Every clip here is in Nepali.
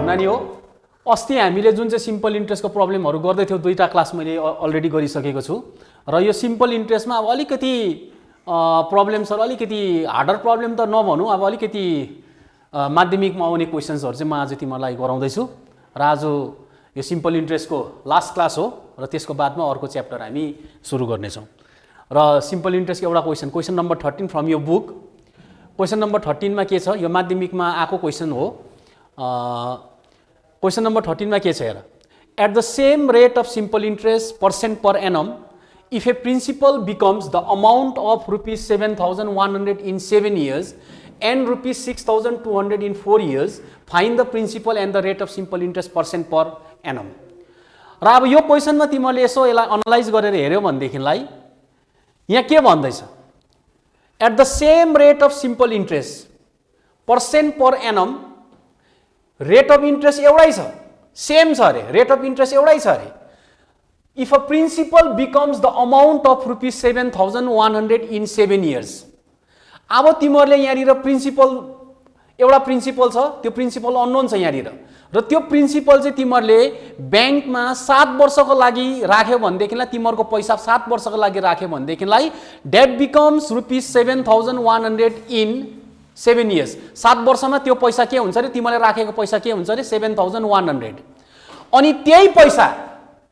नानी हो अस्ति हामीले जुन चाहिँ सिम्पल इन्ट्रेस्टको प्रब्लमहरु गर्दै थियौ दुईटा क्लास मैले अलरेडी गरिसकेको छु र यो सिम्पल इन्ट्रेस्टमा अब अलिकति प्रब्लम्सहरु अलिकति हार्डर प्रब्लम त नभनौं अब अलिकति माध्यमिकमा आउने क्वेशन्सहरु चाहिँ म आज तिमीलाई गराउँदै छु र आज यो सिम्पल इन्ट्रेस्टको लास्ट क्लास हो र त्यसको बादमा अर्को च्याप्टर हामी सुरु गर्ने छौं र सिम्पल इन्ट्रेस्टको एउटा क्वेशन नम्बर 13 फ्रम यो बुक क्वेशन नम्बर 13 मा के छ यो माध्यमिकमा आको क्वेशन हो क्वेशन नम्बर 13 मा के छ हेर at the same rate of simple interest % per annum if a principal becomes the amount of rupees 7,100 in 7 years and rupees 6,200 in 4 years find the principal and the rate of simple interest % per annum र अब यो क्वेशनमा तिमीले यसो यसलाई एनालाइज गरेर हेर्यौ भन्देखिलाई यहाँ के भन्दैछ at the same rate of simple interest % per annum rate of interest एउटै छ सेम छ रे रेट अफ इन्ट्रेस्ट एउटै छ रे if a principal becomes the amount of rupees 7,100 in 7 years अब तिमीहरुले यहाँनिर प्रिन्सिपल एउटा प्रिन्सिपल छ त्यो प्रिन्सिपल अननोन छ यहाँनिर र त्यो प्रिन्सिपल चाहिँ तिमीहरुले ब्याङ्कमा 7 वर्षको लागि राख्यौ भन्देखिलाई तिमीहरुको पैसा 7 वर्षको लागि राख्यौ भन्देखिलाई that becomes rupees 7,100 in 7 years 7 वर्षमा त्यो पैसा के हुन्छ रे तिमीले राखेको पैसा के हुन्छ रे 7,100 अनि त्यही पैसा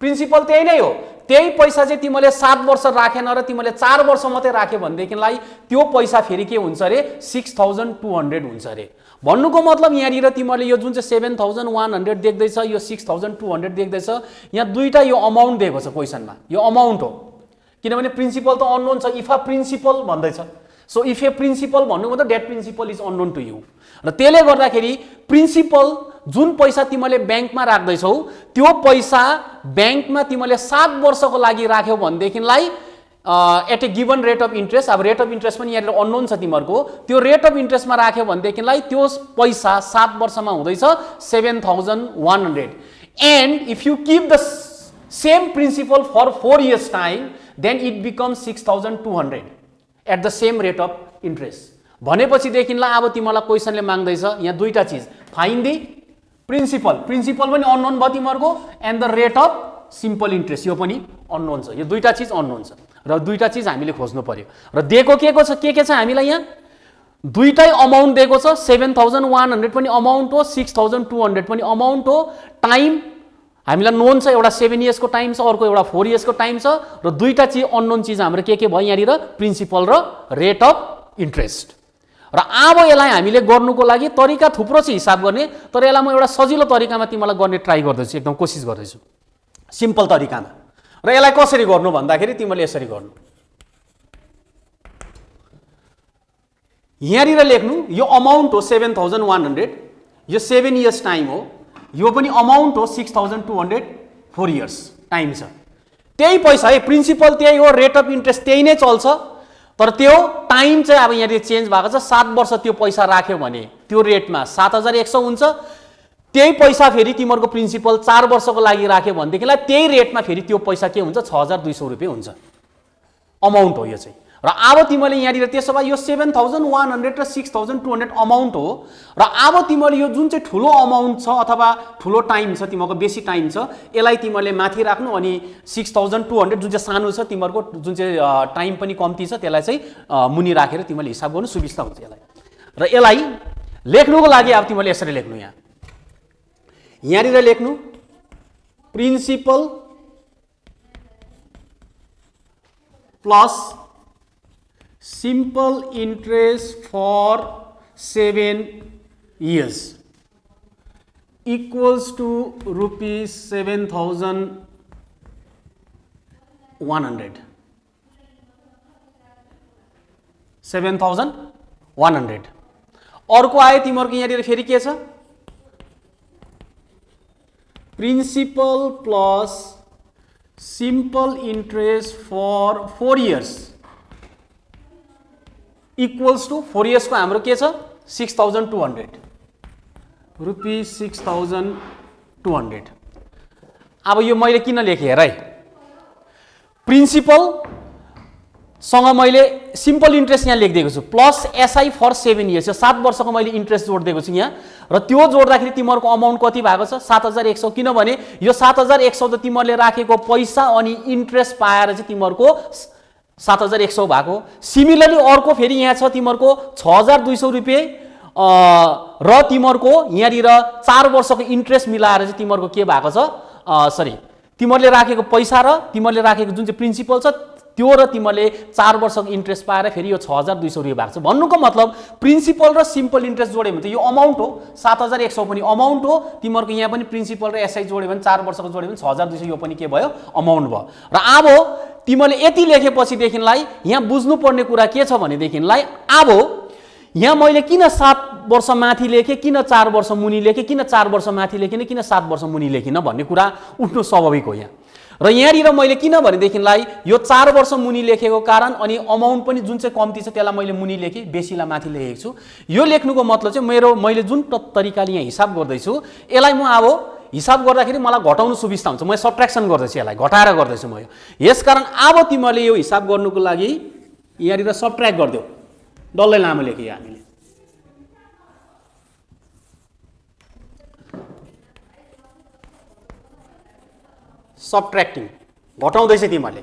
प्रिन्सिपल त्यही नै हो त्यही पैसा चाहिँ तिमीले 7 वर्ष राखेन र तिमीले 4 वर्ष मात्रै राख्यौ भन्देखिलाई त्यो पैसा फेरि के हुन्छ रे 6,200 हुन्छ रे भन्नुको मतलब यहाँनिर तिमीले यो जुन चाहिँ 7,100 देख्दैछ यो 6,200 देख्दैछ यहाँ दुईटा यो अमाउन्ट दिएको छ क्वेशनमा यो अमाउन्ट हो किनभने प्रिन्सिपल त अननोन छ इफ अ प्रिन्सिपल भन्दैछ सो इफ ए प्रिन्सिपल भन्नुको मतलब that principal is unknown to you र त्यसले गर्दाखेरि प्रिन्सिपल जुन पैसा तिमीले ब्याङ्कमा राख्दैछौ त्यो पैसा ब्याङ्कमा तिमीले 7 वर्षको लागि राख्यौ भन्देखिलाई at a given rate of interest अब रेट अफ इन्ट्रेस्ट पनि यहाँ अननोन छ तिमीहरुको त्यो रेट अफ इन्ट्रेस्टमा राख्यौ भन्देखिलाई त्यो पैसा 7 वर्षमा हुँदैछ 7,100 and if you keep the same principal for 4 years time then it becomes 6,200 at the same rate of interest भनेपछि देखिनलाई अब तिमीलाई क्वेशनले माग्दैछ यहाँ दुईटा चीज फाइन्ड द प्रिन्सिपल पनि अननोन भयो तिमीहरुको and the rate of simple interest यो पनि अननोन छ यो दुईटा चीज अननोन छ र दुईटा चीज हामीले खोज्नु पर्यो र दिएको के छ हामीलाई यहाँ दुईटै अमाउन्ट दिएको छ 7,100 पनि अमाउन्ट हो 6,200 पनि अमाउन्ट हो टाइम हामीलाई नोन छ एउटा 7 years को टाइम छ अर्को एउटा 4 years को टाइम छ र दुईटा चीज अननोन चीज हाम्रो के भयो यहाँनिर प्रिन्सिपल र रेट अफ इन्ट्रेस्ट र अब यसलाई हामीले गर्नुको लागि तरिका थुप्रो छ हिसाब गर्ने तर यसलाई म एउटा सजिलो तरिकामा तिमीलाई गर्ने ट्राई गर्दैछु एकदम कोशिश गर्दैछु सिम्पल तरिकामा र यसलाई कसरी गर्नु भन्दाखेरि तिमीले यसरी गर्नु यहाँनिर लेख्नु यो अमाउन्ट हो 7,100 यो 7 years टाइम हो यो पनि अमाउन्ट हो 6,200 4 years टाइम छ त्यही पैसा है प्रिन्सिपल त्यही हो रेट अफ इन्ट्रेस्ट त्यही नै चल्छ तर त्यो टाइम चाहिँ अब यहाँ चेन्ज भएको छ 7 वर्ष त्यो पैसा राख्यो भने त्यो रेटमा 7,100 हुन्छ त्यही पैसा फेरि तिमीहरुको प्रिन्सिपल 4 वर्षको लागि राख्यो भन्देखिलाई त्यही रेटमा फेरि त्यो पैसा के हुन्छ 6,200 रुपैयाँ हुन्छ अमाउन्ट हो यो चाहिँ र अब तिमीले यहाँनिर त्यसो भए यो 7,100 र 6,200 अमाउन्ट हो र अब तिमीले यो जुन चाहिँ ठुलो अमाउन्ट छ अथवा ठुलो टाइम छ तिमीहरुको बेसी टाइम छ यसलाई तिमीले माथि राख्नु अनि 6,200 जुन चाहिँ सानो छ तिमीहरुको जुन चाहिँ टाइम पनि कम्ती छ त्यसलाई चाहिँ मुनि राखेर तिमीले हिसाब गर्नु सुविस्ता हुन्छ यसलाई र यसलाई लेख्नुको लागि अब तिमीले यसरी लेख्नु यहाँनिर लेख्नु principal plus simple interest for 7 years equals to rupees 7,100 अर्को आयो तिमीहरुको यहाँनिर फेरि के छ principal plus simple interest for 4 years equals to 4 years को हाम्रो के छ 6,200 रुपीस 6,200 अब यो मैले किन लेखे हेर है प्रिन्सिपल सँग मैले सिम्पल इन्ट्रेस्ट यहाँ लेखिदिएको छु प्लस एसआई फर 7 इयर्स, यो 7 वर्षको मैले इन्ट्रेस्ट जोडिदिएको छु यहाँ, र त्यो जोड्दाखेरि तिमीहरूको अमाउन्ट कति भएको छ 7100, किनभने यो 7100 त तिमीहरूले राखेको पैसा अनि इन्ट्रेस्ट पाएर चाहिँ तिमीहरूको 7100 भएको। सिमिलरली अर्को फेरि यहाँ छ तिमीहरूको 6200 रुपियाँ र तिमीहरूको यहाँनिर 4 वर्षको इन्ट्रेस्ट मिलाएर चाहिँ तिमीहरूको के भएको छ, सरी तिमीहरूले राखेको पैसा र तिमीहरूले राखेको जुन चाहिँ प्रिन्सिपल छ त्यो र तिमीहरूले 4 वर्षको इन्ट्रेस्ट पाएर फेरि यो 6200 रुपियाँ भएको छ। भन्नुको मतलब प्रिन्सिपल र सिम्पल इन्ट्रेस्ट जोड्यो भने त यो अमाउन्ट हो, 7100 पनि अमाउन्ट हो, तिमीहरूको यहाँ पनि प्रिन्सिपल र एसआई जोड्यो भने 4 वर्षको जोड्यो भने 6200, यो पनि के भयो अमाउन्ट भयो। र अब तिमीले यति लेखेपछिदेखिलाई यहाँ बुझ्नुपर्ने कुरा के छ भनेदेखिलाई अब यहाँ मैले किन 7 वर्ष माथि लेखेँ, किन 4 वर्ष मुनि लेखेँ, किन 4 वर्ष माथि लेखिनँ, किन 7 वर्ष मुनि लेखिनँ भन्ने कुरा उठ्नु स्वाभाविक हो यहाँ। र यहाँनिर मैले किन भनेदेखिलाई यो 4 वर्ष मुनि लेखेको कारण अनि अमाउन्ट पनि जुन चाहिँ कम्ती छ त्यसलाई मैले मुनि लेखेँ, बेसीलाई माथि लेखेको छु। यो लेख्नुको मतलब चाहिँ मैले जुन तरिकाले यहाँ हिसाब गर्दैछु यसलाई म अब हिसाब गर्दाखेरि मलाई घटाउनु सुविस्ता हुन्छ, म सब्ट्र्याक्सन गर्दैछु, यसलाई घटाएर गर्दैछु म। यसकारण अब तिमीहरूले यो हिसाब गर्नुको लागि यहाँनिर सब्ट्र्याक्ट गरिदेऊ, डल्लै लामो लेखेँ हामीले। सब्ट्र्याक्टिङ घटाउँदैछ तिमीहरूले,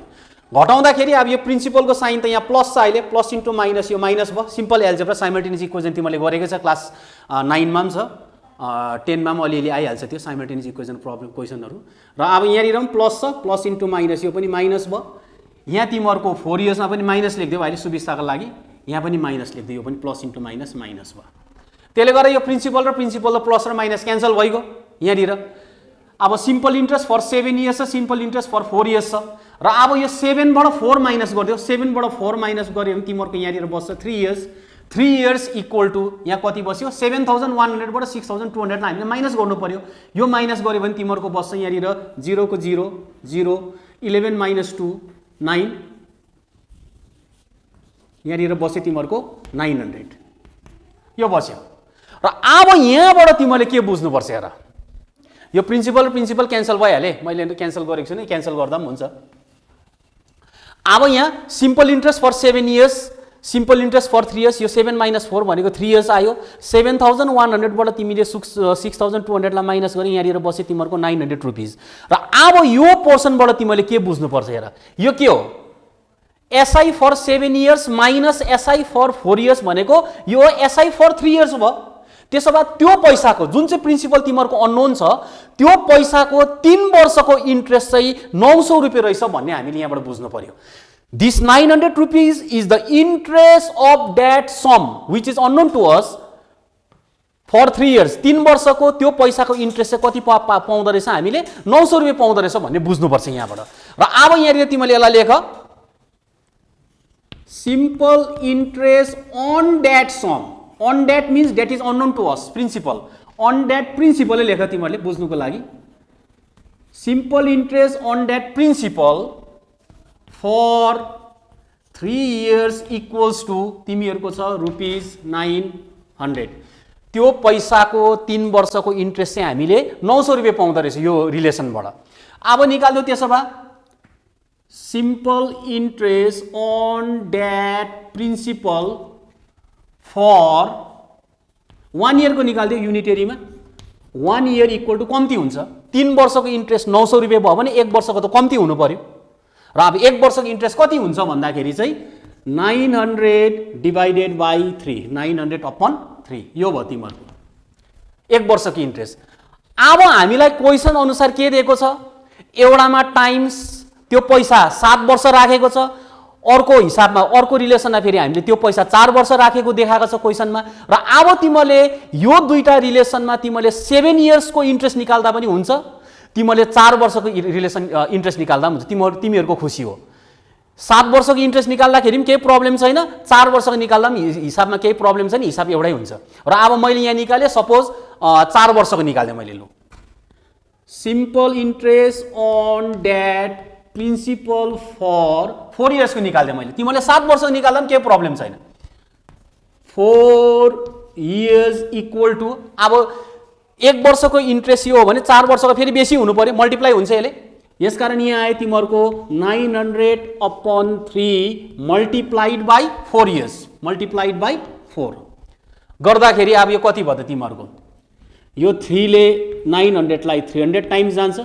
घटाउँदाखेरि अब यो प्रिन्सिपलको साइन त यहाँ प्लस छ, अहिले प्लस इन्टु माइनस, यो माइनस भयो। सिम्पल एल्जेब्रा साइमल्टेनियस इक्वेसन तिमीहरूले गरेकै छ, क्लास 9मा पनि छ, 10मा पनि अलिअलि आइहाल्छ त्यो साइमल्टेनियस इक्वेसन प्रब्लम क्वेसनहरू। र अब यहाँनिर पनि प्लस छ, प्लस इन्टु माइनस, यो पनि माइनस भयो। यहाँ तिमीहरूको 4 इयर्समा पनि माइनस लेखिदेऊ अहिले सुविस्ताको लागि, यहाँ पनि माइनस लेखिदियो, यो पनि प्लस इन्टु माइनस माइनस भयो। त्यसले गर्दा यो प्रिन्सिपल र प्लस र माइनस क्यान्सल भइगयो यहाँनिर। अब सिम्पल इन्ट्रेस्ट फर 7 इयर्स छ, सिम्पल इन्ट्रेस्ट फर 4 इयर्स छ, र अब यो 7 बाट 4 माइनस गरिदियो, 7 बाट 4 माइनस गऱ्यो भने तिमीहरूको यहाँनिर बस्छ 3 इयर्स। 3 इयर्स इक्वल टु यहाँ कति बस्यो 7100 बाट 6200 लाई हामीले माइनस गर्नु पर्यो, यो माइनस गर्यो भने तिमीहरूको बस्छ यहाँनिर 0 को 0 0, 11 माइनस 2 9, यहाँनिर बस्यो तिमीहरूको 900, यो बस्यो। र अब यहाँबाट तिमीले के बुझ्नुपर्छ हेर, यो प्रिन्सिपल क्यान्सल भइहाले, मैले क्यान्सल गरेको छु नि, क्यान्सल गर्दा पनि हुन्छ। अब यहाँ simple interest for 7 years, simple interest for 3 years, यो 7 माइनस 4 भनेको 3 इयर्स आयो। 7100 बाट तिमीले 6200 लाई माइनस गरे, यहाँनिर बस्यो तिमीहरूको 900 रुपिज। र अब यो पोर्सनबाट तिमीले के बुझ्नुपर्छ हेर, यो के हो SI for 7 years minus SI for 4 years भनेको यो एसआई फर 3 इयर्स भयो। त्यसो भए त्यो पैसाको जुन चाहिँ प्रिन्सिपल तिमीहरूको अननोन छ त्यो पैसाको 3 वर्षको इन्ट्रेस्ट चाहिँ 900 रुपियाँ रहेछ भन्ने हामीले यहाँबाट बुझ्नु पर्यो। This 900 rupees is the interest of that sum which is unknown to us for 3 years. 3 वर्षको त्यो पैसाको इन्ट्रेस्ट चाहिँ कति पाउँदो रहेछ हामीले 900 रुपियाँ पाउँदो रहेछ भन्ने बुझ्नुपर्छ यहाँबाट। र अब यहाँनिर तिमीले यसलाई लेख, simple interest on that sum, on that means that is unknown to us, principal, on that principal लेख तिमीहरूले बुझ्नुको लागि, simple interest on that principal for 3 years equals to तिमीहरूको छ ₹900। त्यो पैसाको 3 वर्षको इन्ट्रेस्ट चाहिँ हामीले 900 रुपियाँ पाउँदो रहेछ यो रिलेसनबाट। अब निकाल्दियो, त्यसो भए simple interest on that principal for 1 year को निकाल्दियो युनिटेरीमा, 1 इयर इक्वल टु कम्ती हुन्छ, 3 वर्षको इन्ट्रेस्ट 900 रुपियाँ भयो भने 1 वर्षको त कम्ती हुनु पर्यो। र अब 1 वर्षको इन्ट्रेस्ट कति हुन्छ भन्दाखेरि चाहिँ 900 डिवाइडेड बाई 3, 900 अपन 3, यो भयो तिमीहरूको 1 वर्षको इन्ट्रेस्ट। अब हामीलाई क्वेसन अनुसार के दिएको छ, एउटामा टाइम्स त्यो पैसा 7 वर्ष राखेको छ, अर्को हिसाबमा अर्को रिलेसनमा फेरि हामीले त्यो पैसा 4 वर्ष राखेको देखाएको छ क्वेसनमा। र अब तिमीले यो दुईटा रिलेसनमा तिमीले 7 इयर्सको इन्ट्रेस्ट निकाल्दा पनि हुन्छ, तिमीले 4 वर्षको रिलेसन इन्ट्रेस्ट निकाल्दा पनि हुन्छ, तिमीहरूको खुसी हो। 7 वर्षको इन्ट्रेस्ट निकाल्दाखेरि पनि केही प्रब्लम छैन, 4 वर्षको निकाल्दा पनि हिसाबमा केही प्रब्लम छैन, हिसाब एउटै हुन्छ। र अब मैले यहाँ निकालेँ, सपोज 4 वर्षको निकाल्दै मैले, लु simple interest on that principal for 4 years को निकाल्दै मैले, तिमीले 7 वर्षको निकाल्दा पनि केही प्रब्लम छैन। 4 इयर्स इक्वल टु, अब 1 वर्षको इन्ट्रेस्ट यो हो भने 4 वर्षको फेरि बेसी हुनु पर्यो, मल्टिप्लाई हुन्छ यसले, यसकारण यहाँ आयो तिमीहरूको 900/3 multiplied by 4 years, multiplied by 4 गर्दाखेरि अब यो कति भयो त तिमीहरूको? यो 3 ले 900 लाई 300 टाइम्स जान्छ,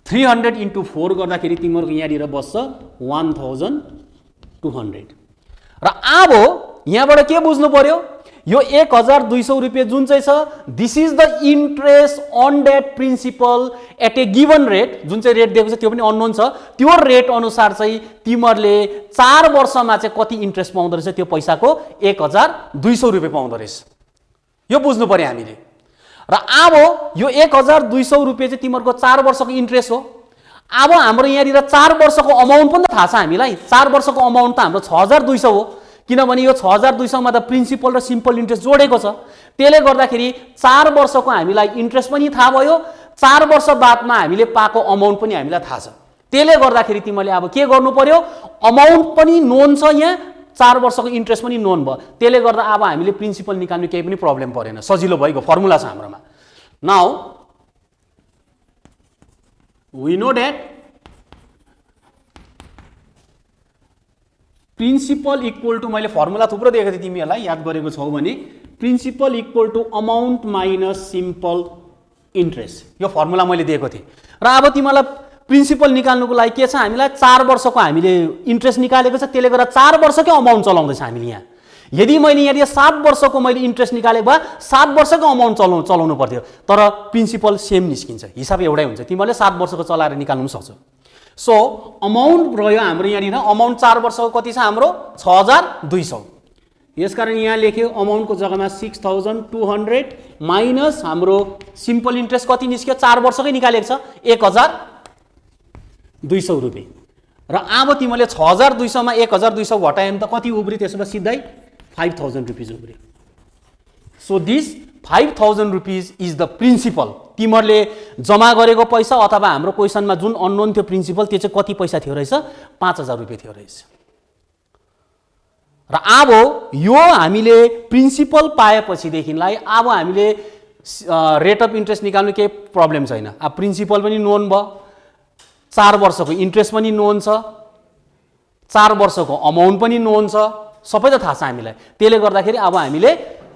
300 × 4 गर्दाखेरि तिमीहरूको यहाँनिर बस्छ 1200। र अब यहाँबाट के बुझ्नु पर्यो, यो 1200 रुपियाँ जुन चाहिँ छ, this is the interest on that principal at a given rate, जुन चाहिँ रेट दिएको छ त्यो पनि अननोन छ, त्यो रेट अनुसार चाहिँ तिमीहरूले 4 वर्षमा चाहिँ कति इन्ट्रेस्ट पाउँदो रहेछ, त्यो पैसाको 1200 रुपियाँ पाउँदो रहेछ। यो बुझ्नु पर्यो हामीले। र अब यो 1200 रुपियाँ चाहिँ तिमीहरूको 4 वर्षको इन्ट्रेस्ट हो। अब हाम्रो यहाँनिर 4 वर्षको अमाउन्ट पनि त थाहा छ हामीलाई, 4 वर्षको अमाउन्ट त हाम्रो 6200 हो, किनभने यो 6200 मा त प्रिन्सिपल र सिम्पल इन्ट्रेस्ट जोडेको छ। त्यसले गर्दाखेरि 4 वर्षको हामीलाई इन्ट्रेस्ट पनि थाहा भयो, 4 वर्ष बादमा हामीले पाएको अमाउन्ट पनि हामीलाई थाहा छ। त्यसले गर्दाखेरि तिमीले अब के गर्नु पर्यो, अमाउन्ट पनि नोन छ, यहाँ 4 वर्षको इन्ट्रेस्ट पनि नोन भयो। त्यसले गर्दा अब हामीले प्रिन्सिपल निकाल्नु केही पनि प्रब्लम परेन, सजिलो भएको फर्मुला छ हाम्रोमा। Now we know that principal equal to, मैले फर्मुला थुप्रो दिएको थिएँ तिमीहरूलाई याद गरेको छौ भने, principal equal to amount minus simple interest, यो फर्मुला मैले दिएको थिएँ। र अब तिमीलाई प्रिन्सिपल निकाल्नुको लागि के छ, हामीलाई 4 वर्षको हामीले इन्ट्रेस्ट निकालेको छ, त्यसले गर्दा 4 वर्षकै अमाउन्ट चलाउँदैछ हामीले यहाँ। यदि मैले यहाँ 7 वर्षको मैले इन्ट्रेस्ट निकालेको भए 7 वर्षको अमाउन्ट चलाउनु पर्थ्यो, तर प्रिन्सिपल सेम निस्किन्छ, हिसाब एउटै हुन्छ, तिमीले 7 वर्षको चलाएर निकाल्नु पनि सक्छौ। सो अमाउन्ट रह्यो हाम्रो यहाँनिर, अमाउन्ट 4 वर्षको कति छ हाम्रो 6200। यसकारण यहाँ लेख्यो अमाउन्टको जग्गामा 6200 माइनस हाम्रो सिम्पल इन्ट्रेस्ट कति निस्क्यो, 4 वर्षकै निकालेको छ 1200 रुपियाँ। र अब तिमीले 6200 मा 1200 घटायौँ त कति उब्रियो, त्यसो भए सिधै 5000 रुपियाँ उब्रियो। सो दिस 5000 रुपियाँ इज द प्रिन्सिपल। तिमीहरूले जम्मा गरेको पैसा अथवा हाम्रो क्वेसनमा जुन अननोन थियो प्रिन्सिपल, त्यो चाहिँ कति पैसा थियो रहेछ, 5000 रुपियाँ थियो रहेछ। र अब यो हामीले प्रिन्सिपल पाएपछिदेखिलाई अब हामीले रेट अफ इन्ट्रेस्ट निकाल्नु केही प्रब्लम छैन। अब प्रिन्सिपल पनि नोन भयो, 4 वर्षको इन्ट्रेस्ट पनि नोन छ, 4 वर्षको अमाउन्ट पनि नोन छ, सबै त थाहा छ हामीलाई। त्यसले गर्दाखेरि अब हामीले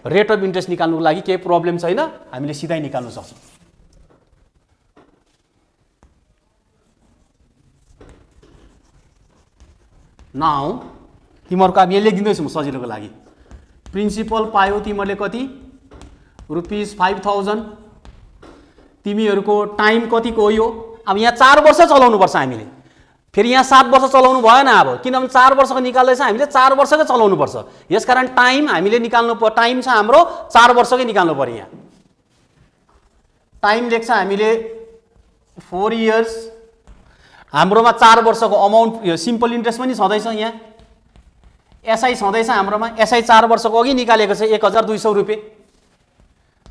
रेट अफ इन्ट्रेस्ट निकाल्नुको लागि केही प्रब्लम छैन, हामीले सिधै निकाल्न सक्छौँ। नाउ तिमीहरूको अब यहाँ लेखिदिँदैछु म सजिलोको लागि। प्रिन्सिपल पायो तिमीहरूले कति, ₹5000। तिमीहरूको टाइम कतिको हो यो, अब यहाँ 4 वर्ष चलाउनु पर्छ हामीले, फेरि यहाँ 7 वर्ष चलाउनु भएन अब, किनभने 4 वर्षको निकाल्दैछ हामीले 4 वर्षकै चलाउनु पर्छ। यसकारण टाइम हामीले निकाल्नु पर्यो, टाइम छ हाम्रो 4 वर्षकै निकाल्नु पर्यो। यहाँ टाइम लेख्छ हामीले 4 इयर्स, हाम्रोमा 4 वर्षको अमाउन्ट यो सिम्पल इन्ट्रेस्ट पनि छँदैछ, यहाँ एसआई छँदैछ हाम्रोमा, एसआई 4 वर्षको अघि निकालेको छ 1200 रुपियाँ।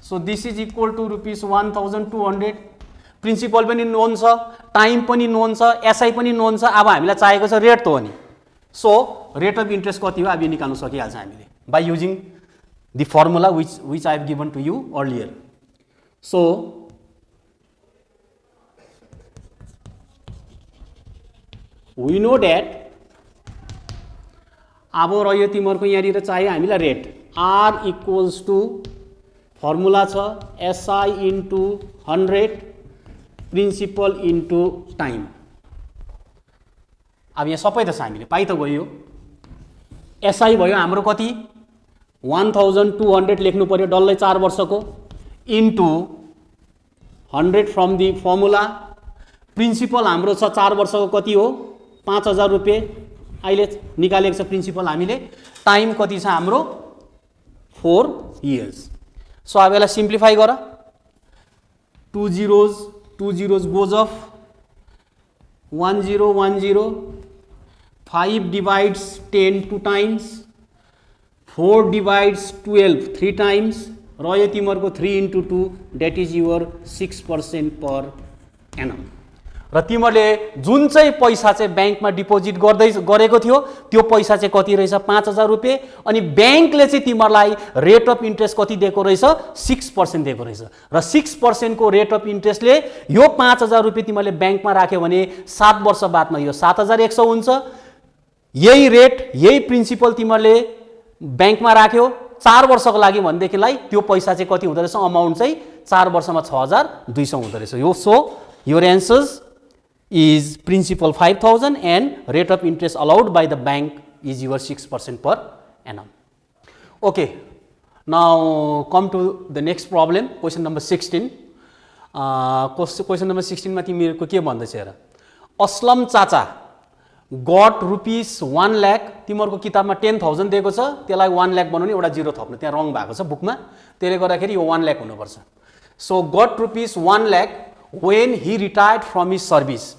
So this is equal to ₹1200। Principal पनि नोन छ, टाइम पनि नोन छ, एसआई पनि नोन छ, अब हामीलाई चाहिएको छ रेट त हो नि। सो रेट अफ इन्ट्रेस्ट कति हो अब यो निकाल्न सकिहाल्छ हामीले by using the formula which I have given to you earlier. So we know that, अब रह्यो तिमीहरूको यहाँनिर चाहियो हामीलाई rate, R equals to formula छ SI into 100 principal into time. अब यहाँ सबै त छ, हामीले पाइ त गयो। एसआई भयो हाम्रो कति 1200 लेख्नु पर्यो डल्लै 4 वर्षको, into 100 from the formula. Principal हाम्रो छ 4 वर्षको कति हो 5000 रुपियाँ, अहिले निकालेको छ प्रिन्सिपल हामीले। टाइम कति छ हाम्रो 4 इयर्स। सो अब यसलाई सिम्प्लिफाई गर, 2 zeros goes off, 1 0 1 0, 5 divides 10 2 times, 4 divides 12 3 times, रह्यो तिमीहरूको 3 into 2, that is your 6% per annum। र तिमीहरूले जुन चाहिँ पैसा चाहिँ ब्याङ्कमा डिपोजिट गरेको थियो त्यो पैसा चाहिँ कति रहेछ 5,000 रुपियाँ अनि ब्याङ्कले चाहिँ तिमीहरूलाई रेट अफ इन्ट्रेस्ट कति दिएको रहेछ 6% दिएको रहेछ र 6% को रेट अफ इन्ट्रेस्टले यो 5,000 रुपियाँ तिमीहरूले ब्याङ्कमा राख्यो भने 7 वर्ष बादमा यो 7,100 हुन्छ। यही रेट यही प्रिन्सिपल तिमीहरूले ब्याङ्कमा राख्यो 4 वर्षको लागि भनेदेखिलाई त्यो पैसा चाहिँ कति हुँदो रहेछ अमाउन्ट चाहिँ 4 वर्षमा 6,200 हुँदो रहेछ। यो so your answers is principal 5,000 and rate of interest allowed by the bank is your 6% per annum. Okay, now come to the next problem, question number 16. Question number 16 मा तिमीहरुको के भन्दैछ हेर, असलम चाचा got rupees 1 lakh, तिमीहरुको किताबमा 10,000 दिएको छ, त्यसलाई 1 lakh बनाउने एउटा जिरो थप्नु, त्यहाँ रङ भएको छ बुकमा, त्यसले गर्दाखेरि यो 1 lakh हुनुपर्छ। So got rupees 1 lakh when he retired from his service.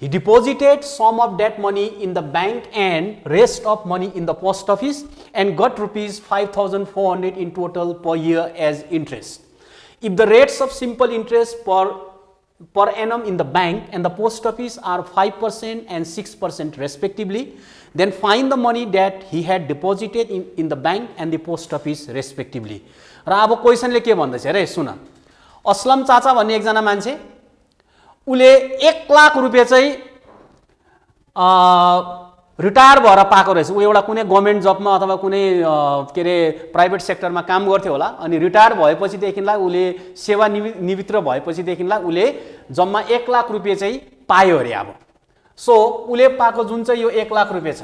He deposited some of that money in the bank and rest of money in the post office and got rupees 5,400 in total per year as interest. If the rates of simple interest per annum in the bank and the post office are 5% and 6% respectively, then find the money that he had deposited in the bank and the post office respectively. र अब क्वेशनले के भन्दैछ रे सुन, असलम चाचा भन्ने एकजना मान्छे उले 1 लाख रुपैयाँ चाहिँ रिटायर भएर पाएको रहेछ। उ एउटा कुनै गभर्नमेन्ट जबमा अथवा कुनै के रे प्राइभेट सेक्टरमा काम गर्थ्यो होला अनि रिटायर भएपछि देखिनलाई उले सेवा निवृत्त भएपछि देखिनलाई उले जम्मा 1 लाख रुपैयाँ चाहिँ पायो अरे। अब सो उले पाएको जुन चाहिँ यो 1 लाख रुपैयाँ छ,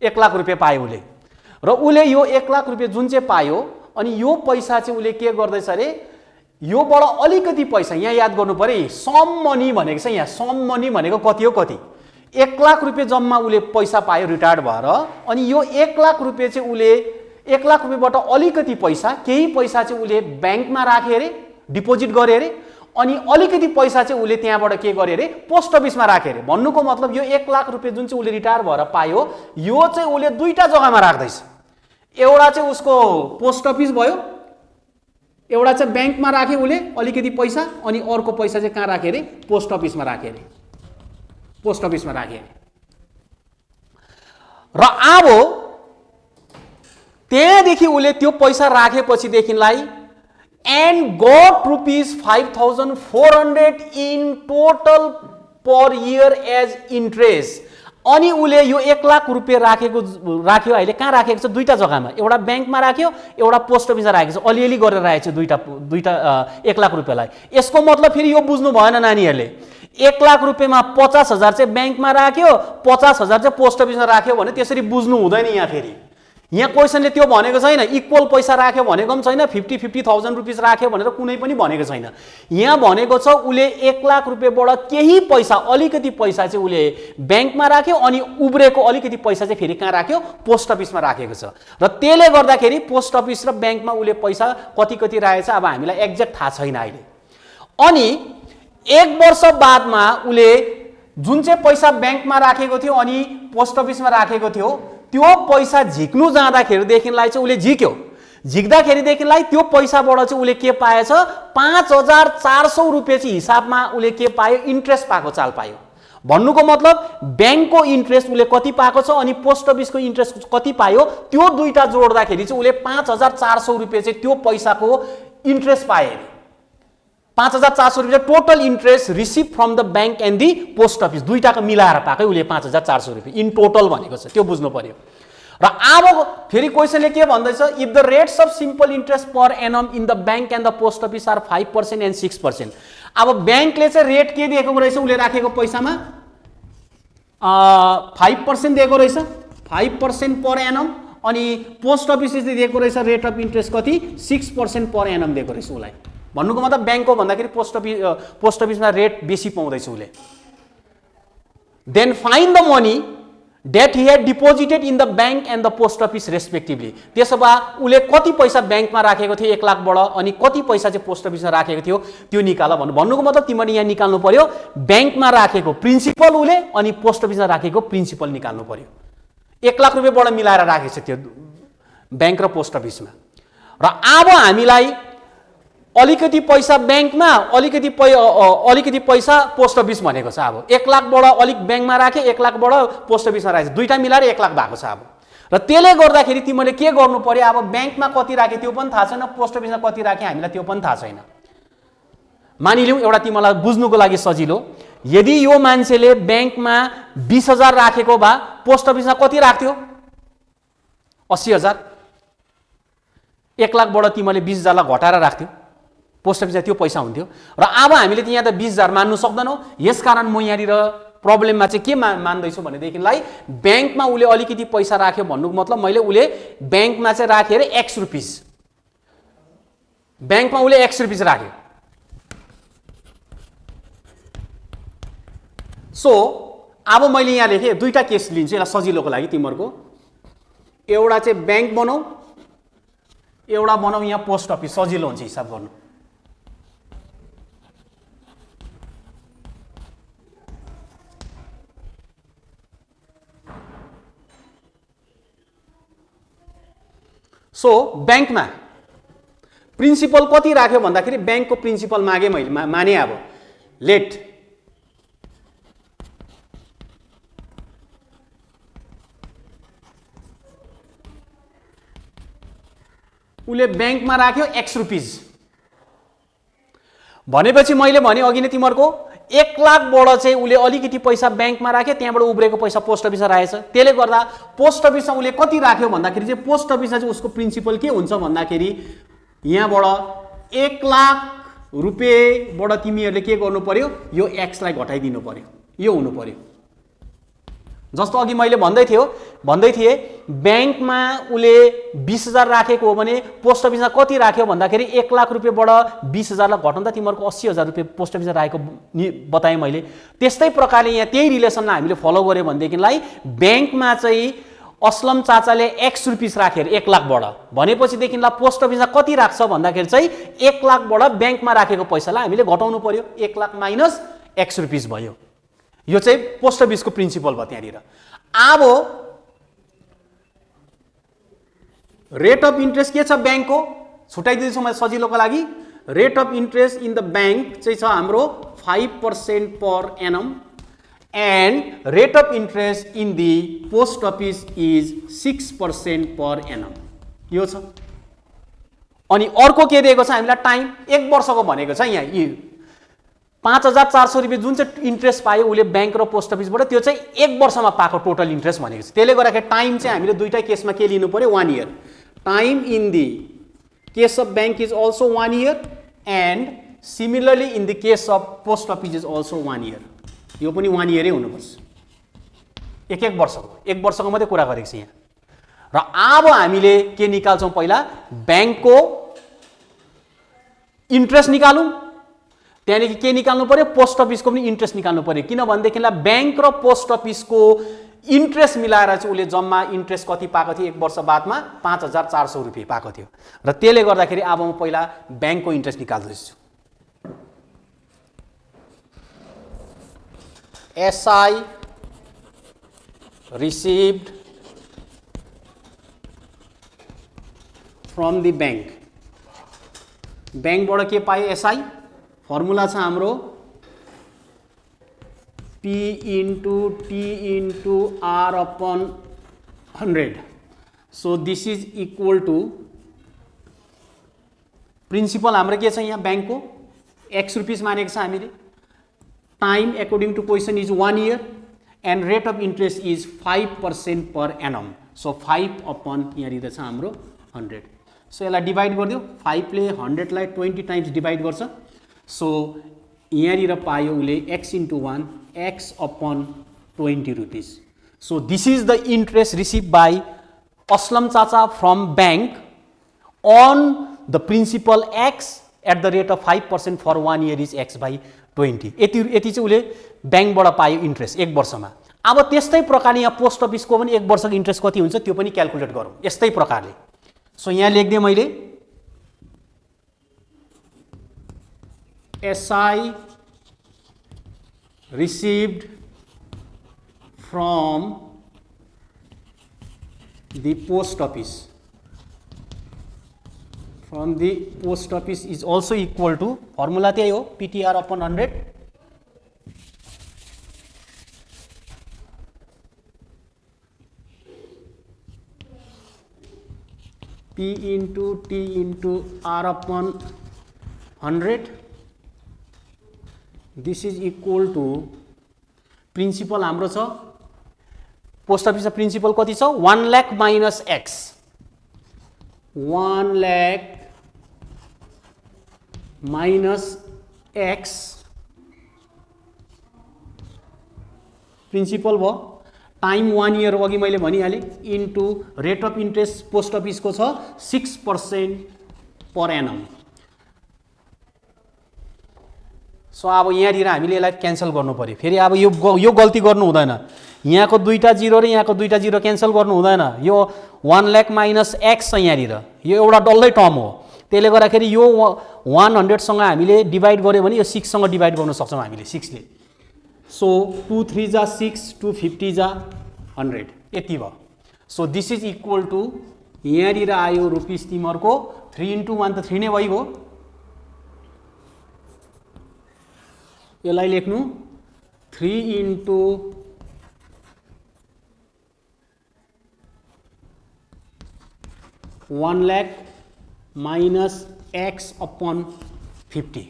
1 लाख रुपैयाँ पायो उले र उले यो 1 लाख रुपैयाँ जुन चाहिँ पायो अनि यो पैसा चाहिँ उले के गर्दैछ अरे, योबाट अलिकति पैसा यहाँ याद गर्नु पर्यो, सम मनी भनेको छ, यहाँ सम मनी भनेको कति हो, कति 1 लाख रुपैयाँ जम्मा उले पैसा पायो रिटायर्ड भएर अनि यो 1 लाख रुपैयाँ चाहिँ उले 1 लाख रुपैयाँबाट अलिकति पैसा केही पैसा चाहिँ उले ब्याङ्कमा राखे अरे, डिपोजिट गरे अरे अनि अलिकति पैसा चाहिँ उले त्यहाँबाट के गरे अरे, पोस्ट अफिसमा राखे अरे। भन्नुको मतलब यो 1 लाख रुपैयाँ जुन चाहिँ उले रिटायर भएर पायो यो चाहिँ उले दुईटा जग्गामा राख्दैछ, एउटा चाहिँ उसको पोस्ट अफिस भयो, एउटा चाहिँ ब्याङ्कमा राखे उले अलिकति पैसा अनि अर्को पैसा चाहिँ कहाँ राखे अरे, पोस्ट अफिसमा राखे अरे, पोस्ट अफिसमा राखे अरे। र अब त्यहाँदेखि उले त्यो पैसा राखेपछि देखिनलाई and got rupees 5,400 in total per year as interest. अनि उले यो 1 लाख रुपैयाँ राख्यो अहिले कहाँ राखेको छ, दुईटा जग्गामा, एउटा ब्याङ्कमा राख्यो एउटा पोस्ट अफिसमा राखेको छ, अलिअलि गरेर राखेको छ दुईटा 1 लाख रुपैयाँलाई। यसको मतलब फेरि यो बुझ्नु भएन नानीहरूले, 1 लाख रुपैयाँमा 50,000 चाहिँ ब्याङ्कमा राख्यो 50,000 चाहिँ पोस्ट अफिसमा राख्यो भने त्यसरी बुझ्नु हुँदैन। यहाँ फेरि यहाँ क्वेसनले त्यो भनेको छैन, इक्वल पैसा राख्यो भनेको पनि छैन, 50,000 रुपिस राख्यो भनेर कुनै पनि भनेको छैन। यहाँ भनेको छ उले 1 लाख रुपैयाँबाट केही पैसा अलिकति पैसा चाहिँ उले ब्याङ्कमा राख्यो अनि उब्रेको अलिकति पैसा चाहिँ फेरि कहाँ राख्यो, पोस्ट अफिसमा राखेको छ र त्यसले गर्दाखेरि पोस्ट अफिस र ब्याङ्कमा उले पैसा कति कति राखेछ अब हामीलाई एक्ज्याक्ट थाहा छैन अहिले। अनि 1 वर्ष बादमा उले जुन चाहिँ पैसा ब्याङ्कमा राखेको थियो अनि पोस्ट अफिसमा राखेको थियो त्यो पैसा झिक्नु जाँदाखेरिदेखिलाई चाहिँ उले झिक्यो, झिक्दाखेरिदेखिलाई त्यो पैसाबाट चाहिँ उले के पाएछ, 5,400 रुपियाँ चाहिँ हिसाबमा उले के पायो, इन्ट्रेस्ट पाएको चाल पायो। भन्नुको मतलब ब्याङ्कको इन्ट्रेस्ट उले कति पाएको छ अनि पोस्ट अफिसको इन्ट्रेस्ट कति पायो, त्यो दुईटा जोड्दाखेरि चाहिँ उले 5,400 रुपियाँ चाहिँ त्यो पैसाको इन्ट्रेस्ट पाए। 5,400 रुपियाँ total interest receive from the bank and the post office, दुईटाको मिलाएर पाएकै उले 5,400 रुपियाँ इन टोटल भनेको छ, त्यो बुझ्नु पर्यो। र अब फेरि क्वेसनले के भन्दैछ, if the rates of simple interest per annum in the bank and the post office are 5% and 6%। अब ब्याङ्कले चाहिँ रेट के दिएको रहेछ, उले राखेको पैसामा 5% दिएको रहेछ, 5% पर एनम अनि पोस्ट अफिसले दिएको रहेछ रेट अफ इन्ट्रेस्ट कति, 6% पर एनम दिएको रहेछ उलाई। भन्नुको मतलब ब्याङ्कको भन्दाखेरि पोस्ट अफिसमा रेट बेसी पाउँदैछ उले। Then find the money that he had deposited in the bank and the post office respectively। त्यसो भए उले कति पैसा ब्याङ्कमा राखेको थियो 1 लाखबाट अनि कति पैसा चाहिँ पोस्ट अफिसमा राखेको थियो त्यो निकाल भन्नुको मतलब तिमीले यहाँ निकाल्नु पर्यो ब्याङ्कमा राखेको प्रिन्सिपल उले अनि पोस्ट अफिसमा राखेको प्रिन्सिपल निकाल्नु पर्यो। 1 लाख रुपैयाँबाट मिलाएर राखेछ त्यो ब्याङ्क र पोस्ट अफिसमा। र अब हामीलाई अलिकति पैसा ब्याङ्कमा, अलिकति पैसा पोस्ट अफिस भनेको छ। अब 1 लाखबाट अलिक ब्याङ्कमा राखे, 1 लाखबाट पोस्ट अफिसमा राखे, दुईटा मिलाएर 1 लाख भएको छ। अब र त्यसले गर्दाखेरि तिमीले के गर्नु पर्यो, अब ब्याङ्कमा कति राखे त्यो पनि थाहा छैन, पोस्ट अफिसमा कति राखे हामीलाई त्यो पनि थाहा छैन। मानिलिउँ एउटा तिमीलाई बुझ्नुको लागि सजिलो, यदि यो मान्छेले ब्याङ्कमा 20,000 राखेको भए पोस्ट अफिसमा कति राख्थ्यो, 80,000। 1 लाखबाट तिमीले 20,000 लाई घटाएर राख्थ्यो, पोस्ट अफिसमा त्यो पैसा हुन्थ्यो। र अब हामीले त यहाँ त 20,000 मान्नु सक्दैनौँ। यसकारण म यहाँनिर प्रब्लममा चाहिँ के मान्दैछु भनेदेखिलाई ब्याङ्कमा उसले अलिकति पैसा राख्यो भन्नुको मतलब मैले उसले ब्याङ्कमा चाहिँ राखेर X रुपिस, ब्याङ्कमा उसले X रुपिस राख्यो। सो अब मैले यहाँ लेखेँ, दुईटा केस लिन्छु यसलाई सजिलोको लागि तिमीहरूको। एउटा चाहिँ ब्याङ्क बनाऊ, एउटा बनाऊ यहाँ पोस्ट अफिस, सजिलो हुन्छ हिसाब गर्नु। सो ब्याङ्कमा प्रिन्सिपल कति राख्यो भन्दाखेरि ब्याङ्कको प्रिन्सिपल मागे मैले, माने अब लेट उसले ब्याङ्कमा राख्यो X रुपिस भनेपछि मैले भने अघि नै तिमीहरूको 1 लाखबाट चाहिँ उसले अलिकति पैसा ब्याङ्कमा राख्यो, त्यहाँबाट उब्रेको पैसा पोस्ट अफिसमा राखेछ। त्यसले गर्दा पोस्ट अफिसमा उसले कति राख्यो भन्दाखेरि चाहिँ पोस्ट अफिसमा चाहिँ उसको प्रिन्सिपल के हुन्छ भन्दाखेरि यहाँबाट 1 लाख रुपियाँबाट तिमीहरूले के गर्नु पर्यो, यो X लाई घटाइदिनु पर्यो, यो हुनु पर्यो। जस्तो अघि मैले भन्दै थिएँ ब्याङ्कमा उसले 20,000 राखेको हो भने पोस्ट अफिसमा कति राख्यो भन्दाखेरि 1 लाख रुपियाँबाट 20,000 लाई घटाउँदा तिमीहरूको 80,000 रुपियाँ पोस्ट अफिसमा राखेको बताएँ मैले। त्यस्तै प्रकारले यहाँ त्यही रिलेसनलाई हामीले फलो गर्यो भनेदेखिलाई ब्याङ्कमा चाहिँ असलम चाचाले X रुपिस राखेर 1 लाखबाट भनेपछिदेखिलाई पोस्ट अफिसमा कति राख्छ भन्दाखेरि चाहिँ 1 लाखबाट ब्याङ्कमा राखेको पैसालाई हामीले घटाउनु पर्यो, 1 लाख माइनस X रुपिस भयो। यो चाहिँ पोस्ट अफिसको प्रिन्सिपल भयो त्यहाँनिर। अब रेट अफ इन्ट्रेस्ट के छ ब्याङ्कको, छुट्याइदिन्छु मैले सजिलोको लागि। Rate of interest in the bank चाहिँ छ हाम्रो 5% per annum and rate of interest in the post office is 6% per annum, यो छ। अनि अर्को के दिएको छ हामीलाई, टाइम 1 वर्षको भनेको छ। यहाँ 5,400 रुपियाँ जुन चाहिँ इन्ट्रेस्ट पायो उसले ब्याङ्क र पोस्ट अफिसबाट, त्यो चाहिँ 1 वर्षमा पाएको टोटल इन्ट्रेस्ट भनेको छ। त्यसले गर्दाखेरि टाइम चाहिँ हामीले दुईटा केसमा के लिनु पर्यो, 1 year. Time in the case of bank is also 1 year and similarly in the case of post office is also 1 year. यो पनि 1 इयरै हुनुपर्छ, 1 वर्षको, 1 वर्षको मात्रै कुरा गरेको छ यहाँ। र अब हामीले के निकाल्छौँ, पहिला ब्याङ्कको इन्ट्रेस्ट निकालौँ, त्यहाँदेखि के निकाल्नु पर्यो, पोस्ट अफिसको पनि इन्ट्रेस्ट निकाल्नु पर्यो। किनभनेदेखिलाई ब्याङ्क र पोस्ट अफिसको इन्ट्रेस्ट मिलाएर चाहिँ उसले जम्मा इन्ट्रेस्ट कति पाएको थियो 1 वर्ष बादमा, 5,400 रुपियाँ पाएको थियो। र त्यसले गर्दाखेरि अब म पहिला ब्याङ्कको interest निकाल्दैछु। SI received from the bank, ब्याङ्कबाट के पायो, SI। फर्मुला छ हाम्रो P into T into R upon 100. So this is equal to principal हाम्रो के छ यहाँ ब्याङ्कको X रुपिस मानेको छ हामीले। Time according to question is 1 year and rate of interest is 5% per annum. So 5 upon यहाँ छ हाम्रो 100. So यसलाई डिवाइड गरिदियो, 5 ले 100 लाई 20 टाइम्स डिवाइड गर्छ। सो यहाँ पायो उसले X into 1 X upon 20 rupees. So this is the interest received by Aslam Chacha from bank on the principal X at the rate of 5% for 1 year is X by 20. यति चाहिँ उसले ब्याङ्कबाट पायो इन्ट्रेस्ट 1 वर्षमा। अब त्यस्तै प्रकारले यहाँ पोस्ट अफिसको पनि 1 वर्षको इन्ट्रेस्ट कति हुन्छ त्यो पनि क्याल्कुलेट गरौँ यस्तै प्रकारले। सो यहाँ लेख्दै मैले SI received from the post office from the post office is also equal to formula त्यही हो PTR upon 100 P into T into R upon 100 this is equal to principal हाम्रो छ पोस्ट अफिसको प्रिन्सिपल कति छ 1 lakh minus x 1 lakh minus x principal भयो टाइम 1 इयर अघि मैले भनिहालेँ into rate of interest post अफिसको छ 6% पर एनम सो अब यहाँनिर हामीले यसलाई क्यान्सल गर्नु पर्यो फेरि अब यो गल्ती गर्नु हुँदैन यहाँको दुईटा जिरो र यहाँको दुईटा जिरो क्यान्सल गर्नु हुँदैन यो 1 लाख माइनस x छ यहाँनिर यो एउटा डल्लै टर्म हो त्यसले गर्दाखेरि यो 100 सँग हामीले डिभाइड गर्यो भने यो 6 सँग डिभाइड गर्न सक्छौँ हामीले 6 ले सो 2 3 जा 6 2 50 जा 100 यति भयो so this is equal to यहाँनिर आयो रुपिस तिमीहरूको 3 into 1 त 3 नै भइगयो यसलाई लेख्नु 3 into 1 lakh minus x upon 50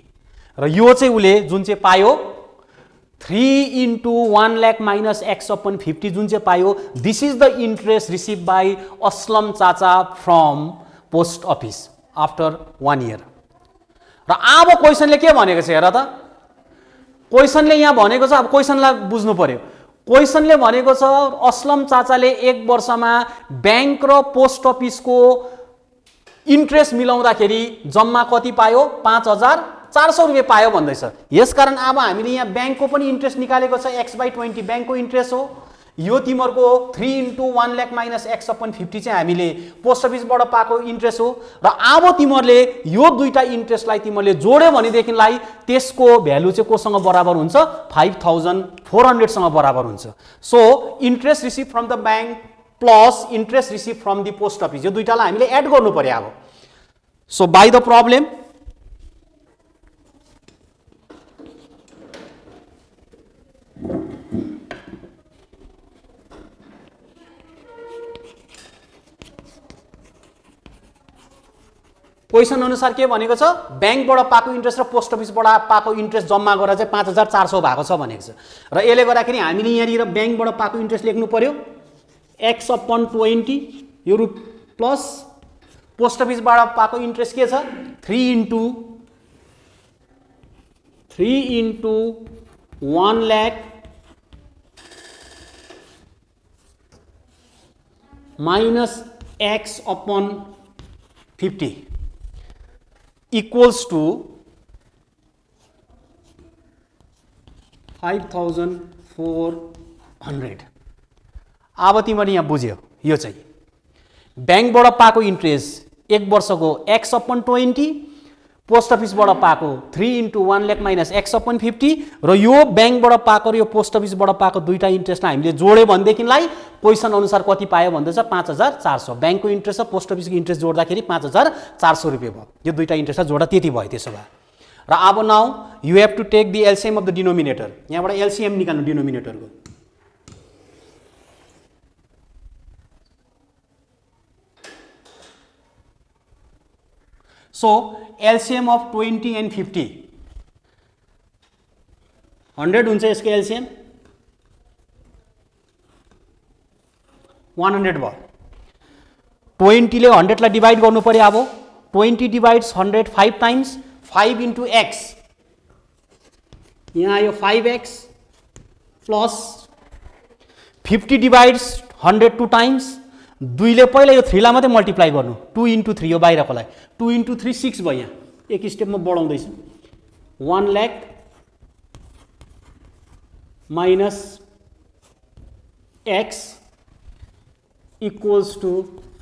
र यो चाहिँ उले जुन चाहिँ पायो 3 into 1 lakh minus x upon 50 जुन चाहिँ पायो this is the interest receive by Aslam चाचा from post office after 1 year र अब क्वेसनले के भनेको छ हेर त क्वेसनले यहाँ भनेको छ अब क्वेसनलाई बुझ्नु पर्यो क्वेसनले भनेको छ असलम चाचाले 1 वर्षमा बैंक र पोस्ट अफिसको इन्ट्रेस्ट मिलाउँदाखेरि जम्मा कति पायो 5400 रुपैयाँ पायो भन्दैछ यसकारण अब हामीले यहाँ बैंकको पनि इन्ट्रेस्ट निकालेको छ x/20 बैंकको इन्ट्रेस्ट हो यो तिमीहरूको 3 into 1 lakh minus x upon 50 चाहिँ हामीले पोस्ट अफिसबाट पाएको इन्ट्रेस्ट हो र अब तिमीहरूले यो दुईटा इन्ट्रेस्टलाई तिमीहरूले जोड्यो भनेदेखिलाई त्यसको भ्यालु चाहिँ कोसँग बराबर हुन्छ 5400 सँग बराबर हुन्छ so interest receive from the bank plus interest receive from the post office यो दुईटालाई हामीले एड गर्नु पर्यो अब so by the problem question अनुसार के भनेको छ बैंकबाट पाएको इन्ट्रेस्ट र पोस्ट अफिसबाट पाएको इन्ट्रेस्ट जम्मा गरेर चाहिँ 5400 भएको छ भनेको छ र यसले गर्दाखेरि हामीले यहाँनिर बैंकबाट पाएको इन्ट्रेस्ट लेख्नु पर्यो x upon 20 यो रु प्लस पोस्ट अफिसबाट पाएको इन्ट्रेस्ट के छ 3 into 1 lakh minus x upon 50 equals to 5400 अब तिमीले यहाँ बुझ्यौ यो चाहिँ बैंकबाट पाएको इन्ट्रेस्ट 1 वर्षको x upon 20 पोस्ट अफिसबाट पाएको 3 into 1 lakh minus x upon 50 र यो बैंकबाट पाएको र यो पोस्ट अफिसबाट पाएको दुईटा इन्ट्रेस्टलाई हामीले जोड्यो भनेदेखिलाई क्वेसन अनुसार कति पायो भन्दैछ 5400 बैंकको इन्ट्रेस्ट र पोस्ट अफिसको इन्ट्रेस्ट जोड्दाखेरि 5400 रुपैयाँ भयो यो दुईटा इन्ट्रेस्टलाई जोड्दा त्यति भयो त्यसो भए र अब now you have to take the LCM of the denominator यहाँबाट एलसीएम निकाल्नु डिनोमिनेटरको So LCM of 20 and 50 100 हुन्छ यसको LCM 100 भयो 20 ले 100 लाई डिवाइड गर्नु पर्यो अब 20 डिवाइड्स 100 5 टाइम्स 5 into x यहाँ आयो 5x प्लस 50 डिवाइड्स 100 2 टाइम्स 2 ले पहिला यो 3 लाई मात्रै मल्टिप्लाई गर्नु 2 into 3 यो बाहिरकोलाई 2 into 3 6 भयो यहाँ एक स्टेपमा बढाउँदै छु 1 lakh minus x equals to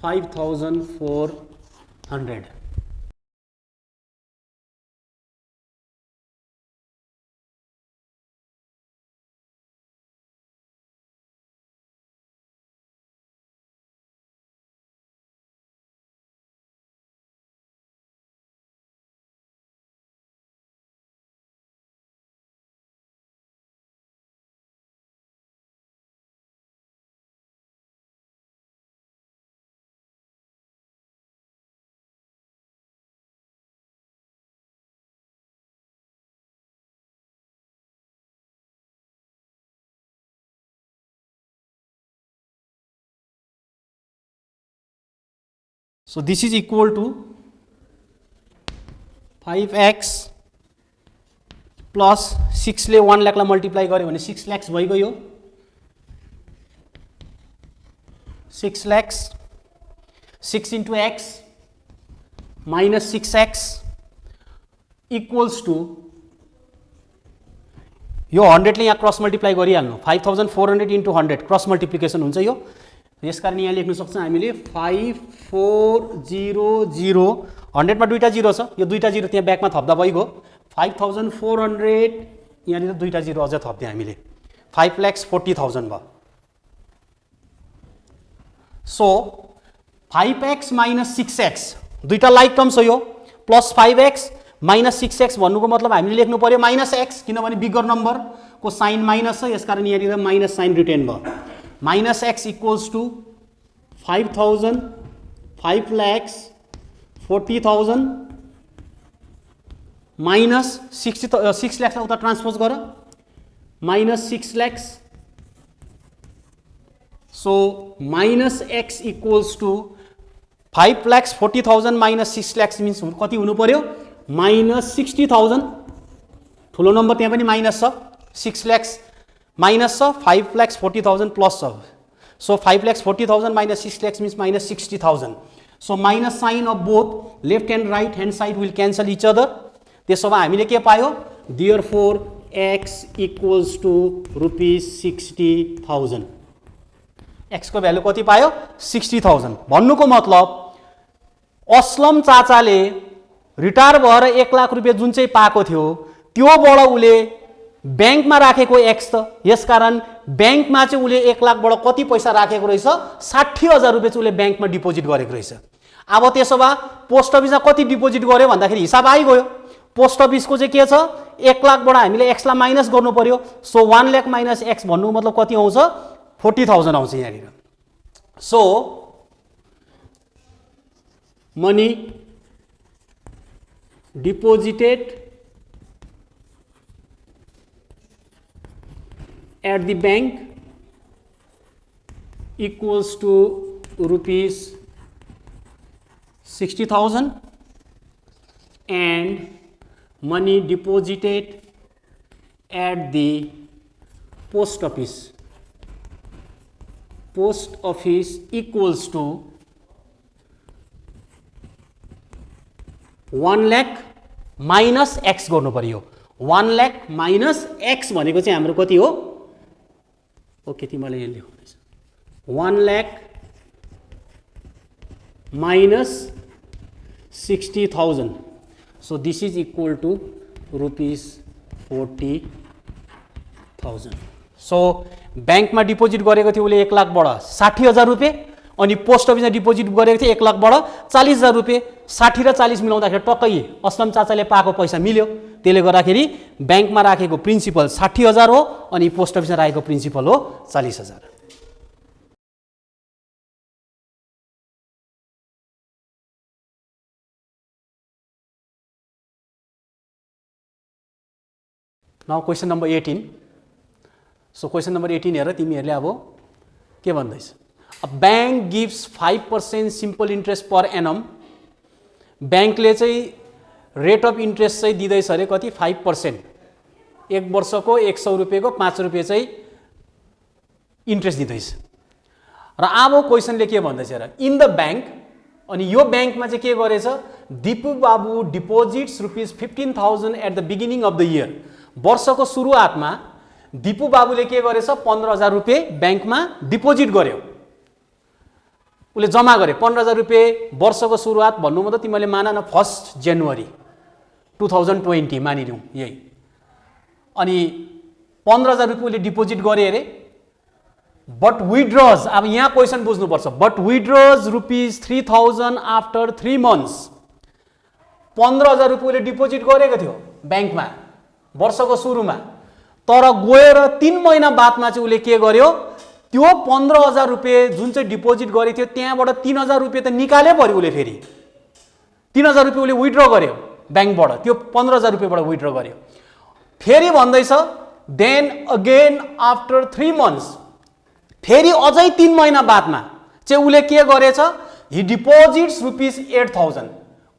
5400 So this is equal to 5x plus 6 ले 1 लाख लाई मल्टिप्लाई गर्यो भने 6 लाख भइगयो 6 lakh 6 into x minus 6x equals to यो 100 ले यहाँ क्रस मल्टिप्लाई गरिहाल्नु 5400 into 100 क्रस मल्टिप्लिकेसन हुन्छ यो यसकारण यहाँ लेख्न सक्छौं हामीले 5400 100 मा दुईटा जिरो छ यो दुईटा जिरो त्यहाँ ब्याकमा थप्दा भइगयो 5400 यहाँनिर दुईटा जिरो अझ थप्दियौ हामीले 5,40,000 भयो सो 5x minus 6x दुईटा लाइक टर्म छ यो प्लस 5x minus 6x भन्नुको मतलब हामीले लेख्नु पर्यो माइनस x किनभने बिगर नम्बर को साइन माइनस छ यसकारण यहाँनिर माइनस साइन रिटेन भयो minus x equals to 5,000 5,40,000 minus 6 lakhs उता ट्रान्सपोज गर minus 6 lakhs so minus x equals to 5,40,000 minus 6 lakhs means कति हुनु पर्यो minus 60,000 ठुलो नम्बर त्यहाँ पनि माइनस छ 6 lakhs minus 5,40,000 plus so 5,40,000 minus 6 lakhs means minus 60,000 so minus sign of both left and right hand side will cancel each other त्यसो भए हामीले के पायो therefore x equals to rupees 60,000 x को भ्यालु कति पायो 60,000 भन्नुको मतलब असलम चाचाले रिटायर भएर 1 लाख रुपैयाँ जुन चाहिँ पाएको थियो त्योबाट उले बैंक में राखेको एक्स त यसकारण बैंक में चाहिँ उले 1 लाख बाट कति पैसा राखेको रहेछ 60,000 रुपैयाँ चाहिँ उले बैंक में डिपोजिट गरेको रहेछ अब त्यसो भए पोस्ट अफिसमा कति डिपोजिट गर्यो भन्दाखेरि हिसाब आइगयो पोस्ट अफिस को चाहिँ के छ 1 लाख बाट हामीले एक्स लाई माइनस गर्नु पर्यो सो 1 लाख माइनस एक्स भन्नु मतलब कति आउँछ 40,000 आउँछ यहाँनिर so money deposited at the bank equals to rupees 60,000 and money deposited at the post office equals to 1 lakh minus x गर्नु पर्यो 1 lakh minus x भनेको चाहिँ हाम्रो कति हो ओके तिमीले यहाँ लेख्नुस् 1 lakh minus 60,000 so this is equal to rupees 40,000 so bank में डिपोजिट गरेको थियो उले 1 लाख बाट 60,000 रुपैयाँ अनि पोस्ट अफिसमा डिपोजिट गरेको थियो 1 लाख बाट 40,000 रुपैयाँ 60 र 40 मिलाउँदाखेरि टक्कै असलम चाचाले पाएको पैसा मिल्यो त्यसले गर्दाखेरि बैंकमा राखेको प्रिन्सिपल 60,000 हो अनि पोस्ट अफिसमा राखेको प्रिन्सिपल हो 40,000 now question number 18 so question number 18 हेर तिमीहरुले अब के भन्दैछ a bank gives 5% simple interest per annum बैंकले चाहिँ रेट अफ इन्ट्रेस्ट चाहिँ दिदैछ अरे कति 5% एक वर्षको 100 रुपैयाँको 5 रुपैयाँ चाहिँ इन्ट्रेस्ट दिदैछ र अब क्वेशनले के भन्दैछ र इन द बैंक अनि यो बैंकमा चाहिँ के गरेछ Deepu Babu deposits rupees 15,000 at the beginning of the year वर्षको सुरुवातमा दीपु बाबुले के गरेछ 15,000 रुपैयाँ बैंकमा डिपोजिट गर्यो उले जम्मा गरे 15,000 रुपैयाँ वर्षको सुरुवात भन्नु मतलब तिमीले मान न 1 जनवरी 2020 मानिलियौ यही अनि 15,000 रुपैयाँ उले डिपोजिट गरे अरे बट विड्रॉज अब यहाँ क्वेशन बुझ्नु पर्छ but withdraws rupees 3,000 after 3 months 15,000 रुपैयाँ उले डिपोजिट गरेको थियो बैंकमा वर्षको सुरुमा तर गएर 3 महिना बादमा चाहिँ उले के गर्यो त्यो 15,000 रुपैयाँ जुन चाहिँ डिपोजिट गरेको थियो त्यहाँबाट 3,000 रुपैयाँ त निकाले पर्यो उले फेरि 3,000 रुपैयाँ उले विथड्र गर्यो बैंकबाट त्यो 15,000 रुपैयाँबाट विथड्र गर्यो फेरि भन्दैछ देन अगेन आफ्टर 3 months फेरि अझै 3 महिना बादमा चाहिँ उले के गरेछ हि डिपोजिट्स ₹8,000,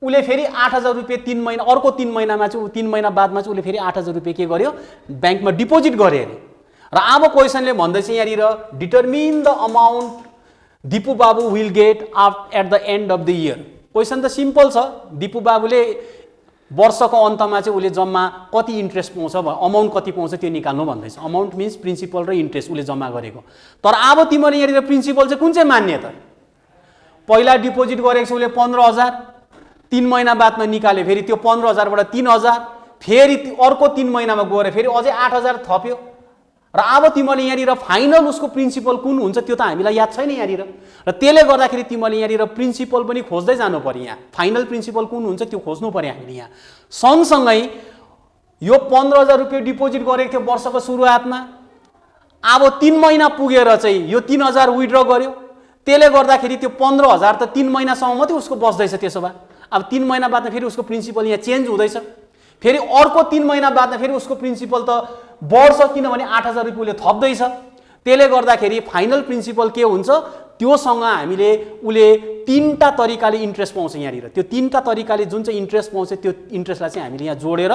उसले फेरि 8,000 रुपियाँ 3 महिना, अर्को 3 महिनामा चाहिँ 3 महिना बादमा चाहिँ उसले फेरि 8,000 रुपियाँ के गर्यो, ब्याङ्कमा डिपोजिट गरे अरे। र अब क्वेसनले भन्दैछ यहाँनिर determine the amount Dipu Babu will get at the end of the year. Question त सिम्पल छ, दिपु बाबुले वर्षको अन्तमा चाहिँ उसले जम्मा कति इन्ट्रेस्ट पाउँछ, अमाउन्ट कति पाउँछ त्यो निकाल्नु भन्दैछ। अमाउन्ट मिन्स प्रिन्सिपल र इन्ट्रेस्ट उसले जम्मा गरेको। तर अब तिमीले यहाँनिर प्रिन्सिपल चाहिँ कुन चाहिँ मान्ने त? पहिला डिपोजिट गरेको छ उसले 15,000, 3 महिना बादमा निकाल्यो, फेरि त्यो 15,000 बाट 3,000, फेरि अर्को 3 महिनामा गएर फेरि अझै 8,000 थप्यो। र अब तिमीले यहाँनिर फाइनल उसको प्रिन्सिपल कुन हुन्छ त्यो त हामीलाई याद छैन यहाँनिर। र त्यसले गर्दाखेरि तिमीले यहाँनिर प्रिन्सिपल पनि खोज्दै जानु पर्यो। यहाँ फाइनल प्रिन्सिपल कुन हुन्छ त्यो खोज्नु पर्यो हामीले। यहाँ सँगसँगै यो 15,000 रुपियाँ डिपोजिट गरेको थियो वर्षको सुरुवातमा, अब 3 महिना पुगेर चाहिँ यो 3,000 विथड्र गर्यो। त्यसले गर्दाखेरि त्यो 15,000 त 3 महिनासम्म मात्रै उसको बस्दैछ। त्यसो भए अब 3 महिना बादमा फेरि उसको प्रिन्सिपल यहाँ चेन्ज हुँदैछ, फेरि अर्को 3 महिना बादमा फेरि उसको प्रिन्सिपल त बढ्छ, किनभने 8,000 रुपियाँ उसले थप्दैछ। त्यसले गर्दाखेरि फाइनल प्रिन्सिपल के हुन्छ त्योसँग हामीले उसले 3टा तरिकाले इन्ट्रेस्ट पाउँछ यहाँनिर। त्यो 3टा तरिकाले जुन चाहिँ इन्ट्रेस्ट पाउँछ त्यो इन्ट्रेस्टलाई चाहिँ हामीले यहाँ जोडेर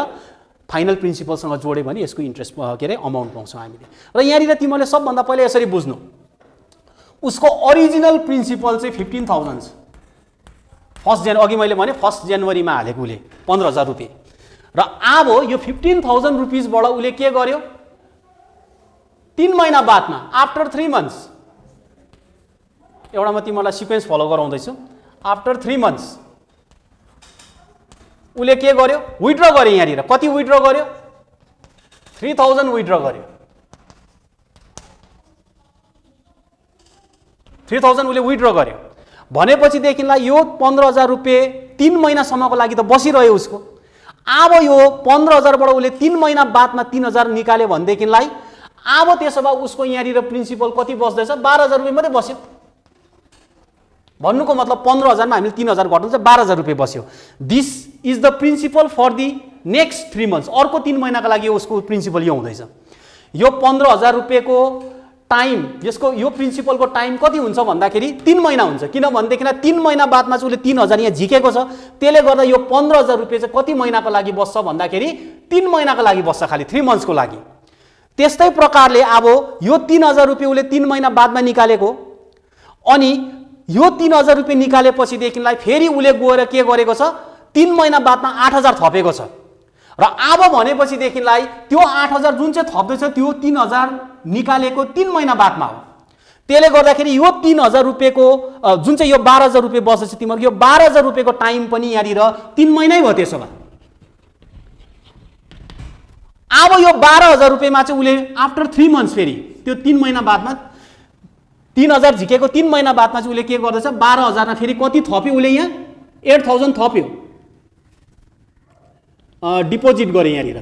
फाइनल प्रिन्सिपलसँग जोड्यो भने यसको इन्ट्रेस्ट के अरे अमाउन्ट पाउँछौँ हामीले। र यहाँनिर तिमीले सबभन्दा पहिला यसरी बुझ्नु, उसको ओरिजिनल प्रिन्सिपल चाहिँ 15,000 छ। अघि मैले भने 1 जनवरीमा हालेको उसले 15,000 रुपियाँ। र अब यो 15,000 रुपिसबाट उसले के गर्यो, 3 महिना बादमा आफ्टर 3 मन्थ्स, एउटा म तिमीलाई सिक्वेन्स फलो गराउँदैछु। आफ्टर 3 मन्थ्स उसले के गर्यो, विथड्र गर्यो। यहाँनिर कति विथड्र गर्यो, 3,000 विथड्र गर्यो। 3,000 उसले विथड्र गर्यो भनेपछिदेखिलाई यो 15,000 रुपियाँ 3 महिनासम्मको लागि त बसिरह्यो उसको। अब यो 15,000 बाट उसले 3 महिना बादमा 3,000 निकाल्यो भनेदेखिलाई अब त्यसो भए उसको यहाँनिर प्रिन्सिपल कति बस्दैछ, 12,000 रुपियाँ मात्रै बस्यो। भन्नुको मतलब 15,000 मा हामीले 3,000 घटाउनु चाहिँ 12,000 रुपियाँ बस्यो। This is the principal for the next 3 months. अर्को 3 महिनाको लागि उसको प्रिन्सिपल यो हुँदैछ। यो 15,000 रुपियाँको टाइम, यसको यो प्रिन्सिपलको टाइम कति हुन्छ भन्दाखेरि 3 महिना हुन्छ। किनभनेदेखिलाई 3 महिना बादमा चाहिँ उसले 3,000 यहाँ झिकेको छ। त्यसले गर्दा यो 15,000 रुपियाँ चाहिँ कति महिनाको लागि बस्छ भन्दाखेरि 3 महिनाको लागि बस्छ, खालि 3 मन्थ्सको लागि। त्यस्तै प्रकारले अब यो 3,000 रुपियाँ उसले 3 महिना बादमा निकालेको, अनि यो 3,000 रुपियाँ निकालेपछिदेखिलाई फेरि उसले गएर के गरेको छ, 3 महिना बादमा 8,000 थपेको छ। र अब भनेपछिदेखिलाई त्यो 8,000 जुन चाहिँ थप्दैछ त्यो 3,000 निकालेको 3 महिना बादमा हो। त्यसले गर्दाखेरि यो 3,000 रुपियाँको जुन चाहिँ यो 12,000 रुपियाँ बस्दैछ तिमीहरूको, यो 12,000 रुपियाँको टाइम पनि यहाँनिर 3 महिनै भयो। त्यसो भए अब यो 12,000 रुपियाँमा चाहिँ उसले आफ्टर 3 मन्थ्स फेरि त्यो 3 महिना बादमा 3,000 झिकेको 3 महिना बादमा चाहिँ उसले के गर्दैछ, 12,000 मा फेरि कति थप्यो उसले, यहाँ 8,000 थप्यो, डिपोजिट गर्यो। यहाँनिर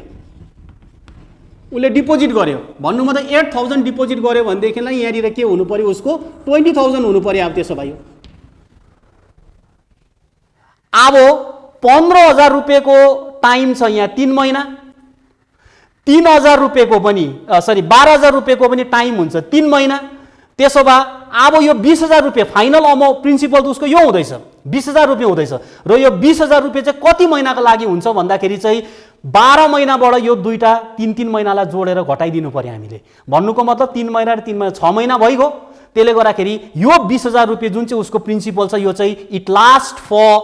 उसले डिपोजिट गर्यो भन्नु मतलब 8,000 डिपोजिट गर्यो भनेदेखिलाई यहाँनिर के हुनु पर्यो, उसको 20,000 हुनु पर्यो। अब त्यसो भयो अब 15,000 रुपियाँको टाइम छ यहाँ 3 महिना, 3,000 रुपियाँको पनि 12,000 रुपियाँको पनि टाइम हुन्छ 3 महिना। त्यसो भए अब यो 20,000 रुपियाँ फाइनल अमाउन्ट प्रिन्सिपल त उसको यो हुँदैछ, 20,000 रुपियाँ हुँदैछ। र यो 20,000 रुपियाँ चाहिँ कति महिनाको लागि हुन्छ भन्दाखेरि चाहिँ 12 महिनाबाट यो दुईटा 3-3 महिनालाई जोडेर घटाइदिनु पर्यो हामीले। भन्नुको मतलब 3 महिना र 3 महिना 6 महिना भइगयो। त्यसले गर्दाखेरि यो 20,000 रुपियाँ जुन चाहिँ उसको प्रिन्सिपल छ यो चाहिँ इट लास्ट फर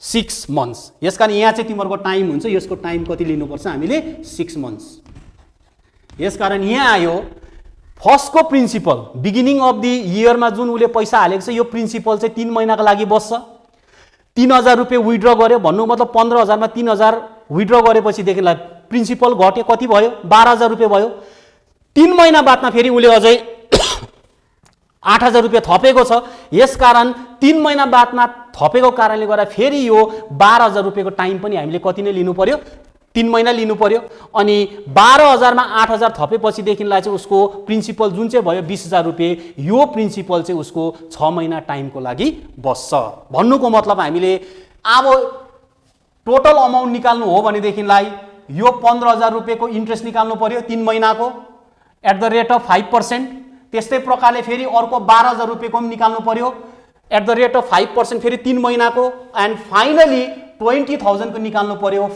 6 मन्थ्स। यसकारण यहाँ चाहिँ तिमीहरूको टाइम हुन्छ, यसको टाइम कति लिनुपर्छ हामीले, 6 मन्थ्स। यसकारण यहाँ आयो फर्स्टको प्रिन्सिपल बिगिनिङ अफ द इयरमा जुन उसले पैसा हालेको छ यो प्रिन्सिपल चाहिँ 3 महिनाको लागि बस्छ। 3,000 रुपियाँ विथड्र गर्यो भन्नु मतलब 15,000 मा 3,000 विथड्र गरेपछिदेखिलाई प्रिन्सिपल घट्यो, कति भयो, 12,000 रुपियाँ भयो। 3 महिना बादमा फेरि उसले अझै 8,000 रुपियाँ थपेको छ। यसकारण 3 महिना बादमा थपेको कारणले गर्दा फेरि यो 12,000 रुपियाँको टाइम पनि हामीले कति नै लिनु पर्यो, 3 महिना लिनु पर्यो। अनि 12,000 मा 8,000 थपेपछिदेखिलाई चाहिँ उसको प्रिन्सिपल जुन चाहिँ भयो 20,000 रुपियाँ, यो प्रिन्सिपल चाहिँ उसको 6 महिना टाइमको लागि बस्छ। भन्नुको मतलब हामीले अब टोटल अमाउन्ट निकाल्नु हो भनेदेखिलाई यो 15,000 रुपियाँको इन्ट्रेस्ट निकाल्नु पर्यो 3 महिनाको एट द रेट अफ 5%। त्यस्तै प्रकारले फेरि अर्को 12,000 रुपियाँको पनि निकाल्नु पर्यो एट द रेट अफ 5% फेरि 3 महिनाको एन्ड फाइनली 20,000 को निकाल्नु पर्यो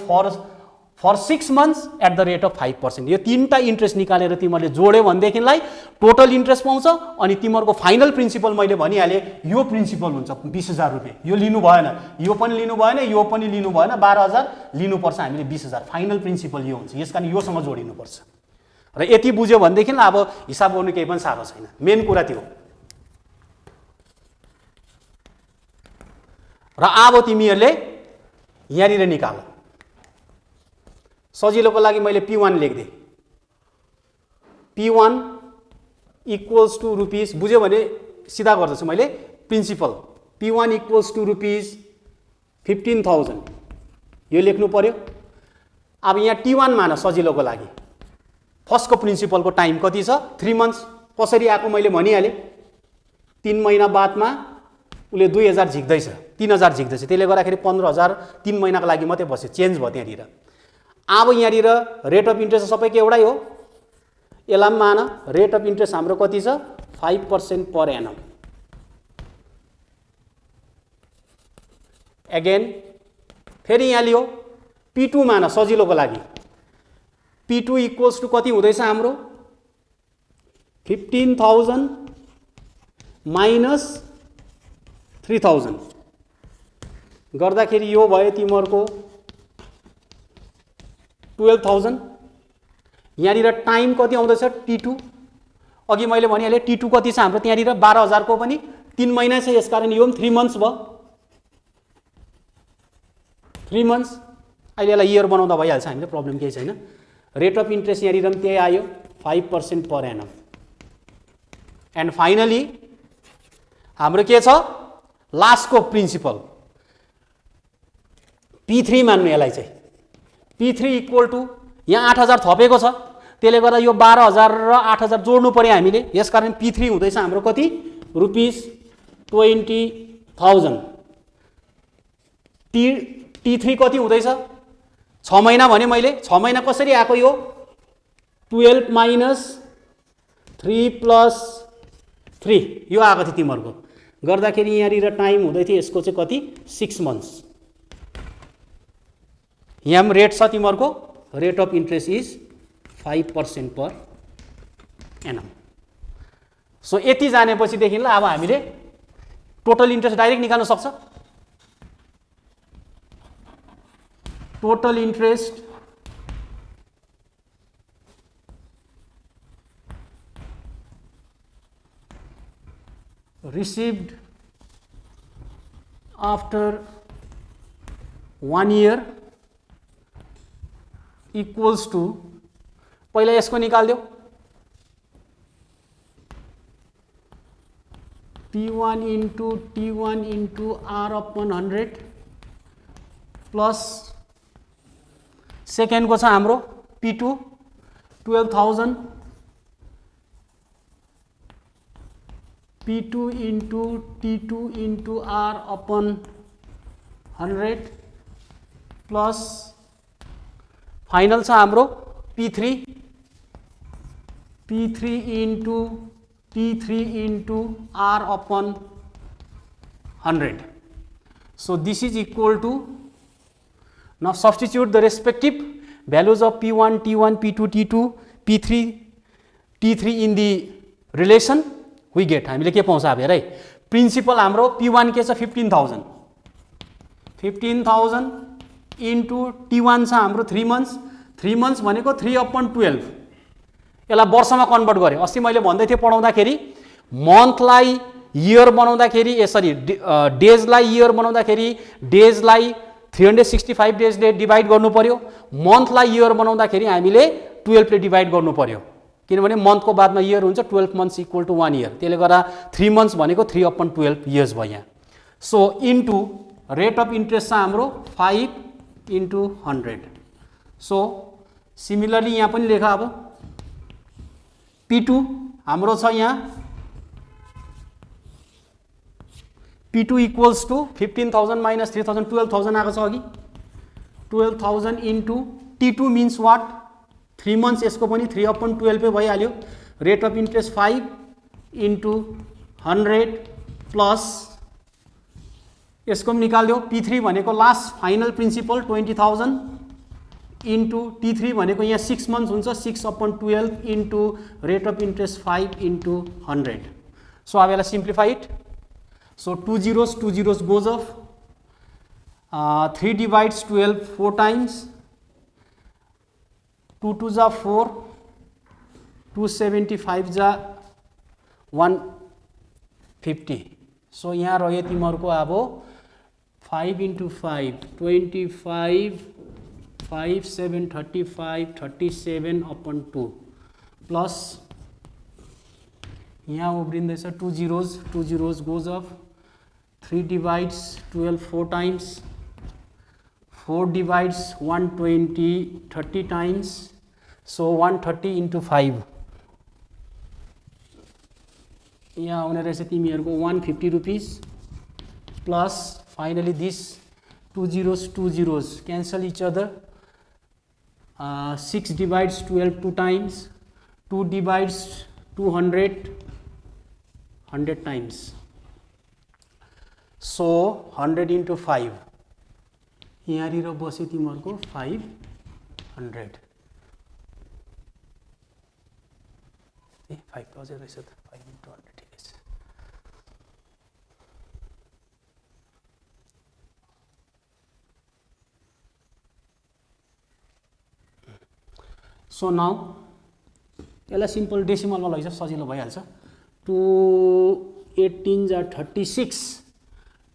for 6 months at the rate of 5%। यो तीनटा इन्ट्रेस्ट निकालेर तिमीहरूले जोड्यो भनेदेखिलाई टोटल इन्ट्रेस्ट पाउँछ अनि तिमीहरूको फाइनल प्रिन्सिपल मैले भनिहालेँ यो प्रिन्सिपल हुन्छ 20,000 रुपियाँ। यो लिनु भएन, यो पनि लिनु भएन, यो पनि लिनु भएन, 12,000 लिनुपर्छ हामीले, 20,000 फाइनल प्रिन्सिपल यो हुन्छ। यसकारण योसँग जोडिनुपर्छ र यति बुझ्यो भनेदेखि अब हिसाब गर्नु केही पनि साह्रो छैन, मेन कुरा त्यो। र अब तिमीहरूले यहाँनिर निकाल। सजिलोको लागि मैले P1 लेख्दिएँ, P1 equals to rupees, बुझ्यो भने सिधा गर्दैछु मैले principal. P1 equals to rupees 15,000 यो लेख्नु पर्यो। अब यहाँ T1 मान सजिलोको लागि, फर्स्टको प्रिन्सिपलको टाइम कति छ 3 months, कसरी आएको मैले भनिहालेँ। 3 महिना बादमा उसले 2,000 झिक्दैछ, 3,000 झिक्दैछ, त्यसले गर्दाखेरि 15,000 3 महिनाको लागि मात्रै बस्यो, चेन्ज भयो त्यहाँनिर। अब यहाँनिर रेट अफ इन्ट्रेस्ट सबैको एउटै हो, यसलाई पनि मान रेट अफ इन्ट्रेस्ट हाम्रो कति छ 5% पर एनम। एगेन फेरि यहाँ लियो P2 मान सजिलोको लागि, P2 इक्वल्स टु कति हुँदैछ हाम्रो 15,000 माइनस 3,000 गर्दाखेरि यो भयो तिमीहरूको 12,000। यहाँनिर टाइम कति आउँदैछ T2, अघि मैले भनिहालेँ T2 कति छ हाम्रो त्यहाँनिर 12,000 को पनि 3 महिना छ, यसकारण यो पनि 3 months भयो, 3 months। अहिले यसलाई इयर बनाउँदा भइहाल्छ हामीले, प्रब्लम केही छैन। रेट अफ इन्ट्रेस्ट यहाँनिर पनि त्यही आयो 5% पर एनम। एन्ड फाइनली हाम्रो के छ लास्टको प्रिन्सिपल P3 मान्नु यसलाई चाहिँ। P3 इक्वल टु यहाँ 8,000 थपेको छ, त्यसले गर्दा यो 12,000 र 8,000 जोड्नु पर्यो हामीले, यसकारण P3 हुँदैछ हाम्रो कति रुपिस 20,000। T3 कति हुँदैछ 6 महिना भने मैले 6 महिना कसरी आएको यो 12 माइनस 3 प्लस 3 यो आएको थियो तिमीहरूको, गर्दाखेरि यहाँनिर टाइम हुँदै थियो यसको चाहिँ कति 6 months। यहाँ पनि रेट छ तिमीहरूको, rate of interest is 5% per annum. So यति जानेपछिदेखिलाई अब हामीले टोटल इन्ट्रेस्ट डाइरेक्ट निकाल्न सक्छ। Total interest received after 1 year equals to, पहिला यसको निकाल दो P1 into T1 into R upon 100 plus second को छ हाम्रो P2 12,000 P2 into T2 into R upon 100 plus final छ हाम्रो P3 into T3 into R upon 100. So this is equal to, now substitute the respective values of P1, T1, P2, T2, P3, T3 in the relation. We get हामीले के पाउँछ अब हेर है, प्रिन्सिपल हाम्रो P1 के छ 15,000 into T1 छ हाम्रो 3 months, 3 months भनेको 3/12, यसलाई वर्षमा कन्भर्ट गरे। अस्ति मैले भन्दै थिएँ पढाउँदाखेरि मन्थलाई इयर बनाउँदाखेरि यसरी डेजलाई इयर बनाउँदाखेरि डेजलाई 365 डेजले डिभाइड गर्नु पर्यो, मन्थलाई इयर बनाउँदाखेरि हामीले 12 ले डिभाइड गर्नु पर्यो, किनभने मन्थको बादमा इयर हुन्छ, 12 months इक्वल टु 1 year, त्यसले गर्दा 3 months भनेको 3/12 years भयो यहाँ। So into rate of interest छ हाम्रो 5 into 100। सो सिमिलरली यहाँ पनि लेख, अब P2 हाम्रो छ यहाँ P2 इक्वल्स टु 15,000 माइनस 3,000 12,000 आएको छ अघि, 12,000 into T2 means what 3 months, यसको पनि 3/12 भइहाल्यो। Rate of interest 5 into 100 plus यसको पनि निकाल्दियो। P3 भनेको last final principal 20,000 into T3 भनेको यहाँ 6 मन्थ्स हुन्छ 6/12 into rate of interest 5 into 100. So I will simplify it. So 2 zeros goes off. 3 divides 12 4 times. 2 2s are 4. 275s are 150. So यहाँ रह्यो तिमीहरुको अब 5 into 5 25 5 7 35 37/2 plus यहाँ उब्रिँदैछ 2 zeros goes off. 3 divides 12 4 times. 4 divides 120 30 times. So 130 into 5 यहाँ आउने रहेछ तिमीहरुको 150 rupees plus finally this 2 zeros cancel each other. 6 divides 12 2 times. 2 divides 200 100 times. So 100 into 5 यहाँनिर बस्यो तिमीहरुको 500 ए 5000 रहेछ त 5 into 100 ठिकै छ। So now यसलाई सिम्पल डेसिमलमा लैजा सजिलो भइहाल्छ। 2 18s are 36,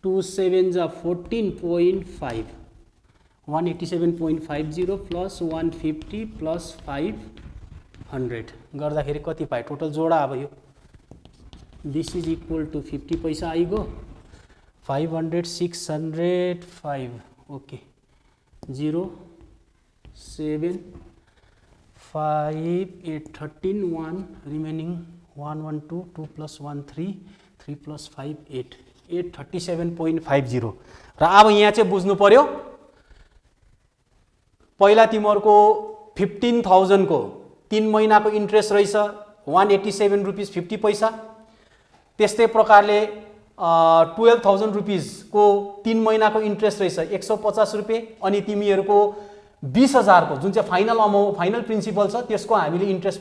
2 7s are 14.5, 187.50 plus 150 plus 500 गर्दाखेरि कति पाए टोटल जोडा अब यो दिस इज इक्वल टु 50 पैसा आइगयो 500 600 5 ओके 0 7 5 8 13 1 remaining 1 1 2 2 plus 1 3 3 plus 5 8 837.50 र अब यहाँ चाहिँ बुझ्नु पर्यो पहिला तिमीहरुको 15,000 को 3 महिनाको इन्ट्रेस्ट रहेछ 187 रुपीस 50 पैसा। त्यस्तै प्रकारले 12,000 रुपीस को 3 महिनाको इन्ट्रेस्ट रहेछ 150 रुपैयाँ अनि तिमीहरुको 20,000 को जुन चाहिँ फाइनल प्रिन्सिपल छ त्यसको हामीले इन्ट्रेस्ट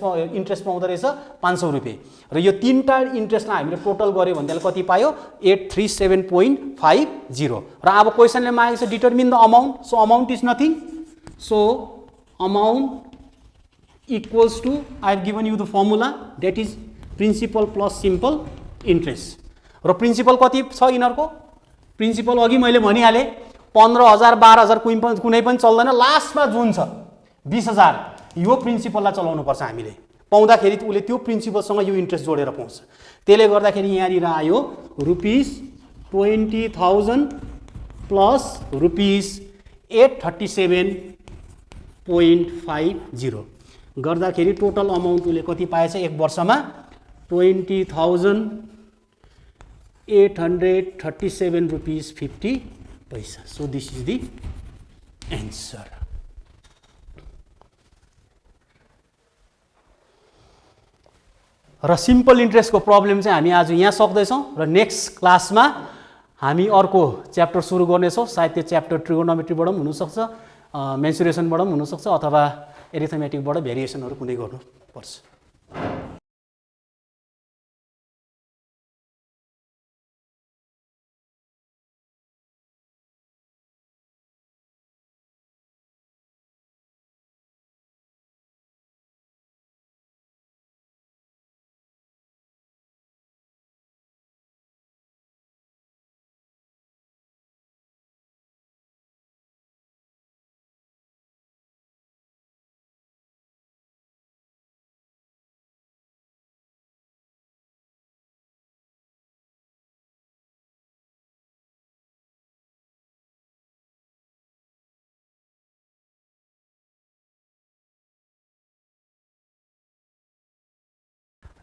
पाउँदै रहेछ 500 रुपैयाँ र यो तीनटा इन्ट्रेस्टलाई हामीले टोटल गर्यो भन्दा कति पायो 837.50 र अब क्वेशनले मागेको छ determine the amount. So amount is nothing so amount equals to I have given you the formula that is principal plus simple interest र प्रिन्सिपल कति छ यिनहरुको प्रिन्सिपल अघि मैले भनिहाले 15,000 12,000 कुनै पनि चल्दैन लास्टमा जुन छ 20,000 यो प्रिन्सिपललाई चलाउनु पर्छ हामीले पाउँदाखेरि उले त्यो प्रिन्सिपलसँग यो इन्ट्रेस्ट जोडेर पाउँछ त्यसले गर्दाखेरि यहाँनिर आयो रुपीस 20,000 प्लस रुपीस 837.50 गर्दाखेरि टोटल अमाउन्ट उले कति पाएछ एक वर्षमा 20,837 रुपीस 50 पैसा। So this is the answer. र सिम्पल इन्ट्रेस्टको प्रब्लम चाहिँ हामी आज यहाँ सक्दैछौँ र नेक्स्ट क्लासमा हामी अर्को च्याप्टर सुरु गर्नेछौँ। सायद त्यो च्याप्टर ट्रिगोनोमेट्रीबाट पनि हुनसक्छ मेन्सुरेसनबाट पनि हुनसक्छ अथवा एरिथमेटिकबाट भेरिएसनहरु कुनै गर्नुपर्छ।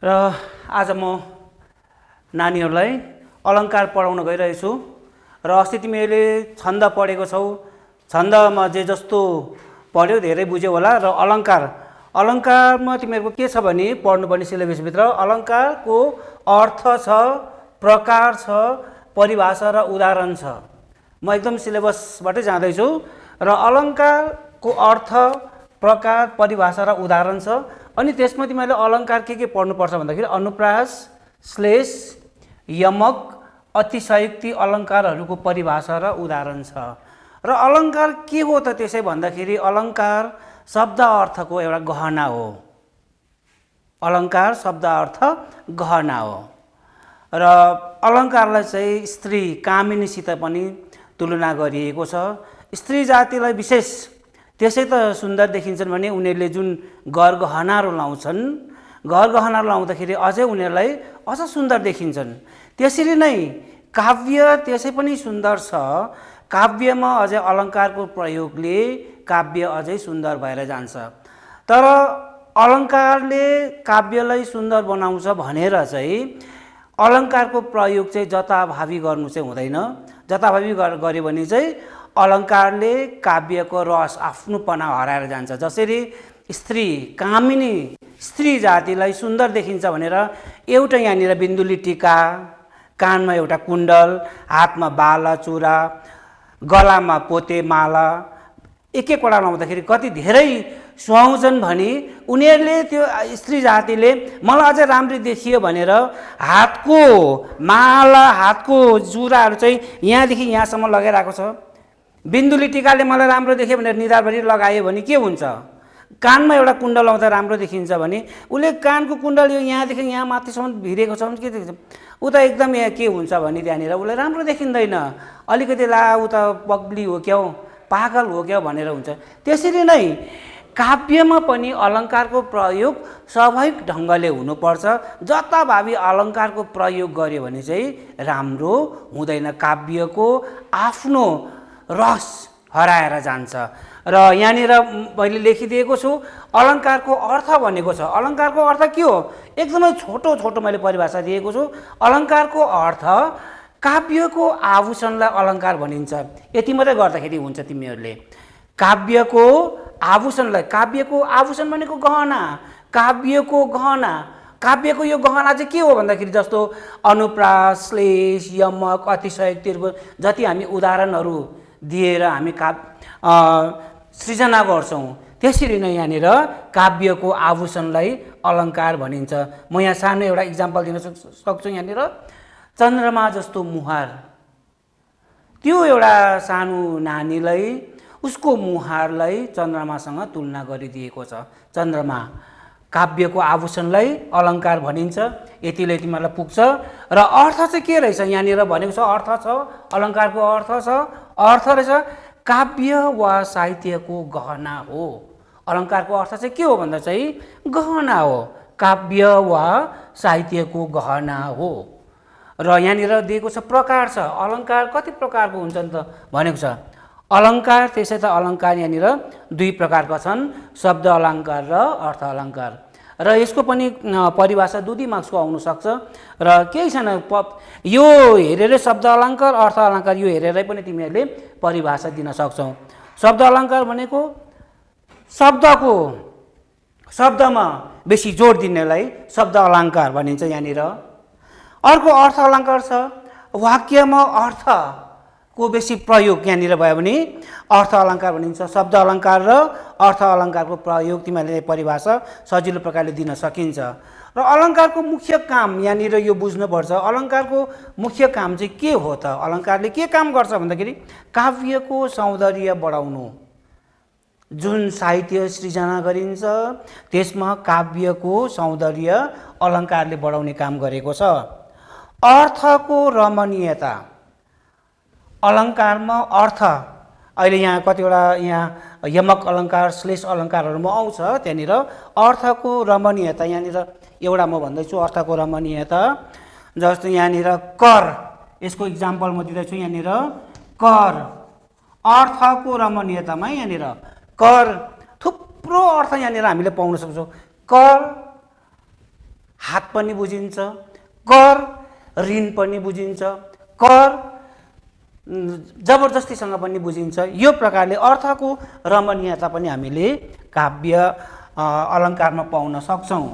र आज म नानीहरूलाई अलङ्कार पढाउन गइरहेछु र अस्ति तिमीहरूले छन्द पढेको छौ छन्दमा जे जस्तो पढ्यो धेरै बुझ्यो होला र अलङ्कारमा तिमीहरूको के छ भने पढ्नुपर्ने सिलेबसभित्र अलङ्कारको अर्थ छ प्रकार छ परिभाषा र उदाहरण छ म एकदम सिलेबसबाटै जाँदैछु र अलङ्कारको अर्थ, प्रकार, परिभाषा र उदाहरण छ। अनि त्यसमा तिमीले अलङ्कार के पढ्नुपर्छ भन्दाखेरि अनुप्रास, श्लेष, यमक, अतिशयोक्ति अलङ्कारहरूको परिभाषा र उदाहरण छ। र अलङ्कार के हो त त्यसै भन्दाखेरि अलङ्कार शब्द अर्थको एउटा गहना हो। अलङ्कार शब्द अर्थ गहना हो र अलङ्कारलाई चाहिँ स्त्री कामिनीसित पनि तुलना गरिएको छ। स्त्री जातिलाई विशेष त्यसै त सुन्दर देखिन्छन् भने उनीहरूले जुन गरगहनाहरू लाउँछन्, गरगहनाहरू लाउँदाखेरि अझै उनीहरूलाई अझ सुन्दर देखिन्छन्। त्यसरी नै काव्य त्यसै पनि सुन्दर छ। काव्यमा अझै अलङ्कारको प्रयोगले काव्य अझै सुन्दर भएर जान्छ। तर अलङ्कारले काव्यलाई सुन्दर बनाउँछ भनेर चाहिँ अलङ्कारको प्रयोग चाहिँ जताभावी गर्नु चाहिँ हुँदैन। जताभावी गर्यो भने चाहिँ अलङ्कारले काव्यको रस आफ्नोपना हराएर जान्छ। जसरी स्त्री कामिनी स्त्री जातिलाई सुन्दर देखिन्छ भनेर एउटा यहाँनिर बिन्दुली टीका, कानमा एउटा कुण्डल, हातमा बाला चुरा, गलामा पोते माला एक-एकवटा लाउँदाखेरि कति धेरै सुहाउँछन् भनी उनीहरूले त्यो स्त्री जातिले मलाई अझै राम्ररी देखियो भनेर हातको माला, हातको चुराहरू चाहिँ यहाँदेखि यहाँसम्म लगाइरहेको छ। बिन्दुली टीकाले मलाई राम्रो देख्यो भनेर निधारभरि लगायो भने के हुन्छ? कानमा एउटा कुण्डल लाउँदा राम्रो देखिन्छ भने उसले कानको कुण्डल यो यहाँदेखि यहाँ माथिसम्म भिरेको छ भने के देखिन्छ? उता एकदम यहाँ के हुन्छ भने त्यहाँनिर उसलाई राम्रो देखिँदैन। अलिकति ला उता पग्ली हो क्या हो, पागल हो क्या भनेर हुन्छ। त्यसरी नै काव्यमा पनि अलङ्कारको प्रयोग स्वाभाविक ढङ्गले हुनुपर्छ। जताभावी अलङ्कारको प्रयोग गर्यो भने चाहिँ राम्रो हुँदैन। काव्यको आफ्नो रस हराएर जान्छ। र यहाँनिर मैले लेखिदिएको छु अलङ्कारको अर्थ भनेको छ। अलङ्कारको अर्थ के हो? एकदमै छोटो मैले परिभाषा दिएको छु। अलङ्कारको अर्थ काव्यको आभूषणलाई अलङ्कार भनिन्छ। यति मात्रै गर्दाखेरि हुन्छ तिमीहरूले। काव्यको आभूषणलाई, काव्यको आभूषण भनेको गहना, काव्यको गहना, काव्यको यो गहना चाहिँ के हो भन्दाखेरि जस्तो अनुप्रास, श्लेष, यमक, अतिशयोक्तिहरूको जति हामी उदाहरणहरू दिएर हामी सृजना गर्छौँ त्यसरी नै यहाँनिर काव्यको आभूषणलाई अलङ्कार भनिन्छ। म यहाँ सानो एउटा इक्जाम्पल दिन सक्छु। यहाँनिर चन्द्रमा जस्तो मुहार, त्यो एउटा सानो नानीलाई उसको मुहारलाई चन्द्रमासँग तुलना गरिदिएको छ। चन्द्रमा काव्यको आभूषणलाई अलङ्कार भनिन्छ। यतिले तिमीहरूलाई पुग्छ। र अर्थ चाहिँ के रहेछ यहाँनिर भनेको छ? अर्थ छ, अलङ्कारको अर्थ छ। अर्थ रहेछ काव्य वा साहित्यको गहना हो। अलङ्कारको अर्थ चाहिँ के हो भन्दा चाहिँ गहना हो, काव्य वा साहित्यको गहना हो। र यहाँनिर दिएको छ प्रकार छ। अलङ्कार कति प्रकारको हुन्छन् त भनेको छ। अलङ्कार त्यसै त अलङ्कार यहाँनिर दुई प्रकारका छन्, शब्द अलङ्कार र अर्थ अलङ्कार। र यसको पनि परिभाषा 2 मार्क्सको आउन सक्छ र केही छैन। यो हेरेर शब्द अलङ्कार, अर्थ अलङ्कार यो हेरेरै पनि तिमीहरूले परिभाषा दिन सक्छौ। शब्द अलङ्कार भनेको शब्दमा बेसी जोड दिनेलाई शब्द अलङ्कार भनिन्छ यहाँनिर। अर्को अर्थ अलङ्कार छ। वाक्यमा अर्थको बेसी प्रयोग यहाँनिर भयो भने अर्थ अलङ्कार भनिन्छ। शब्द अलङ्कार र अर्थ अलङ्कारको प्रयोग तिमीहरूले परिभाषा सजिलो प्रकारले दिन सकिन्छ। र अलङ्कारको मुख्य काम यहाँनिर यो बुझ्नुपर्छ। अलङ्कारको मुख्य काम चाहिँ के हो त? अलङ्कारले के काम गर्छ भन्दाखेरि काव्यको सौन्दर्य बढाउनु। जुन साहित्य सृजना गरिन्छ त्यसमा काव्यको सौन्दर्य अलङ्कारले बढाउने काम गरेको छ। अर्थको रमणीयता, अलङ्कारमा अर्थ अहिले यहाँ कतिवटा यहाँ यमक अलङ्कार, श्लेष अलङ्कारहरूमा आउँछ। त्यहाँनिर अर्थको रमणीयता यहाँनिर एउटा म भन्दैछु। अर्थको रमणीयता जस्तो यहाँनिर कर, यसको इक्जाम्पल म दिँदैछु। यहाँनिर कर अर्थको रमणीयतामा यहाँनिर कर थुप्रो अर्थ यहाँनिर हामीले पाउन सक्छौँ। कर हात पनि बुझिन्छ, कर ऋण पनि बुझिन्छ, कर जबरजस्तीसँग पनि बुझिन्छ। यो प्रकारले अर्थको रमणीयता पनि हामीले काव्य अलङ्कारमा पाउन सक्छौँ।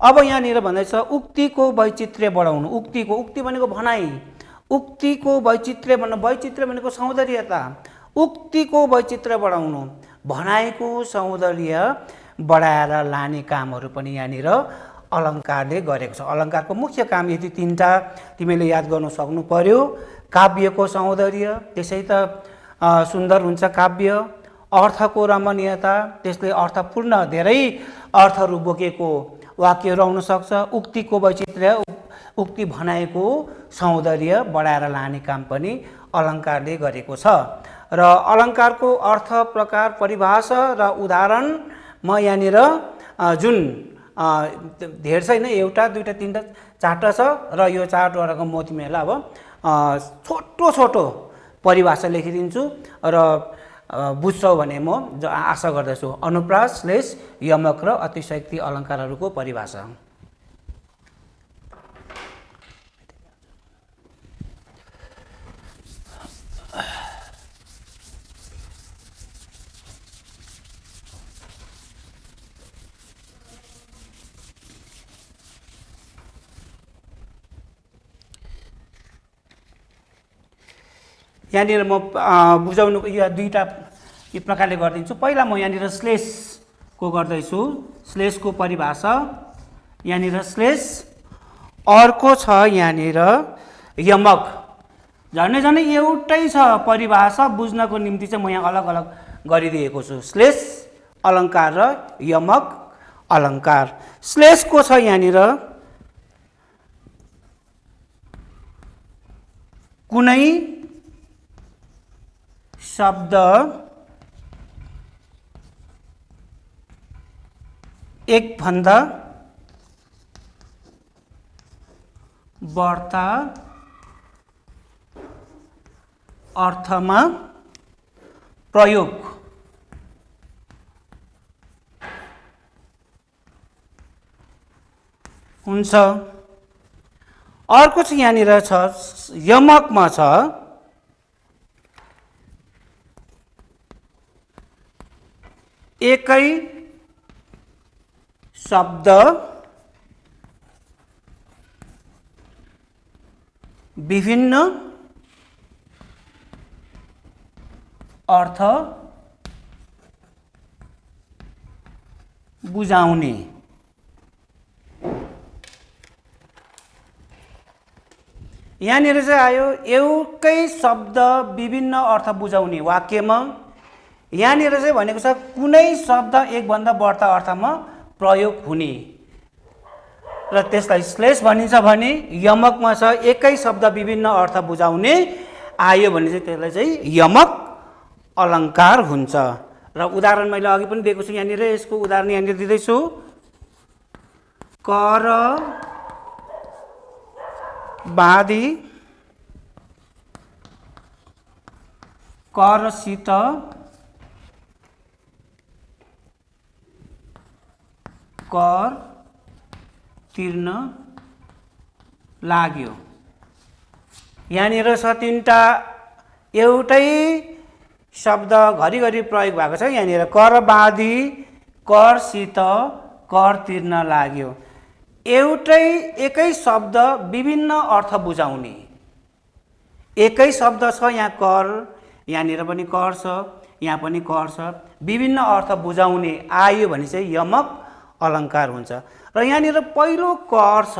अब यहाँनिर भन्दैछ उक्तिको वैचित्र्य बढाउनु। उक्ति भनेको भनाइ, उक्तिको वैचित्र्य भन्नु, वैचित्र्य भनेको सौन्दर्यता, उक्तिको वैचित्र्य बढाउनु, भनाइको सौन्दर्य बढाएर लाने कामहरू पनि यहाँनिर अलङ्कारले गरेको छ। अलङ्कारको मुख्य काम यति तीनटा तिमीले याद गर्नु सक्नु पर्यो। काव्यको सौन्दर्य, त्यसै त सुन्दर हुन्छ काव्य। अर्थको रमणीयता, त्यसले अर्थपूर्ण धेरै अर्थहरू बोकेको वाक्यहरू आउन सक्छ। उक्तिको वैचित्र्य, उक्ति भनाइको सौन्दर्य बढाएर लाने काम पनि अलङ्कारले गरेको छ। र अलङ्कारको अर्थ, प्रकार, परिभाषा र उदाहरण म यहाँनिर जुन धेर छैन, एउटा दुईवटा तिनवटा चारवटा छ र यो चारवटाको म तिमीहरूलाई अब छोटो छोटो परिभाषा लेखिदिन्छु र बुझ्छौ भने म आशा गर्दछु। अनुप्रास श्लेष यमक र अतिशयोक्ति अलङ्कारहरूको परिभाषा। यहाँनिर म बुझाउनुको यो दुईवटा यो प्रकारले गरिदिन्छु। पहिला म यहाँनिर श्लेषको गर्दैछु, श्लेषको परिभाषा। यहाँनिर श्लेष, अर्को छ यहाँनिर यमक। झन्डै झन्डै एउटै छ परिभाषा, बुझ्नको निम्ति चाहिँ म यहाँ अलग अलग गरिदिएको छु। श्लेष अलङ्कार र यमक अलङ्कार। श्लेषको छ यहाँनिर कुनै शब्द एकभन्दा बढ्ता अर्थमा प्रयोग हुन्छ। अर्को चाहिँ यहाँनिर छ यमकमा छ एकै शब्द विभिन्न अर्थ बुझाउने। यहाँनिर चाहिँ आयो एउटै शब्द विभिन्न अर्थ बुझाउने वाक्यमा। यहाँनिर चाहिँ भनेको छ कुनै शब्द एकभन्दा बढ्ता अर्थमा प्रयोग हुने र त्यसलाई श्लेष भनिन्छ भने यमकमा छ एकै शब्द विभिन्न अर्थ बुझाउने आयो भने चाहिँ त्यसलाई चाहिँ यमक अलङ्कार हुन्छ। र उदाहरण मैले अघि पनि दिएको छु, यहाँनिर यसको उदाहरण यहाँनिर दिँदैछु। कर बाँधी करसित कर तिर्न लाग्यो। यहाँनिर छ तीनटा एउटै शब्द घरिघरि प्रयोग भएको छ। यहाँनिर कर बाँधी करसित कर तिर्न लाग्यो। एउटै एकै शब्द विभिन्न अर्थ बुझाउने। एकै शब्द छ यहाँ कर, यहाँनिर पनि कर छ, यहाँ पनि कर छ, विभिन्न अर्थ बुझाउने आयो भने चाहिँ यमक अलङ्कार हुन्छ। र यहाँनिर पहिलो कर छ,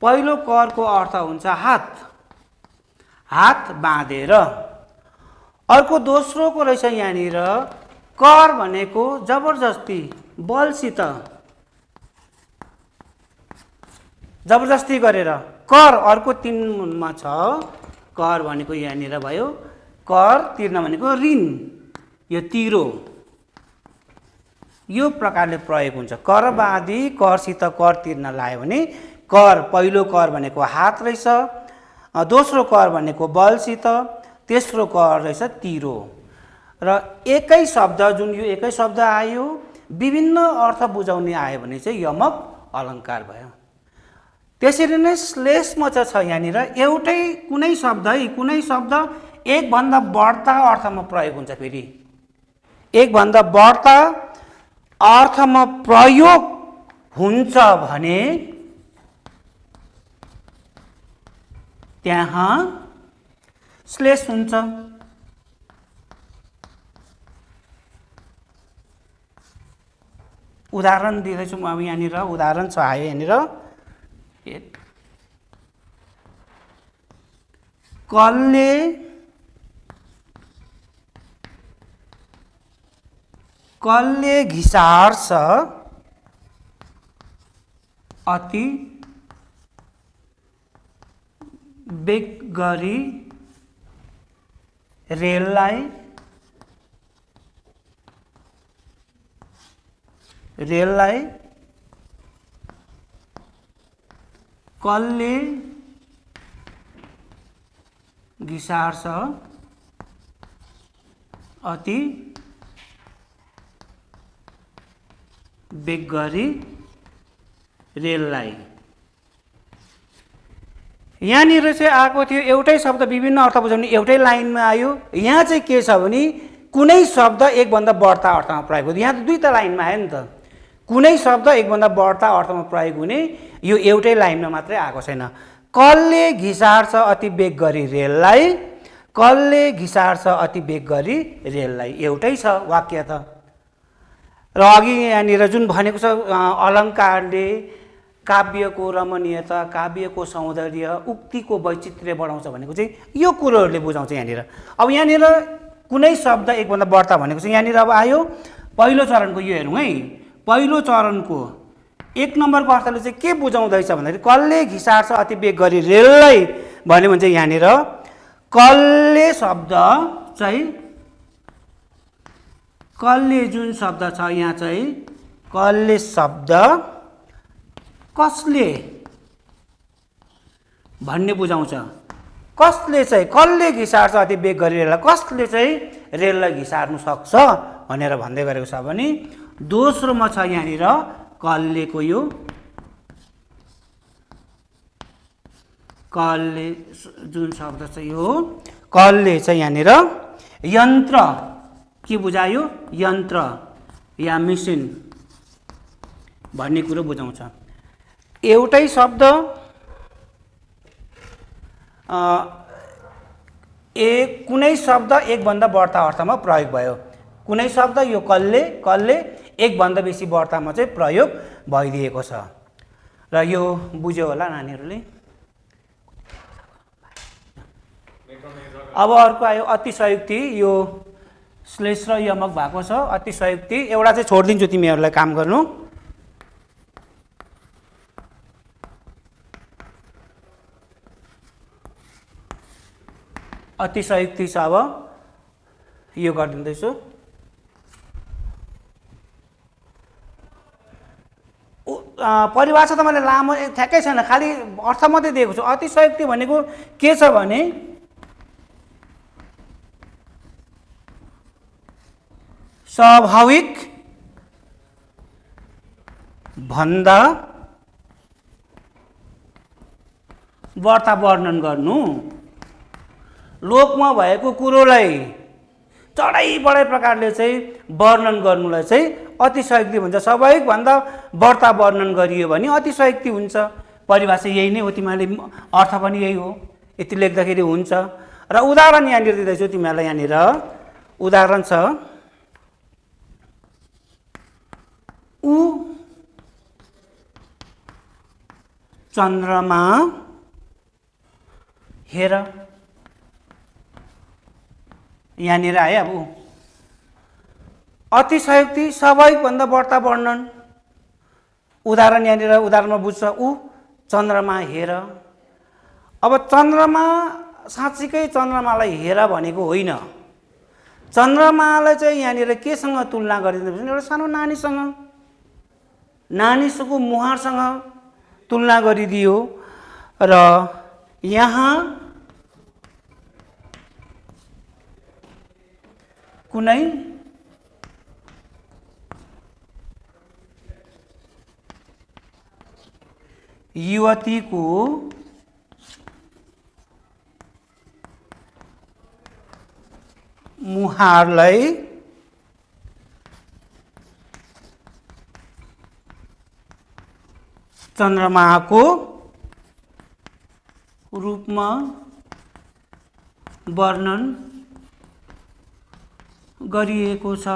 पहिलो करको अर्थ हुन्छ हात, हात बाँधेर। अर्को दोस्रोको रहेछ यहाँनिर कर भनेको जबरजस्ती, बलसित, जबरजस्ती गरेर कर। अर्को तीनमा छ कर भनेको यहाँनिर भयो कर तिर्न भनेको ऋण, यो तिरो, यो प्रकारले प्रयोग हुन्छ। कर बाँधी करसित कर तिर्न लाग्यो भने कर, पहिलो कर भनेको हात रहेछ, दोस्रो कर भनेको बलसित, तेस्रो कर रहेछ तिरो। र एकै शब्द, जुन यो एकै शब्द आयो विभिन्न अर्थ बुझाउने आयो भने चाहिँ यमक अलङ्कार भयो। त्यसरी नै श्लेषमा चाहिँ छ यहाँनिर एउटै कुनै शब्द है, कुनै शब्द एकभन्दा बढ्ता अर्थमा प्रयोग हुन्छ। फेरि एकभन्दा बढ्ता अर्थमा प्रयोग हुन्छ भने त्यहाँ स्लेस हुन्छ। उदाहरण दिँदैछु म अब यहाँनिर उदाहरण छ आयो यहाँनिर कल्ले घिसार्छ अति बेग गरी रेललाई कल्ले घिसार्छ अति बेग गरी रेललाई। यहाँनिर चाहिँ आएको थियो एउटै शब्द विभिन्न अर्थ बुझाउने एउटै लाइनमा आयो। यहाँ चाहिँ के छ भने कुनै शब्द एकभन्दा बढ्ता अर्थमा प्रयोग हुँदैन। यहाँ त दुईटा लाइनमा आयो नि त। कुनै शब्द एकभन्दा बढ्ता अर्थमा प्रयोग हुने यो एउटै लाइनमा मात्रै आएको छैन। कल्ले घिसार्छ अति बेग गरी रेललाई, कल्ले घिसार्छ अति बेग गरी रेललाई, एउटै छ वाक्य त। र अघि यहाँनिर जुन भनेको छ अलङ्कारले काव्यको रमणीयता, काव्यको सौन्दर्य, उक्तिको वैचित्र्य बढाउँछ भनेको चाहिँ यो कुरोहरूले बुझाउँछ यहाँनिर। अब यहाँनिर कुनै शब्द एकभन्दा बढ्ता भनेको चाहिँ यहाँनिर अब आयो पहिलो चरणको यो हेरौँ है। पहिलो चरणको 1 नम्बरको अर्थले चाहिँ के बुझाउँदैछ भन्दाखेरि कल्ले घिसार्छ अति बेग गरी रेललाई भन्यो भने चाहिँ यहाँनिर कल्ले शब्द चाहिँ कल्ले जुन शब्द छ यहाँ चाहिँ कल्ले शब्द कसले भन्ने बुझाउँछ। कसले चाहिँ कल्ले घिसार्छ अति बेग गरी रेललाई, कसले चाहिँ रेललाई घिसार्नु सक्छ भनेर भन्दै गरेको छ भने दोस्रोमा छ यहाँनिर कल्लेको यो कल्ले जुन शब्द छ यो कल्ले चाहिँ यहाँनिर यन्त्र के बुझायो, यन्त्र या मेसिन भन्ने कुरो बुझाउँछ। एउटै शब्द कुनै शब्द एकभन्दा बढ्ता अर्थमा प्रयोग भयो। कुनै शब्द यो कल्ले एकभन्दा बेसी बढ्तामा चाहिँ प्रयोग भइदिएको छ र यो बुझ्यो होला नानीहरूले। अब अर्को आयो अतिशयोक्ति। यो श्लेष र यमक भएको छ। अतिशयोक्ति एउटा चाहिँ छोडिदिन्छु तिमीहरूलाई काम गर्नु। अतिशयोक्ति छ अब यो गरिदिँदैछु। परिभाषा त मैले लामो ठ्याक्कै छैन, खालि अर्थ मात्रै दिएको छु। अतिशयोक्ति भनेको के छ भने स्वाभाविक भन्दा बढ्ता वर्णन गर्नु। लोकमा भएको कुरोलाई चढाइ बढाइ प्रकारले चाहिँ वर्णन गर्नुलाई चाहिँ अतिशयोक्ति भन्छ। स्वाभाविक भन्दा बढ्ता वर्णन गरियो भने अतिशयोक्ति हुन्छ। परिभाषा यही नै हो, तिमीहरूले अर्थ पनि यही हो, यति लेख्दाखेरि हुन्छ। र उदाहरण यहाँनिर दिँदैछु तिमीहरूलाई। यहाँनिर उदाहरण छ ऊ चन्द्रमा हेर। यहाँनिर आयो अब अतिशयोक्ति स्वाभाविक भन्दा बढ्ता वर्णन। उदाहरण यहाँनिर उदाहरणमा बुझ्छ ऊ चन्द्रमा हेर। अब चन्द्रमा साँच्चीकै चन्द्रमालाई हेर भनेको होइन। चन्द्रमालाई चाहिँ यहाँनिर केसँग तुलना गरिदिन्छ भने एउटा सानो नानीसँग, नानीको मुहारसँग तुलना गरिदियो। र यहाँ कुनै युवतीको मुहारलाई चन्द्रमाको रूपमा वर्णन गरिएको छ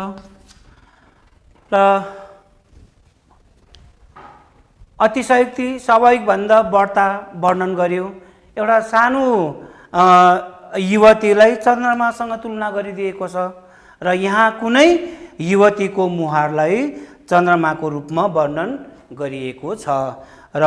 र अतिशयोक्ति स्वाभाविकभन्दा बढ्ता वर्णन गर्यो। एउटा सानो युवतीलाई चन्द्रमासँग तुलना गरिदिएको छ र यहाँ कुनै युवतीको मुहारलाई चन्द्रमाको रूपमा वर्णन गरिएको छ र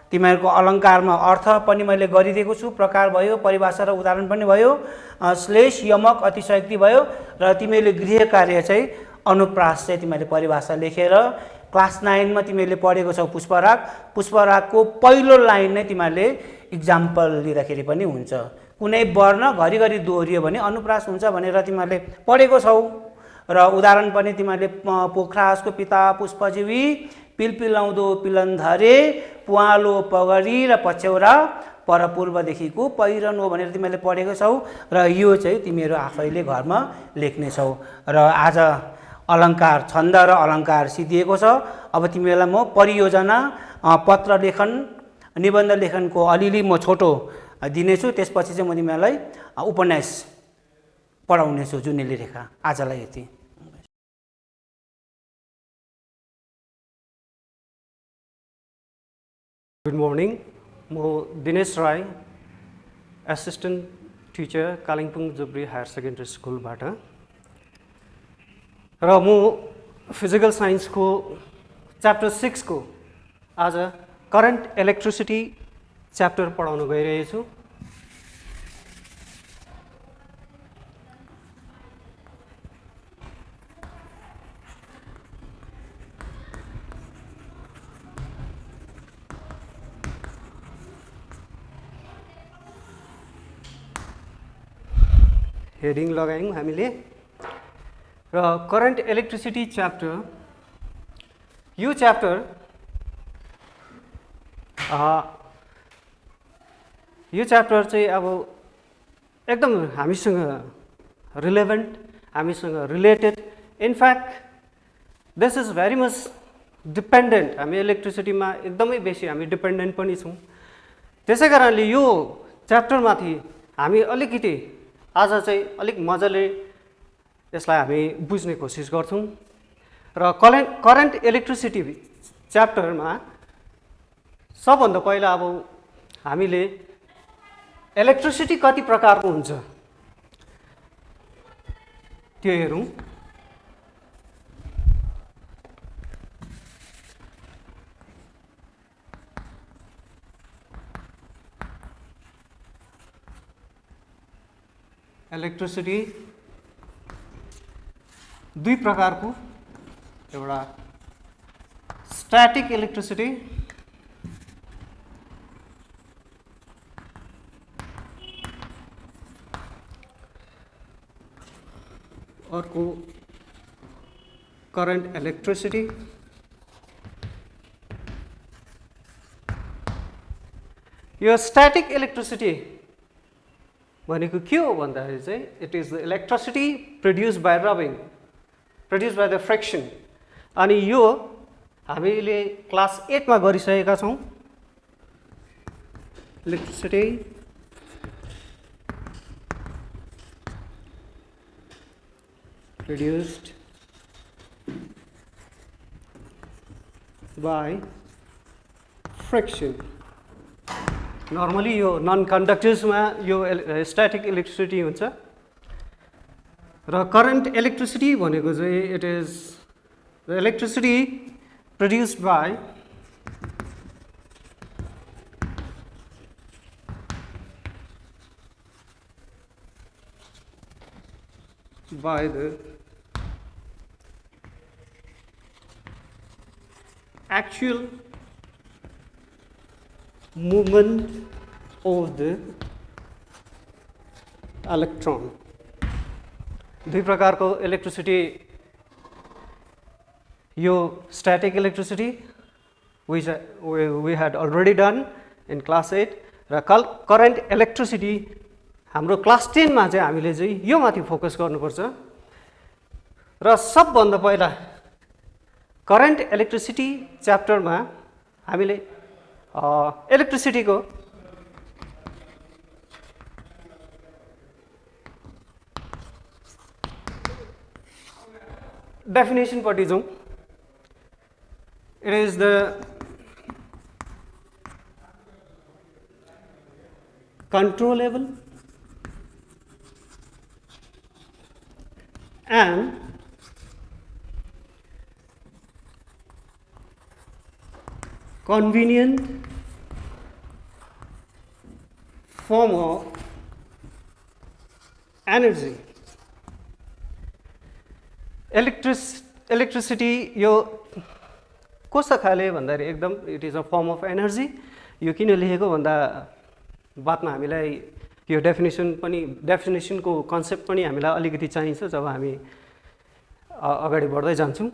तिमीहरूको अलङ्कारमा अर्थ पनि मैले गरिदिएको छु। प्रकार भयो, परिभाषा र उदाहरण पनि भयो, श्लेष, यमक, अतिशयोक्ति भयो र तिमीले गृह कार्य चाहिँ अनुप्रास चाहिँ तिमीले परिभाषा लेखेर क्लास 9 मा तिमीले पढेको छौ पुष्पराग। पुष्परागको पहिलो लाइन नै तिमीले इक्जाम्पल लिँदाखेरि पनि हुन्छ। कुनै वर्ण घरिघरि दोहोरियो भने अनुप्रास हुन्छ भनेर तिमीले पढेको छौ र उदाहरण पनि तिमीले पोखराजको पिता पुष्पजीवी पिलपिलाउँदो पिलन्धरे पुवालो पगडी र पछ्यौरा परपूर्वदेखिको पहिरन हो भनेर तिमीले पढेको छौ र यो चाहिँ तिमीहरू आफैले घरमा लेख्नेछौ। र आज अलङ्कार छन्द र अलङ्कार सिद्धिएको छ। अब तिमीहरूलाई म परियोजना, पत्र लेखन, निबन्ध लेखनको अलिअलि म छोटो दिनेछु। त्यसपछि चाहिँ म तिमीहरूलाई उपन्यास पढाउनेछु जुनेली रेखा। आजलाई यति। गुड मर्निङ, म Dinesh Rai, assistant teacher Kalimpong Jubri higher secondary स्कुलबाट र म फिजिकल साइन्सको च्याप्टर 6 को आज करेन्ट इलेक्ट्रिसिटी च्याप्टर पढाउन गइरहेछु। हेडिङ लगायौँ हामीले र करेन्ट इलेक्ट्रिसिटी च्याप्टर, यो च्याप्टर चाहिँ अब एकदम हामीसँग रिलेभेन्ट, हामीसँग related, in fact this is very much dependent. हामी इलेक्ट्रिसिटीमा एकदमै बेसी हामी डिपेन्डेन्ट पनि छौँ। त्यसै कारणले यो च्याप्टरमाथि हामी अलिकति आज चाहिँ अलिक मजाले यसलाई हामी बुझ्ने कोसिस गर्छौँ र करेन्ट इलेक्ट्रिसिटी च्याप्टरमा सबभन्दा पहिला अब हामीले इलेक्ट्रिसिटी कति प्रकारको हुन्छ त्यो हेरौँ। इलेक्ट्रिसिटी दुई प्रकारको, एउटा स्ट्याटिक इलेक्ट्रिसिटी अर्को करेन्ट इलेक्ट्रिसिटी। यो स्ट्याटिक इलेक्ट्रिसिटी भनेको के हो भन्दाखेरि चाहिँ it is the electricity produce by rubbing, produce by the friction. अनि यो हामीले क्लास 8 मा गरिसकेका छौँ। Electricity produced by friction. Normally यो नन कन्डक्टर्समा यो स्ट्याटिक इलेक्ट्रिसिटी हुन्छ र करेन्ट इलेक्ट्रिसिटी भनेको चाहिँ it is the electricity produced by the actual movement of the electron। दुई प्रकारको इलेक्ट्रिसिटी, यो static electricity which we had already done in class 8 र करेन्ट इलेक्ट्रिसिटी हाम्रो क्लास 10 मा चाहिँ हामीले चाहिँ यो माथि फोकस गर्नुपर्छ। र सबभन्दा पहिला करेन्ट इलेक्ट्रिसिटी च्याप्टरमा हामीले इलेक्ट्रिसिटीको डेफिनेसनपट्टि जाउँ. It is the controllable and convenient form of energy. Electricity यो कस्तो खाले भन्दाखेरि एकदम it is a form of energy. यो किन लेखेको भन्दा बादमा हामीलाई यो डेफिनेसनको कन्सेप्ट पनि हामीलाई अलिकति चाहिन्छ जब हामी अगाडि बढ्दै जान्छौँ.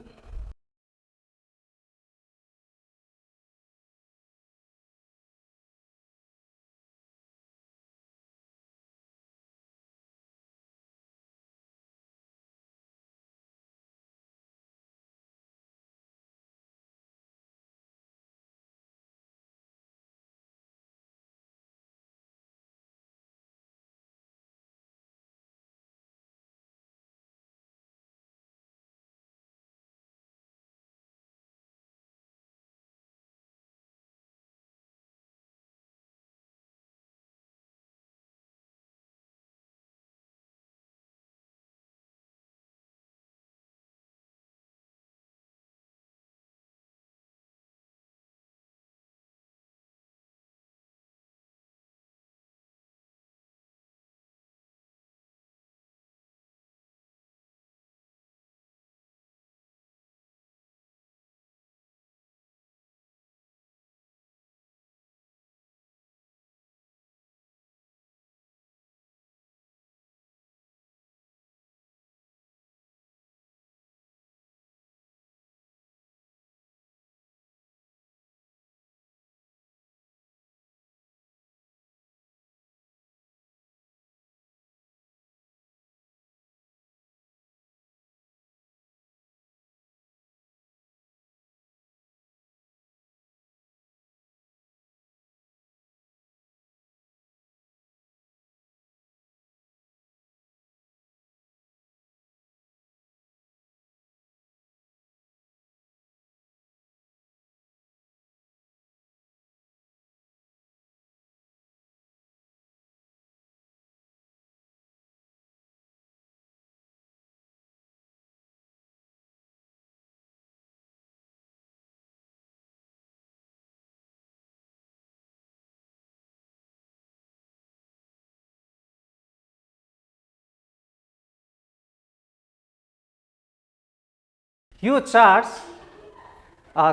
यो चार्ज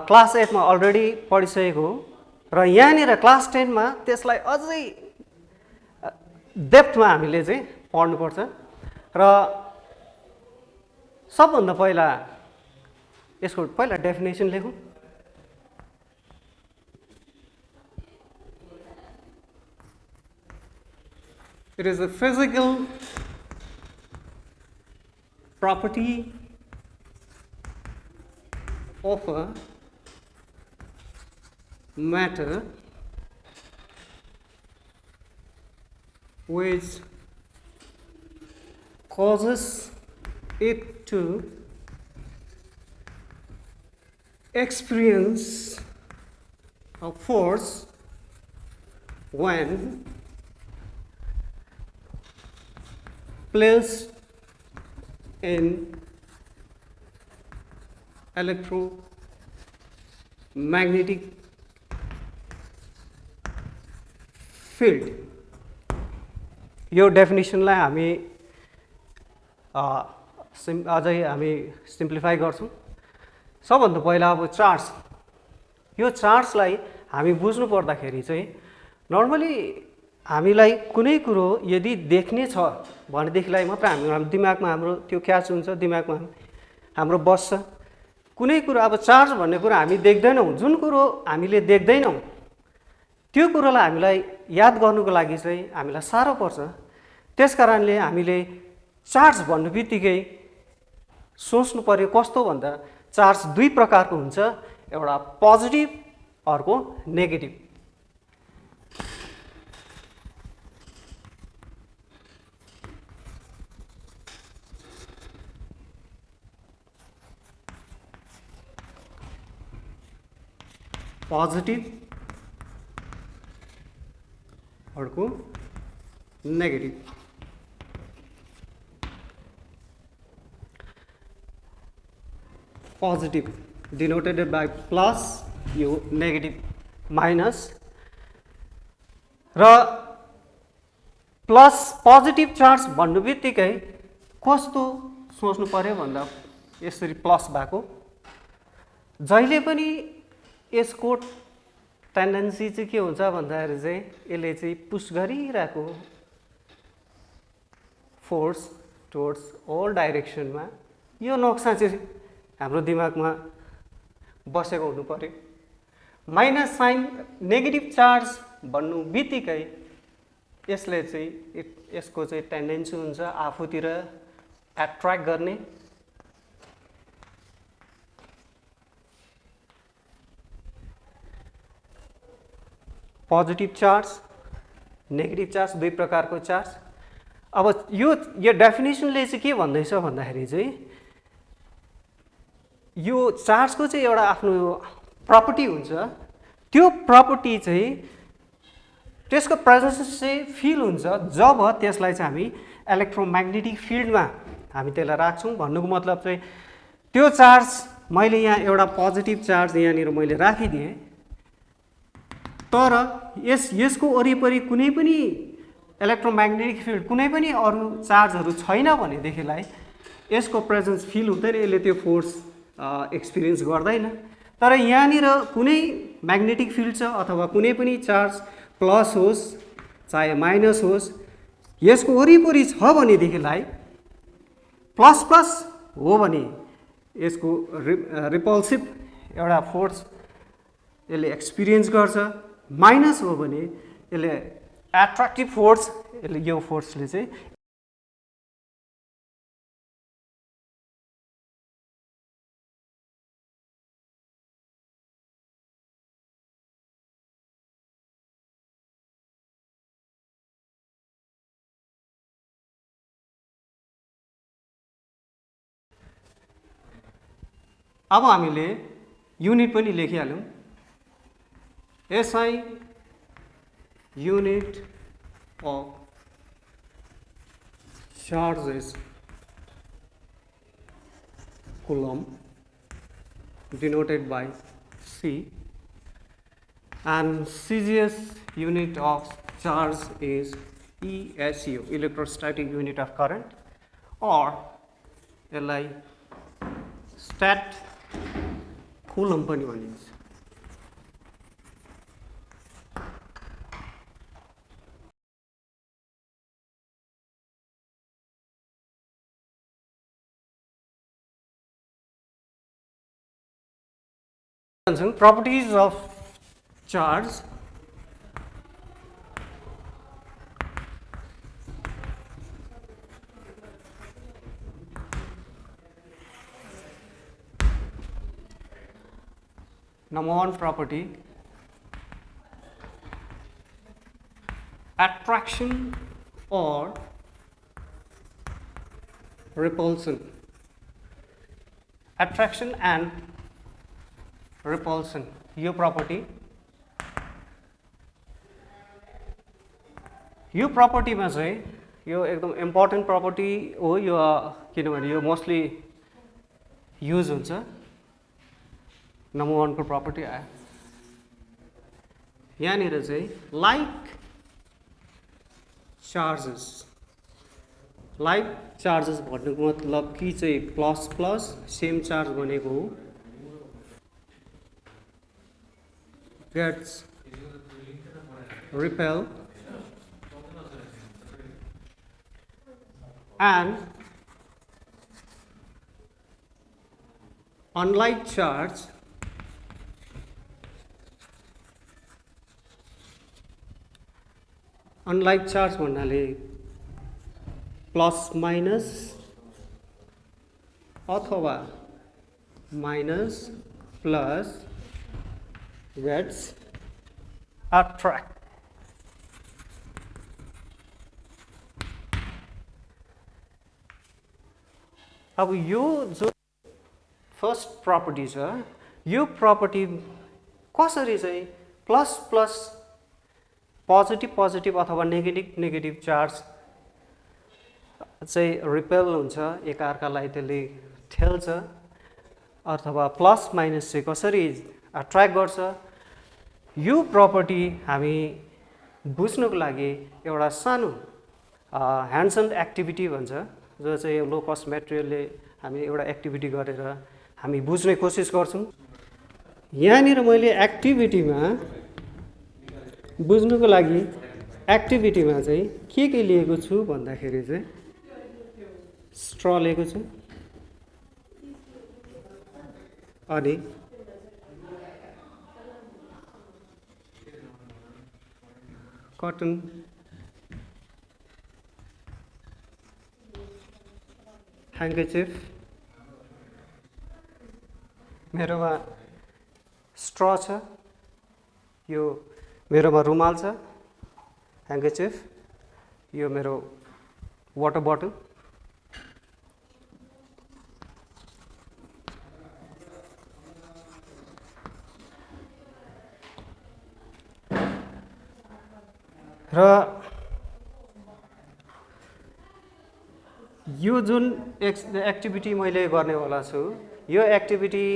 क्लास 8 मा अलरेडी पढिसकेको हो र यहाँनिर क्लास 10 मा त्यसलाई अझै डेप्थमा हामीले चाहिँ पढ्नुपर्छ. र सबभन्दा पहिला यसको पहिला डेफिनेसन लेखौँ. It is a physical property of a matter which causes it to experience a force when placed in electromagnetic field. यो डेफिनेसनलाई हामी अझै हामी सिम्प्लिफाई गर्छौँ. सबभन्दा पहिला अब चार्ज, यो चार्जलाई हामी बुझ्नु पर्दाखेरि चाहिँ नर्मली हामीलाई कुनै कुरो यदि देख्ने छ भनेदेखिलाई मात्र हाम्रो दिमागमा हाम्रो त्यो क्याच हुन्छ, दिमागमा हाम्रो बस्छ. कुनै कुरो अब चार्ज भन्ने कुरा हामी देख्दैनौँ, जुन कुरो हामीले देख्दैनौँ त्यो कुरोलाई हामीलाई याद गर्नुको लागि चाहिँ हामीलाई साह्रो पर्छ. त्यस कारणले हामीले चार्ज भन्नु बित्तिकै सोच्नु पर्यो कस्तो भन्दा चार्ज दुई प्रकारको हुन्छ, एउटा पोजिटिभ अर्को नेगेटिभ. पोजिटिभ, अर्को negative. Positive denoted by plus, यो नेगेटिभ माइनस। र प्लस पोजिटिभ चार्ज भन्नु बित्तिकै कस्तो सोच्नु पर्यो भन्दा यसरी प्लस भएको, जहिले पनि यसको टेन्डेन्सी चाहिँ के हुन्छ भन्दाखेरि चाहिँ यसले चाहिँ पुस गरिरहेको फोर्स टुवर्ड्स अल डाइरेक्सनमा। यो नक्सा चाहिँ हाम्रो दिमागमा बसेको हुनु पर्यो। माइनस साइन नेगेटिभ चार्ज भन्नु बित्तिकै यसले चाहिँ यसको चाहिँ टेन्डेन्सी हुन्छ आफूतिर एट्र्याक्ट गर्ने। पोजिटिभ चार्ज, नेगेटिभ चार्ज, दुई प्रकारको चार्ज। अब यो डेफिनेसनले चाहिँ के भन्दैछ भन्दाखेरि चाहिँ यो चार्जको चाहिँ एउटा आफ्नो प्रपर्टी हुन्छ, त्यो प्रपर्टी चाहिँ त्यसको प्रेजेन्स चाहिँ फिल हुन्छ जब त्यसलाई चाहिँ हामी इलेक्ट्रोम्याग्नेटिक फिल्डमा हामी त्यसलाई राख्छौँ। भन्नुको मतलब चाहिँ त्यो चार्ज मैले यहाँ एउटा पोजिटिभ चार्ज यहाँनिर मैले राखिदिएँ, तर यसको वरिपरि कुनै पनि इलेक्ट्रोम्याग्नेटिक फिल्ड, कुनै पनि अरू चार्जहरू छैन भनेदेखिलाई यसको प्रेजेन्स फिल हुँदैन, यसले त्यो फोर्स एक्सपिरियन्स गर्दैन। तर यहाँनिर कुनै म्याग्नेटिक फिल्ड छ अथवा कुनै पनि चार्ज प्लस होस् चाहे माइनस होस्, यसको वरिपरि छ भनेदेखिलाई प्लस प्लस हो भने यसको रिपल्सिभ एउटा फोर्स यसले एक्सपिरियन्स गर्छ, माइनस हो भने यसले एट्र्याक्टिभ फोर्स, यसले यो फोर्सले चाहिँ अब हामीले युनिट पनि लेखिहाल्यौँ। SI unit of charge is coulomb denoted by C, and CGS unit of charge is ESU, electrostatic unit of current, or LI stat coulomb पनि भनिन्छ। Properties of charge. Number one property, attraction or repulsion. Attraction and repulsion, यो property, यो property में चाहिँ यो एकदम important property हो, यो किनभने यो mostly use हुन्छ। नम्बर 1 को property आयो यहाँनिर चाहिँ like charges भन्नुको मतलब कि चाहिँ प्लस प्लस सेम चार्ज भनेको हो gets repel, and unlike charge भन्नाले प्लस माइनस अथवा माइनस प्लस gets attract. अब यो जो फर्स्ट प्रपर्टी छ यो प्रपर्टी कसरी चाहिँ प्लस प्लस पोजिटिभ पोजिटिभ अथवा नेगेटिभ नेगेटिभ चार्ज चाहिँ रिपेल हुन्छ, एकअर्कालाई त्यसले ठेल्छ, अथवा प्लस माइनस चाहिँ कसरी एट्र्याक्ट गर्छ, यो प्रपर्टी हामी बुझ्नुको लागि एउटा सानो ह्यान्ड्स अन एक्टिभिटी भन्छ, जो चाहिँ लो कस्ट मेटेरियलले हामी एउटा एक्टिभिटी गरेर हामी बुझ्ने कोसिस गर्छौँ। यहाँनिर मैले एक्टिभिटीमा बुझ्नुको लागि एक्टिभिटीमा चाहिँ के लिएको छु भन्दाखेरि चाहिँ स्ट्र लिएको छु, अनि कटन ह्याङ्कचिफ, मेरोमा स्ट्र छ, यो मेरोमा रुमाल छ, ह्याङ्कचिफ, यो मेरो वाटर बोतल, र यो जुन एक्टिभिटी मैले गर्नेवाला छु, यो एक्टिभिटी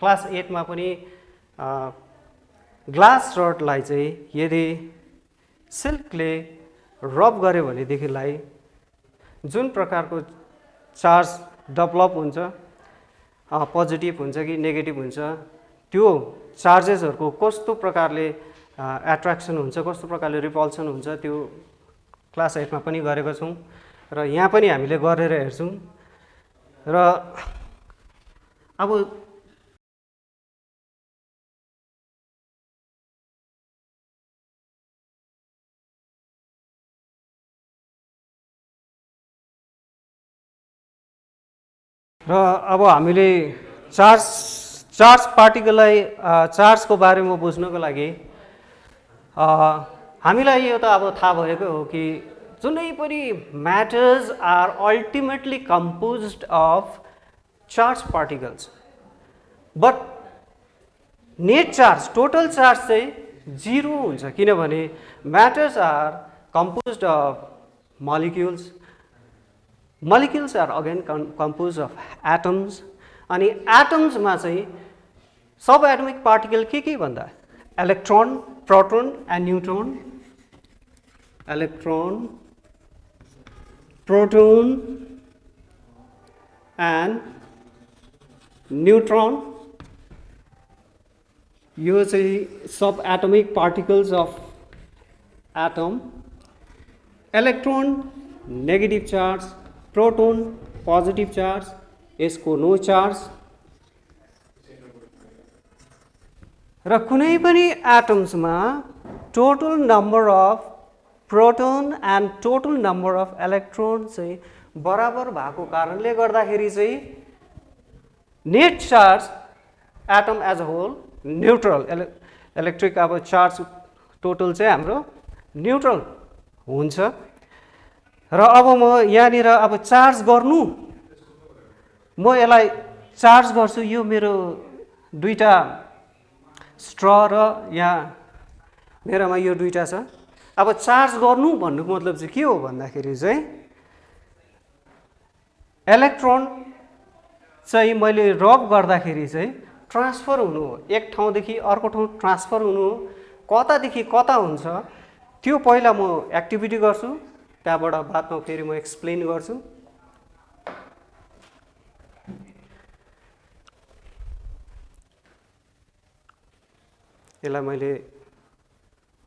क्लास 8 मा पनि ग्लास रडलाई चाहिँ यदि सिल्कले रब गर्यो भनेदेखिलाई जुन प्रकारको चार्ज डेभलप हुन्छ, पोजिटिभ हुन्छ कि नेगेटिभ हुन्छ, त्यो चार्जेसहरूको कस्तो प्रकारले एट्र्याक्सन हुन्छ, कस्तो प्रकारले रिपल्सन हुन्छ, त्यो क्लास 8 मा पनि गरेको छौँ र यहाँ पनि हामीले गरेर हेर्छौँ। र अब हामीले चार्ज पार्टिकललाई चार्जको बारेमा बुझ्नको लागि हामीलाई यो त अब थाहा भएको हो कि जुनै पनि matters are ultimately composed of charge particles, but net charge total charge चाहिँ 0 हुन्छ, किनभने matters are composed of molecules, molecules are again compose of atoms, अनि एटम्समा चाहिँ सब एटमिक पार्टिकल के भन्दा electron, proton and neutron, electron, proton and neutron, यो चाहिँ sub atomic particles of atom. Electron negative charge, proton positive charge, यसको नो चार्ज, र कुनै पनि एटम्समा total number of proton and total number of electron चाहिँ बराबर भएको कारणले गर्दाखेरि चाहिँ net charge atom as a whole neutral, electric अब चार्ज टोटल चाहिँ हाम्रो न्युट्रल हुन्छ। र अब म यहाँनिर अब चार्ज गर्नु, म यसलाई चार्ज गर्छु, यो मेरो दुईटा स्ट्र र यहाँ मेरोमा यो दुईटा छ। अब चार्ज गर्नु भन्नुको मतलब चाहिँ के हो भन्दाखेरि चाहिँ इलेक्ट्रोन चाहिँ मैले रब गर्दाखेरि चाहिँ ट्रान्सफर हुनु हो, एक ठाउँदेखि अर्को ठाउँ ट्रान्सफर हुनु हो, कतादेखि कता हुन्छ त्यो पहिला म एक्टिभिटी गर्छु, त्यहाँबाट बादमा फेरि म एक्सप्लेन गर्छु। यसलाई मैले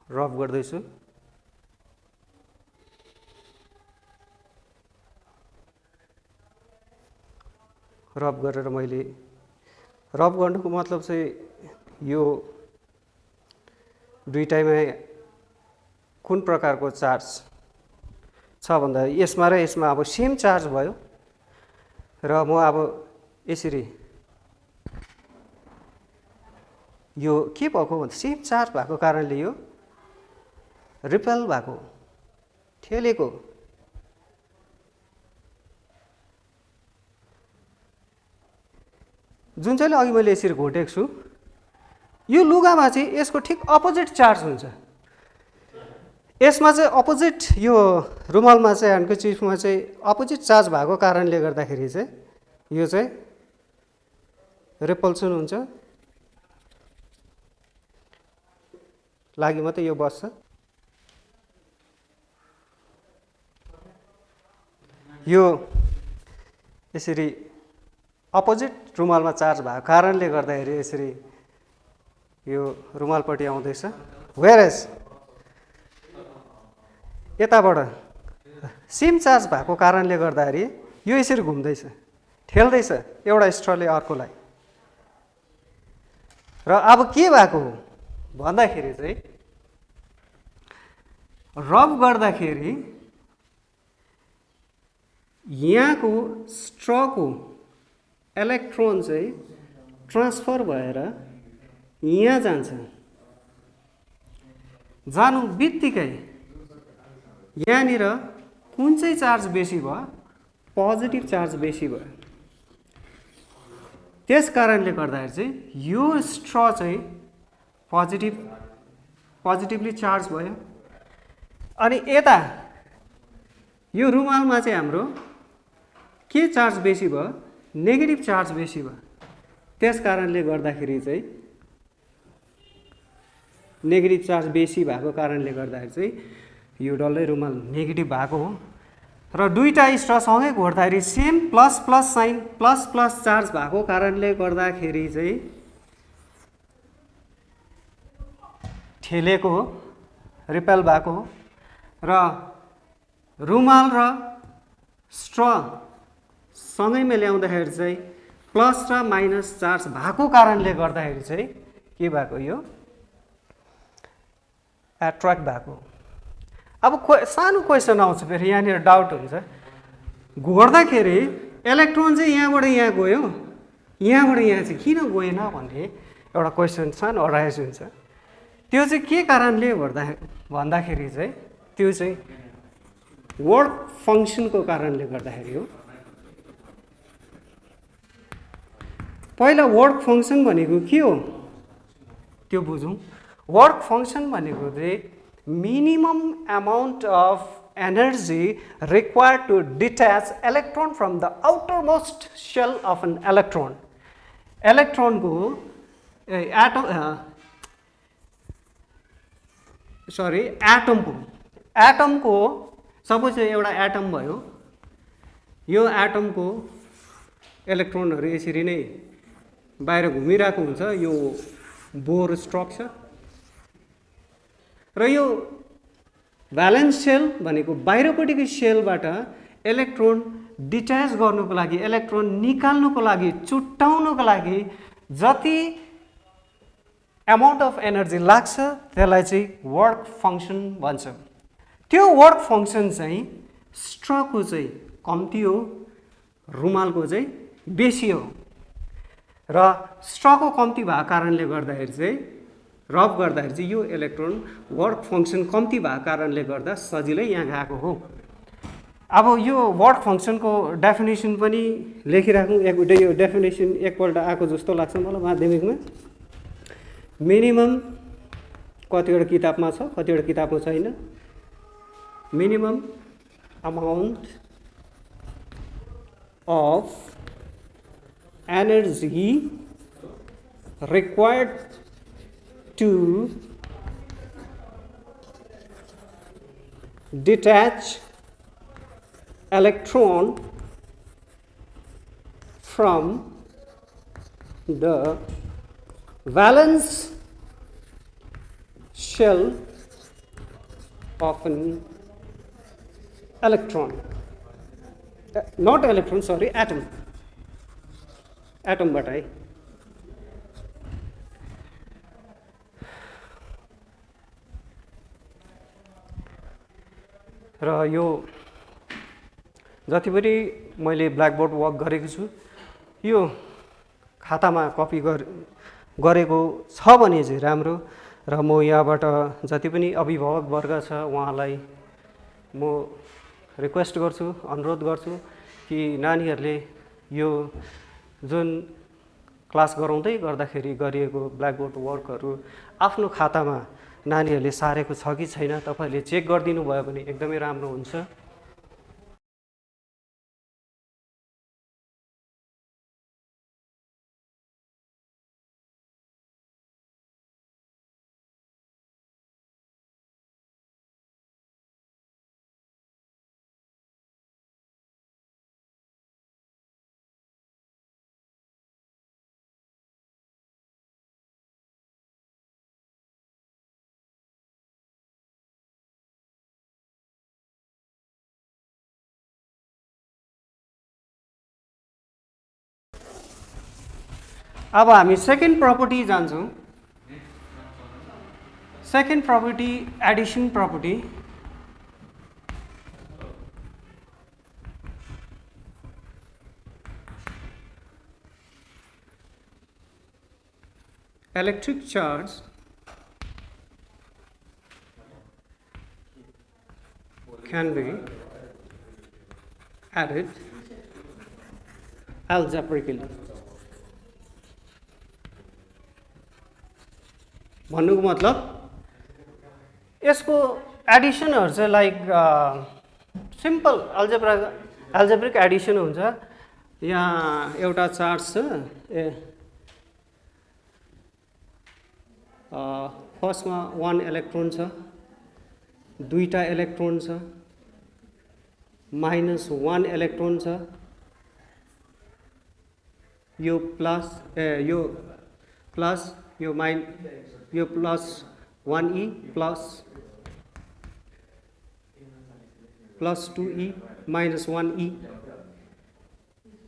रब गर्दैछु, रब गरेर मैले रब गर्नुको मतलब चाहिँ यो दुईटैमा कुन प्रकारको चार्ज छ भन्दा यसमा र यसमा अब सेम चार्ज भयो, र म अब यसरी यो के भएको भन्दा सेम चार्ज भएको कारणले यो रिपेल भएको, ठेलेको, जुन चाहिँले अघि मैले यसरी घोटेको छु, यो लुगामा चाहिँ यसको ठिक अपोजिट चार्ज हुन्छ। यसमा चाहिँ अपोजिट, यो रुमालमा चाहिँ ह्यान्डकर्चिफमा चाहिँ अपोजिट चार्ज भएको कारणले गर्दाखेरि चाहिँ यो चाहिँ रिपल्सन हुन्छ, लागि मात्रै यो बस्छ। यो यसरी अपोजिट रुमालमा चार्ज भएको कारणले गर्दाखेरि यसरी यो रुमालपट्टि आउँदैछ, वेयरएज यताबाट सेम चार्ज भएको कारणले गर्दाखेरि यो यसरी घुम्दैछ, ठेल्दैछ एउटा स्ट्रले अर्कोलाई। र अब के भएको हो भन्दाखेरि चाहिँ रब गर्दाखेरि यहाँको स्ट्रको इलेक्ट्रोन चाहिँ ट्रान्सफर भएर यहाँ जान्छ। जानु बित्तिकै यहाँनिर कुन चाहिँ चार्ज बेसी भयो? पोजिटिभ चार्ज बेसी भयो। त्यस कारणले गर्दाखेरि चाहिँ यो स्ट्र चाहिँ पोजिटिभली चार्ज भयो। अनि यता यो रुमालमा चाहिँ हाम्रो के चार्ज बेसी भयो? नेगेटिभ चार्ज बेसी भयो। त्यस कारणले गर्दाखेरि चाहिँ नेगेटिभ चार्ज बेसी भएको कारणले गर्दाखेरि चाहिँ यो डल्लै रुमाल नेगेटिभ भएको हो। र दुईटा स्ट्र सँगै घोर्दाखेरि same plus plus sign, plus plus charge भएको कारणले गर्दाखेरि चाहिँ ठेलेको हो, रिपेल भएको हो। र रुमाल र स्ट्र सँगैमा ल्याउँदाखेरि चाहिँ प्लस र माइनस चार्ज भएको कारणले गर्दाखेरि चाहिँ के भएको? यो एट्र्याक्ट भएको। अब सानो क्वेसन आउँछ, फेरि यहाँनिर डाउट हुन्छ, घोर्दाखेरि इलेक्ट्रोन चाहिँ यहाँबाट यहाँ गयो, यहाँबाट यहाँ चाहिँ किन गएन भन्ने एउटा क्वेसन सानो अराइज हुन्छ। त्यो चाहिँ के कारणले भन्दाखेरि चाहिँ त्यो चाहिँ वर्क फङ्सनको कारणले गर्दाखेरि हो। पहिला वर्क फङ्सन भनेको के हो त्यो बुझौँ। वर्क फङ्सन भनेको चाहिँ minimum amount of energy required to detach electron from the outermost shell of an electron. इलेक्ट्रोनको एटमको सपोज एउटा एटम भयो, यो एटमको इलेक्ट्रोनहरू यसरी नै बाहिर घुमिरहेको हुन्छ। यो बोर स्ट्रक्चर र यो भ्यालेन्स सेल भनेको बाहिरपट्टिको सेलबाट इलेक्ट्रोन डिट्याच गर्नुको लागि, इलेक्ट्रोन निकाल्नुको लागि, चुट्टाउनुको लागि जति अमाउन्ट अफ एनर्जी लाग्छ त्यसलाई चाहिँ वर्क फङ्सन भन्छ। त्यो वर्क फङ्सन चाहिँ स्ट्रको चाहिँ कम्ती हो, रुमालको चाहिँ बेसी हो। र स्ट्रको कम्ती भएको कारणले गर्दाखेरि चाहिँ रब गर्दाखेरि चाहिँ यो इलेक्ट्रोन वर्क फङ्सन कम्ती भएको कारणले गर्दा सजिलै यहाँ गएको हो। अब यो वर्क फङ्सनको डेफिनेसन पनि लेखिराखौँ। यो डेफिनेसन एकपल्ट आएको जस्तो लाग्छ मलाई माध्यमिकमा। मिनिमम कतिवटा किताबमा छ, कतिवटा किताबमा छैन। Minimum amount of energy required to detach electron from the valence shell of an electron, not electron, sorry, atom. एटमबाट है। र यो जति पनि मैले ब्ल्याकबोर्ड वर्क गरेको छु यो खातामा कपी गरेको छ भने चाहिँ राम्रो। र म यहाँबाट जति पनि अभिभावक वर्ग छ उहाँलाई म रिक्वेस्ट गर्छु, अनुरोध गर्छु कि नानीहरूले यो जुन क्लास गराउँदै गर्दाखेरि गरिएको ब्ल्याकबोर्ड वर्कहरू आफ्नो खातामा नानीहरूले सारेको छ कि छैन तपाईँहरूले चेक गरिदिनु भयो भने एकदमै राम्रो हुन्छ। अब हामी सेकेन्ड प्रपर्टी जान्छौँ। Second property Edison property. Electric charge can be added algebraically. भन्नुको मतलब यसको एडिसनहरु चाहिँ लाइक सिम्पल अल्जेब्रिक एडिसन हुन्छ। यहाँ एउटा चार्ज छ, फर्स्टमा 1 इलेक्ट्रोन छ, दुईटा इलेक्ट्रोन छ, -1 इलेक्ट्रोन छ, यो प्लस यो plus 1e plus 2e -1e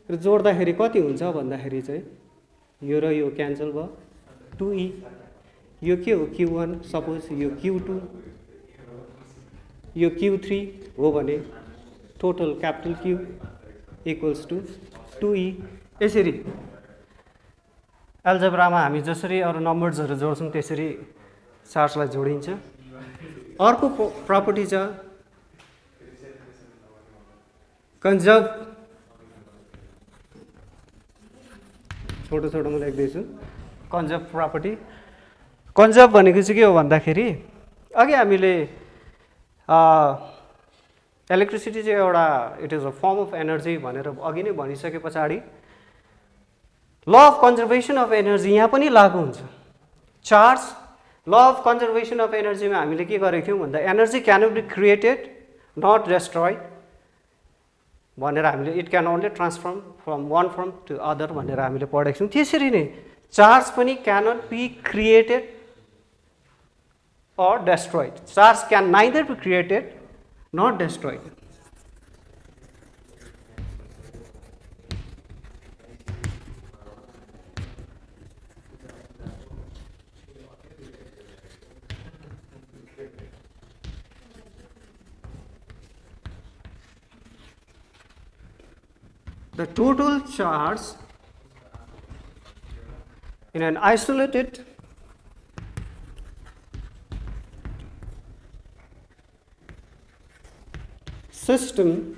र जोड्दाखेरि कति हुन्छ भन्दाखेरि चाहिँ यो र यो क्यान्सल भयो, 2e। यो के हो, Q1, सपोज यो Q2, यो Q3 हो भने total capital Q equals to 2e। यसरी एल्जेब्रामा हामी जसरी अरू नम्बर्सहरू जोड्छौँ त्यसरी चार्जलाई जोडिन्छ। अर्को प्रपर्टी छ कन्जर्भ। छोटोमा लेख्दैछु कन्जर्भ प्रपर्टी। कन्जर्भ भनेको चाहिँ के हो भन्दाखेरि अघि हामीले इलेक्ट्रिसिटी चाहिँ एउटा it is a form of energy भनेर अघि नै भनिसके पछाडि law of conservation of energy यहाँ पनि लागू हुन्छ। Charge law of conservation of एनर्जीमा हामीले के गरेको थियौँ भन्दा energy can be created not destroyed भनेर हामीले it can only transform from one form to other भनेर हामीले पढेको छौँ। त्यसरी नै चार्ज पनि cannot be created or destroyed. Charge can neither be created nor destroyed. The total charge in an isolated system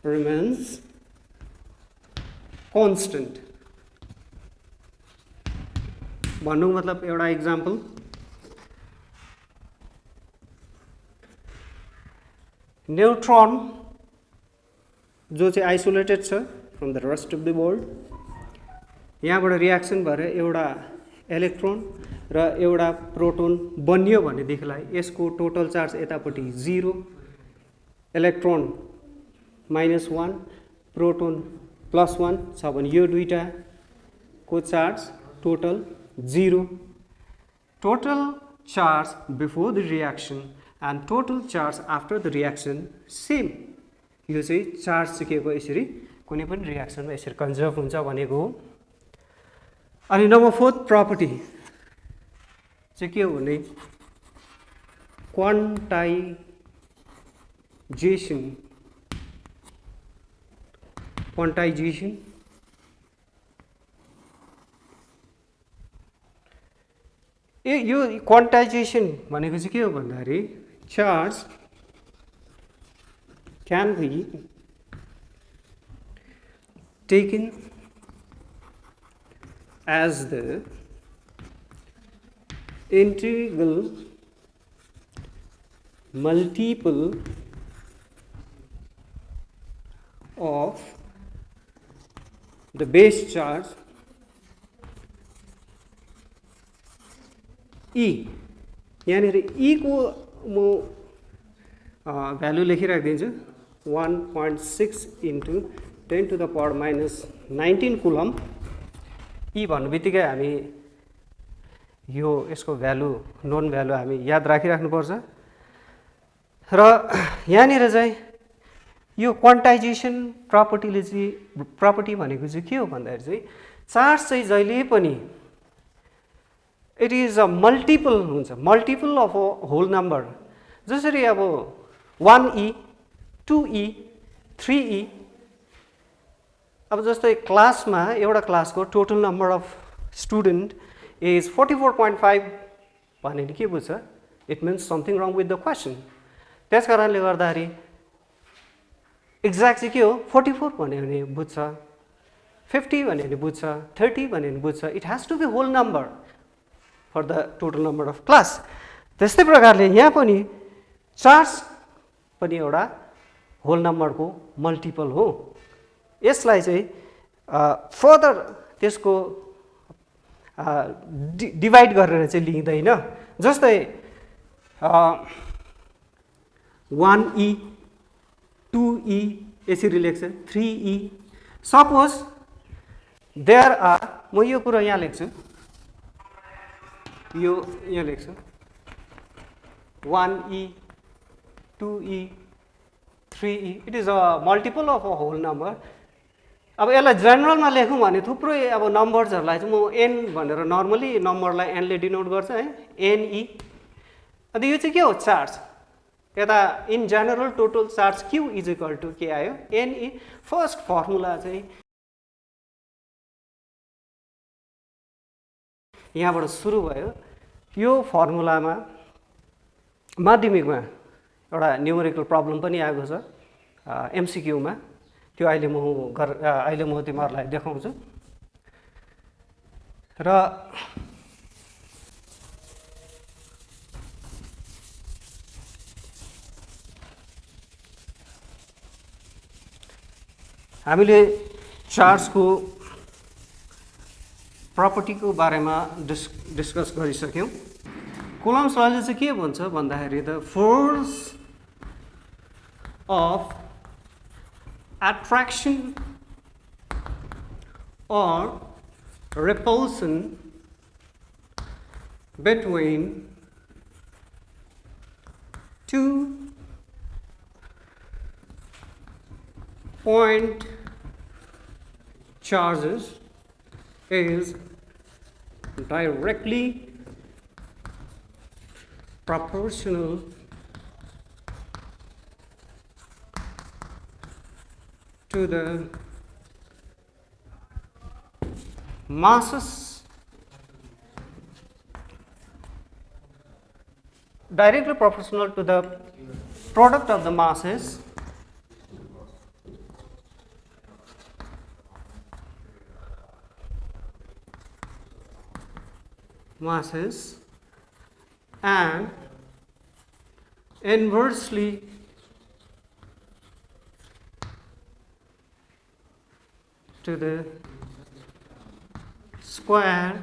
remains constant. भन्नुको मतलब एउटा इक्जाम्पल, न्यूट्रन जो चाहिँ आइसोलेटेड छ from the rest of the world, यहाँबाट रियाक्सन भएर एउटा इलेक्ट्रोन र एउटा प्रोटोन बनियो भनेदेखिलाई यसको टोटल चार्ज यतापट्टि 0, इलेक्ट्रोन -1, प्रोटोन +1 छ भने यो दुईटाको charge total 0। Total charge before the reaction and total charge after the reaction same. यो चाहिँ चार्ज चाहिँ के भयो, यसरी कुनै पनि रियाक्सनमा यसरी कन्जर्भ हुन्छ भनेको हो। अनि नम्बर 4 प्रपर्टी चाहिँ के हो भने क्वान्टाइजेसन। यो क्वान्टाइजेसन भनेको चाहिँ के हो भन्दाखेरि charge can be taken as the integral multiple of the base charge E. यहाँनिर E को म भ्यालु लेखिराखिदिन्छु 1.6 × 10⁻⁻19 कुलम। E भन्नु बित्तिकै हामी यो यसको भ्यालु नोन भ्यालु हामी याद राखिराख्नुपर्छ। र यहाँनिर चाहिँ यो क्वान्टाइजेसन प्रपर्टीले चाहिँ प्रपर्टी भनेको चाहिँ के हो भन्दाखेरि चाहिँ चार्ज चाहिँ जहिले पनि इट इज अ मल्टिपल हुन्छ, multiple of a whole number. जसरी अब 1e 2e 3e, अब जस्तै क्लासमा एउटा क्लासको total number of student is 44.5 भने के बुझ्छ? It means something wrong with the question. त्यस कारणले गर्दाखेरि एक्ज्याक्ट चाहिँ के हो? 44 भन्यो भने बुझ्छ, 50 भन्यो भने बुझ्छ, 30 भन्यो भने बुझ्छ। It has to be whole number for the total number of class. त्यस्तै प्रकारले यहाँ पनि चार्ज पनि एउटा होल नम्बरको मल्टिपल हो। यसलाई चाहिँ फर्दर त्यसको डिभाइड गरेर चाहिँ लिँदैन। जस्तै 1e 2e यसरी लेख्छ, 3e। सपोज देयर आर, म यो कुरा यहाँ लेख्छु, यो यहाँ लेख्छु 1e 2e 3e, it is a multiple of a whole number. अब यसलाई जेनरलमा लेखौँ भने थुप्रै अब नम्बर्सहरूलाई चाहिँ म एन भनेर नर्मली नम्बरलाई एनले डिनोट गर्छ है, एनई। अन्त यो चाहिँ के हो? चार्ज। यता in general total charge Q is equal to के आयो? एनई। फर्स्ट फर्मुला चाहिँ यहाँबाट सुरु भयो। यो फर्मुलामा माध्यमिकमा एउटा न्युमेरिकल प्रब्लम पनि आएको छ एमसिक्यूमा, त्यो अहिले म तिमीहरूलाई देखाउँछु। र हामीले चार्जको प्रपर्टीको बारेमा डिस्कस गरिसक्यौँ। कुलम्स लले चाहिँ के भन्छ भन्दाखेरि the force of attraction or repulsion between two point charges is directly proportional to the masses directly proportional to the product of the masses and inversely to the square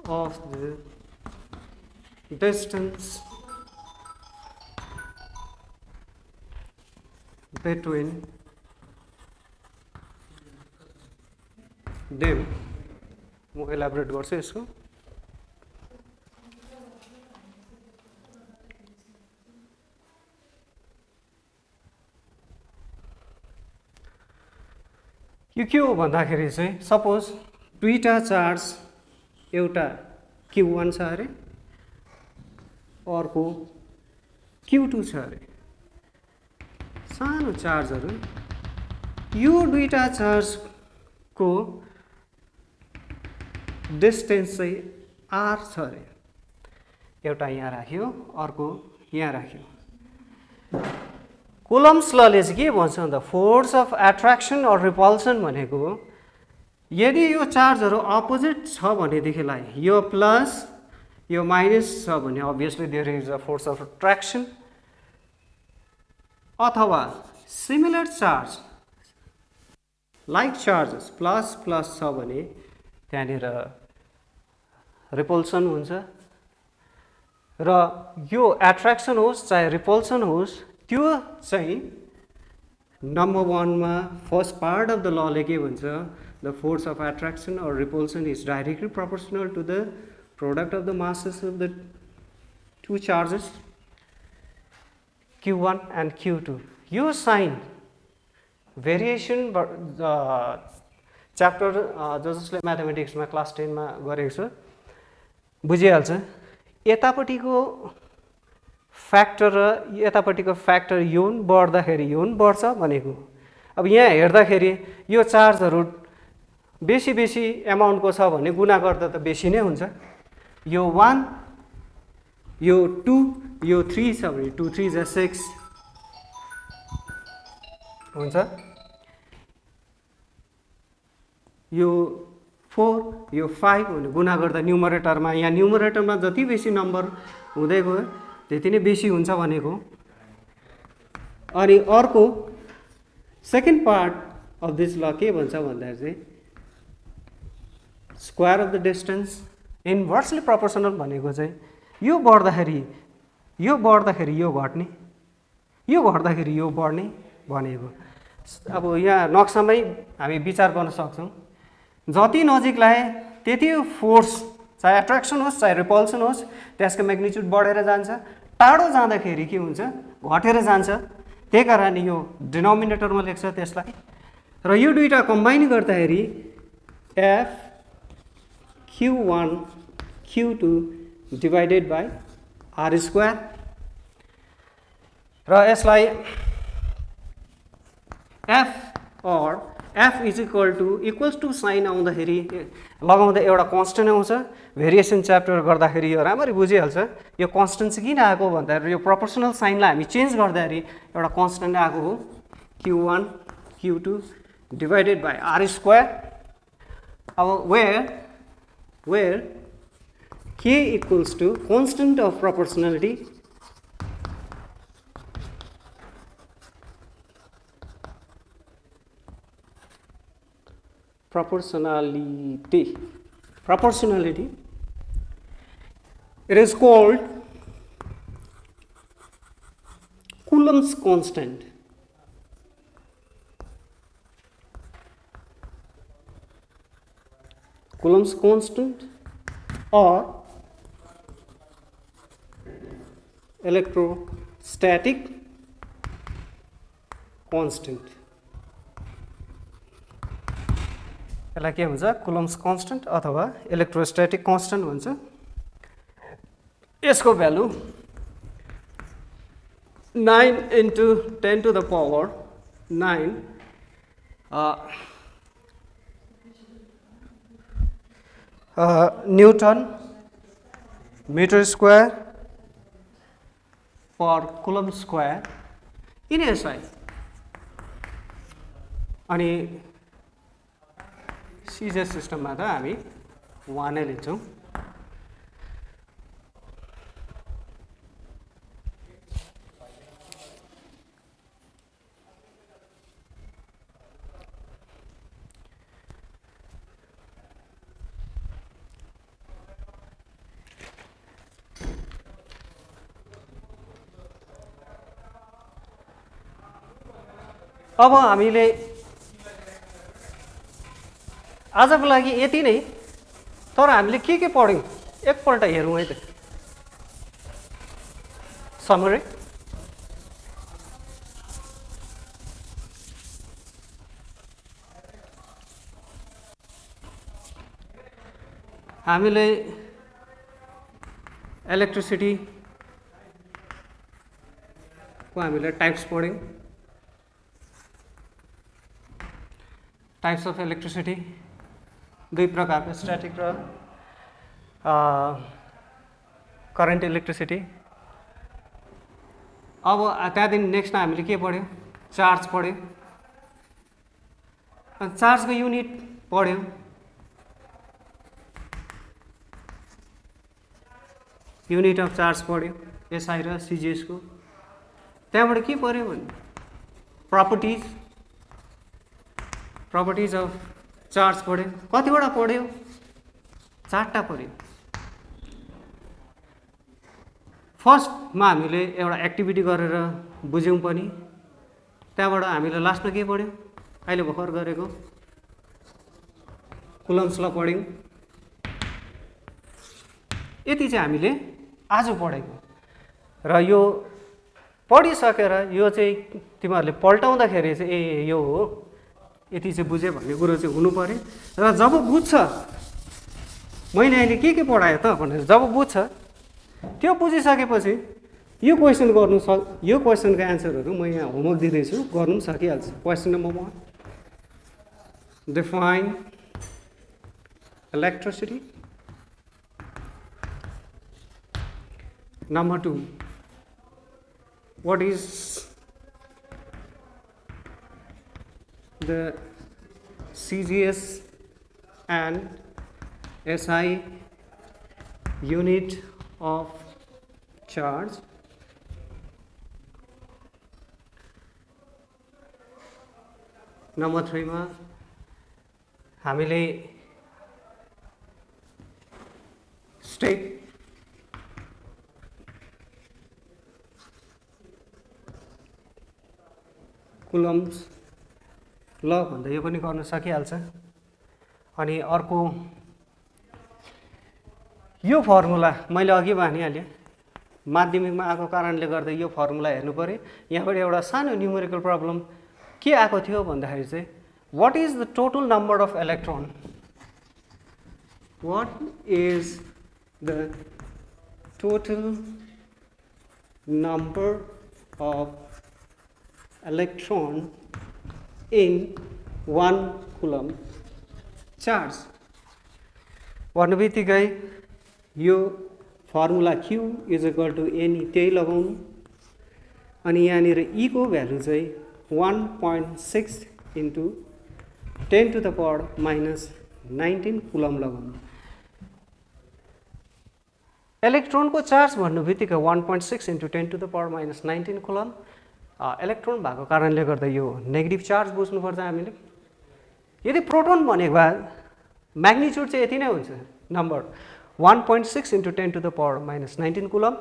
of the distance between them। म एलाबोरेट गर्छु यसको। यो के हो भन्दाखेरि चाहिँ सपोज दुईटा चार्ज, एउटा Q1 छ अरे अर्को Q2 छ अरे, सानो चार्जहरू। यो दुईटा चार्जको डिस्टेन्स चाहिँ R छ अरे, एउटा यहाँ राख्यो अर्को यहाँ राख्यो। कुलम्स लले चाहिँ के भन्छ भन्दा force of attraction or repulsion भनेको यदि यो चार्जहरू अपोजिट छ भनेदेखिलाई यो प्लस यो माइनस छ भने obviously there is a force of attraction, अथवा similar charge like charges plus plus छ भने त्यहाँनिर रिपल्सन हुन्छ। र यो एट्र्याक्सन होस् चाहे रिपल्सन होस् त्यो चाहिँ नम्बर 1 मा फर्स्ट पार्ट अफ द लले के भन्छ, the force of attraction or repulsion is directly proportional to the product of the masses of the two charges Q1 and Q2। यो साइन भेरिएसन च्याप्टर जसले म्याथमेटिक्समा क्लास 10 मा गरेको छ बुझिहाल्छ। यतापट्टिको फ्याक्टर र यतापट्टिको फ्याक्टर योन बढ्दाखेरि योन बढ्छ भनेको। अब यहाँ हेर्दाखेरि यो चार्जहरू बेसी बेसी एमाउन्टको छ भने गुणा गर्दा त बेसी नै हुन्छ। यो 1 यो 2 यो 3 छ भने 2 3 जा 6 हुन्छ। यो 4 यो 5 भने गुणा गर्दा न्युमरेटरमा, यहाँ न्युमरेटरमा जति बेसी नम्बर हुँदै गयो त्यति नै बेसी हुन्छ भनेको। अनि अर्को सेकेन्ड पार्ट अफ दिस ल के भन्छ भन्दाखेरि चाहिँ square of the distance inversely proportional भनेको चाहिँ यो बढ्दाखेरि यो घट्ने, यो घट्दाखेरि यो बढ्ने भनेको। अब यहाँ नक्सामै हामी विचार गर्न सक्छौँ, जति नजिक लाए त्यति फोर्स चाहे एट्र्याक्सन होस् चाहे रिपल्सन होस् त्यसको म्याग्निट्युड बढेर जान्छ, टाढो जाँदाखेरि के हुन्छ घटेर जान्छ। त्यही कारण यो डिनोमिनेटरमा लेख्छ त्यसलाई। र यो दुईटा कम्बाइन गर्दाखेरि F Q1 Q2 divided by R square, र यसलाई F or F is equals to sign आउँदाखेरि लगाउँदा एउटा कन्स्टेन्ट आउँछ। भेरिएसन च्याप्टर गर्दाखेरि यो राम्ररी बुझिहाल्छ। यो कन्स्टेन्ट चाहिँ किन आएको भन्दाखेरि यो प्रोपोर्सनल साइनलाई हामी चेन्ज गर्दाखेरि एउटा कन्स्टेन्ट आएको हो Q1 Q2 divided by R square. अब where K equals to constant of proportionality proportionality, it is called Coulomb's constant. Coulomb's constant or electrostatic constant. यसलाई के भन्छ, कुलम्स कन्स्टेन्ट अथवा इलेक्ट्रोस्ट्याटिक कन्स्टेन्ट भन्छ। यसको value 9 into 10 to the power 9 newton metre square per coulomb square in SI. अनि सिजे सिस्टममा त हामी 1 नै लिन्छौँ। अब हामीले आजको लागि यति नै, तर हामीले के पढ्यौँ एकपल्ट हेरौँ है त। समरी हामीले इलेक्ट्रिसिटीको हामीले टाइप्स पढ्यौँ। टाइप्स अफ इलेक्ट्रिसिटी दुई प्रकारको, स्ट्याटिक र करेन्ट इलेक्ट्रिसिटी। अब त्यहाँदेखि नेक्स्टमा हामीले के पढ्यौँ, चार्ज पढ्यौँ। चार्जको युनिट पढ्यो, युनिट अफ चार्ज पढ्यो एसआई र सिजिएसको। त्यहाँबाट के पढ्यो भने प्रपर्टिज अफ चार्ज पढ्यो। कतिवटा पढ्यो? 4टा पढ्यो। फर्स्टमा हामीले एउटा एक्टिभिटी गरेर बुझ्यौँ पनि, त्यहाँबाट हामीले लास्टमा के पढ्यौँ? अहिले भर्खर गरेको कुलम्स ल पढ्यौँ। यति चाहिँ हामीले आज पढेको। र यो पढिसकेर यो चाहिँ तिमीहरूले पल्टाउँदाखेरि चाहिँ ए यो हो, यति चाहिँ बुझेँ भन्ने कुरो चाहिँ हुनु पऱ्यो। र जब बुझ्छ मैले अहिले के पढाएँ त भनेर जब बुझ्छ, त्यो बुझिसकेपछि यो क्वेसन गर्नु यो क्वेसनको एन्सरहरू म यहाँ होमवर्क दिँदैछु, गर्नु पनि सकिहाल्छ। Question number 1, define electricity. Number 2, what is the CGS and SI unit of charge? Number 3 मा हामीले स्टेट कुलम्स ल भन्दा यो पनि गर्न सकिहाल्छ। अनि अर्को यो फर्मुला मैले अघि भनिहालेँ, माध्यमिकमा आएको कारणले गर्दा यो फर्मुला हेर्नु पऱ्यो। यहाँबाट एउटा सानो न्युमेरिकल प्रब्लम के आएको थियो भन्दाखेरि चाहिँ what is the total number of electron, what is the total number of electron in 1 coulomb charge भन्नु बित्तिकै यो formula Q is equal to N त्यही लगाउनु। अनि यहाँनिर E को भ्यालु चाहिँ 1.6 into 10 to the power minus 19 coulomb लगाउनु। इलेक्ट्रोनको चार्ज भन्नु बित्तिकै 1.6 into 10 to the power minus 19 coulomb. Electron भएको कारणले गर्दा यो नेगेटिभ चार्ज बुझ्नुपर्छ हामीले। यदि प्रोटोन भनेको भए म्याग्निट्युड चाहिँ यति नै हुन्छ, number 1.6 into 10 to the power minus 19 coulomb,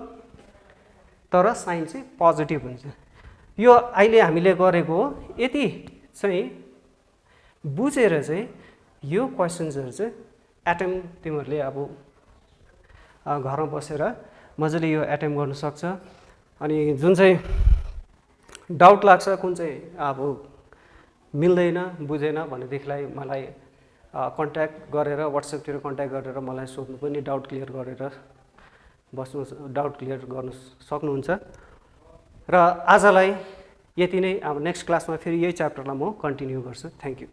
तर साइन चाहिँ पोजिटिभ हुन्छ। यो अहिले हामीले गरेको यति चाहिँ बुझेर चाहिँ यो क्वेसन्सहरू चाहिँ एटम तिमीहरूले अब घरमा बसेर मजाले यो एटेम्प गर्न सक्छ। अनि जुन चाहिँ डाउट लाग्छ, कुन चाहिँ अब मिल्दैन बुझेन भनेदेखिलाई मलाई कन्ट्याक्ट गरेर व्हाट्सएपतिर कन्ट्याक्ट गरेर मलाई सोध्नु पनि, डाउट क्लियर गरेर बस्नु, डाउट क्लियर गर्न सक्नुहुन्छ। र आजलाई यति नै। अब नेक्स्ट क्लासमा फेरि यही च्याप्टरलाई म कन्टिन्यू गर्छु। Thank you.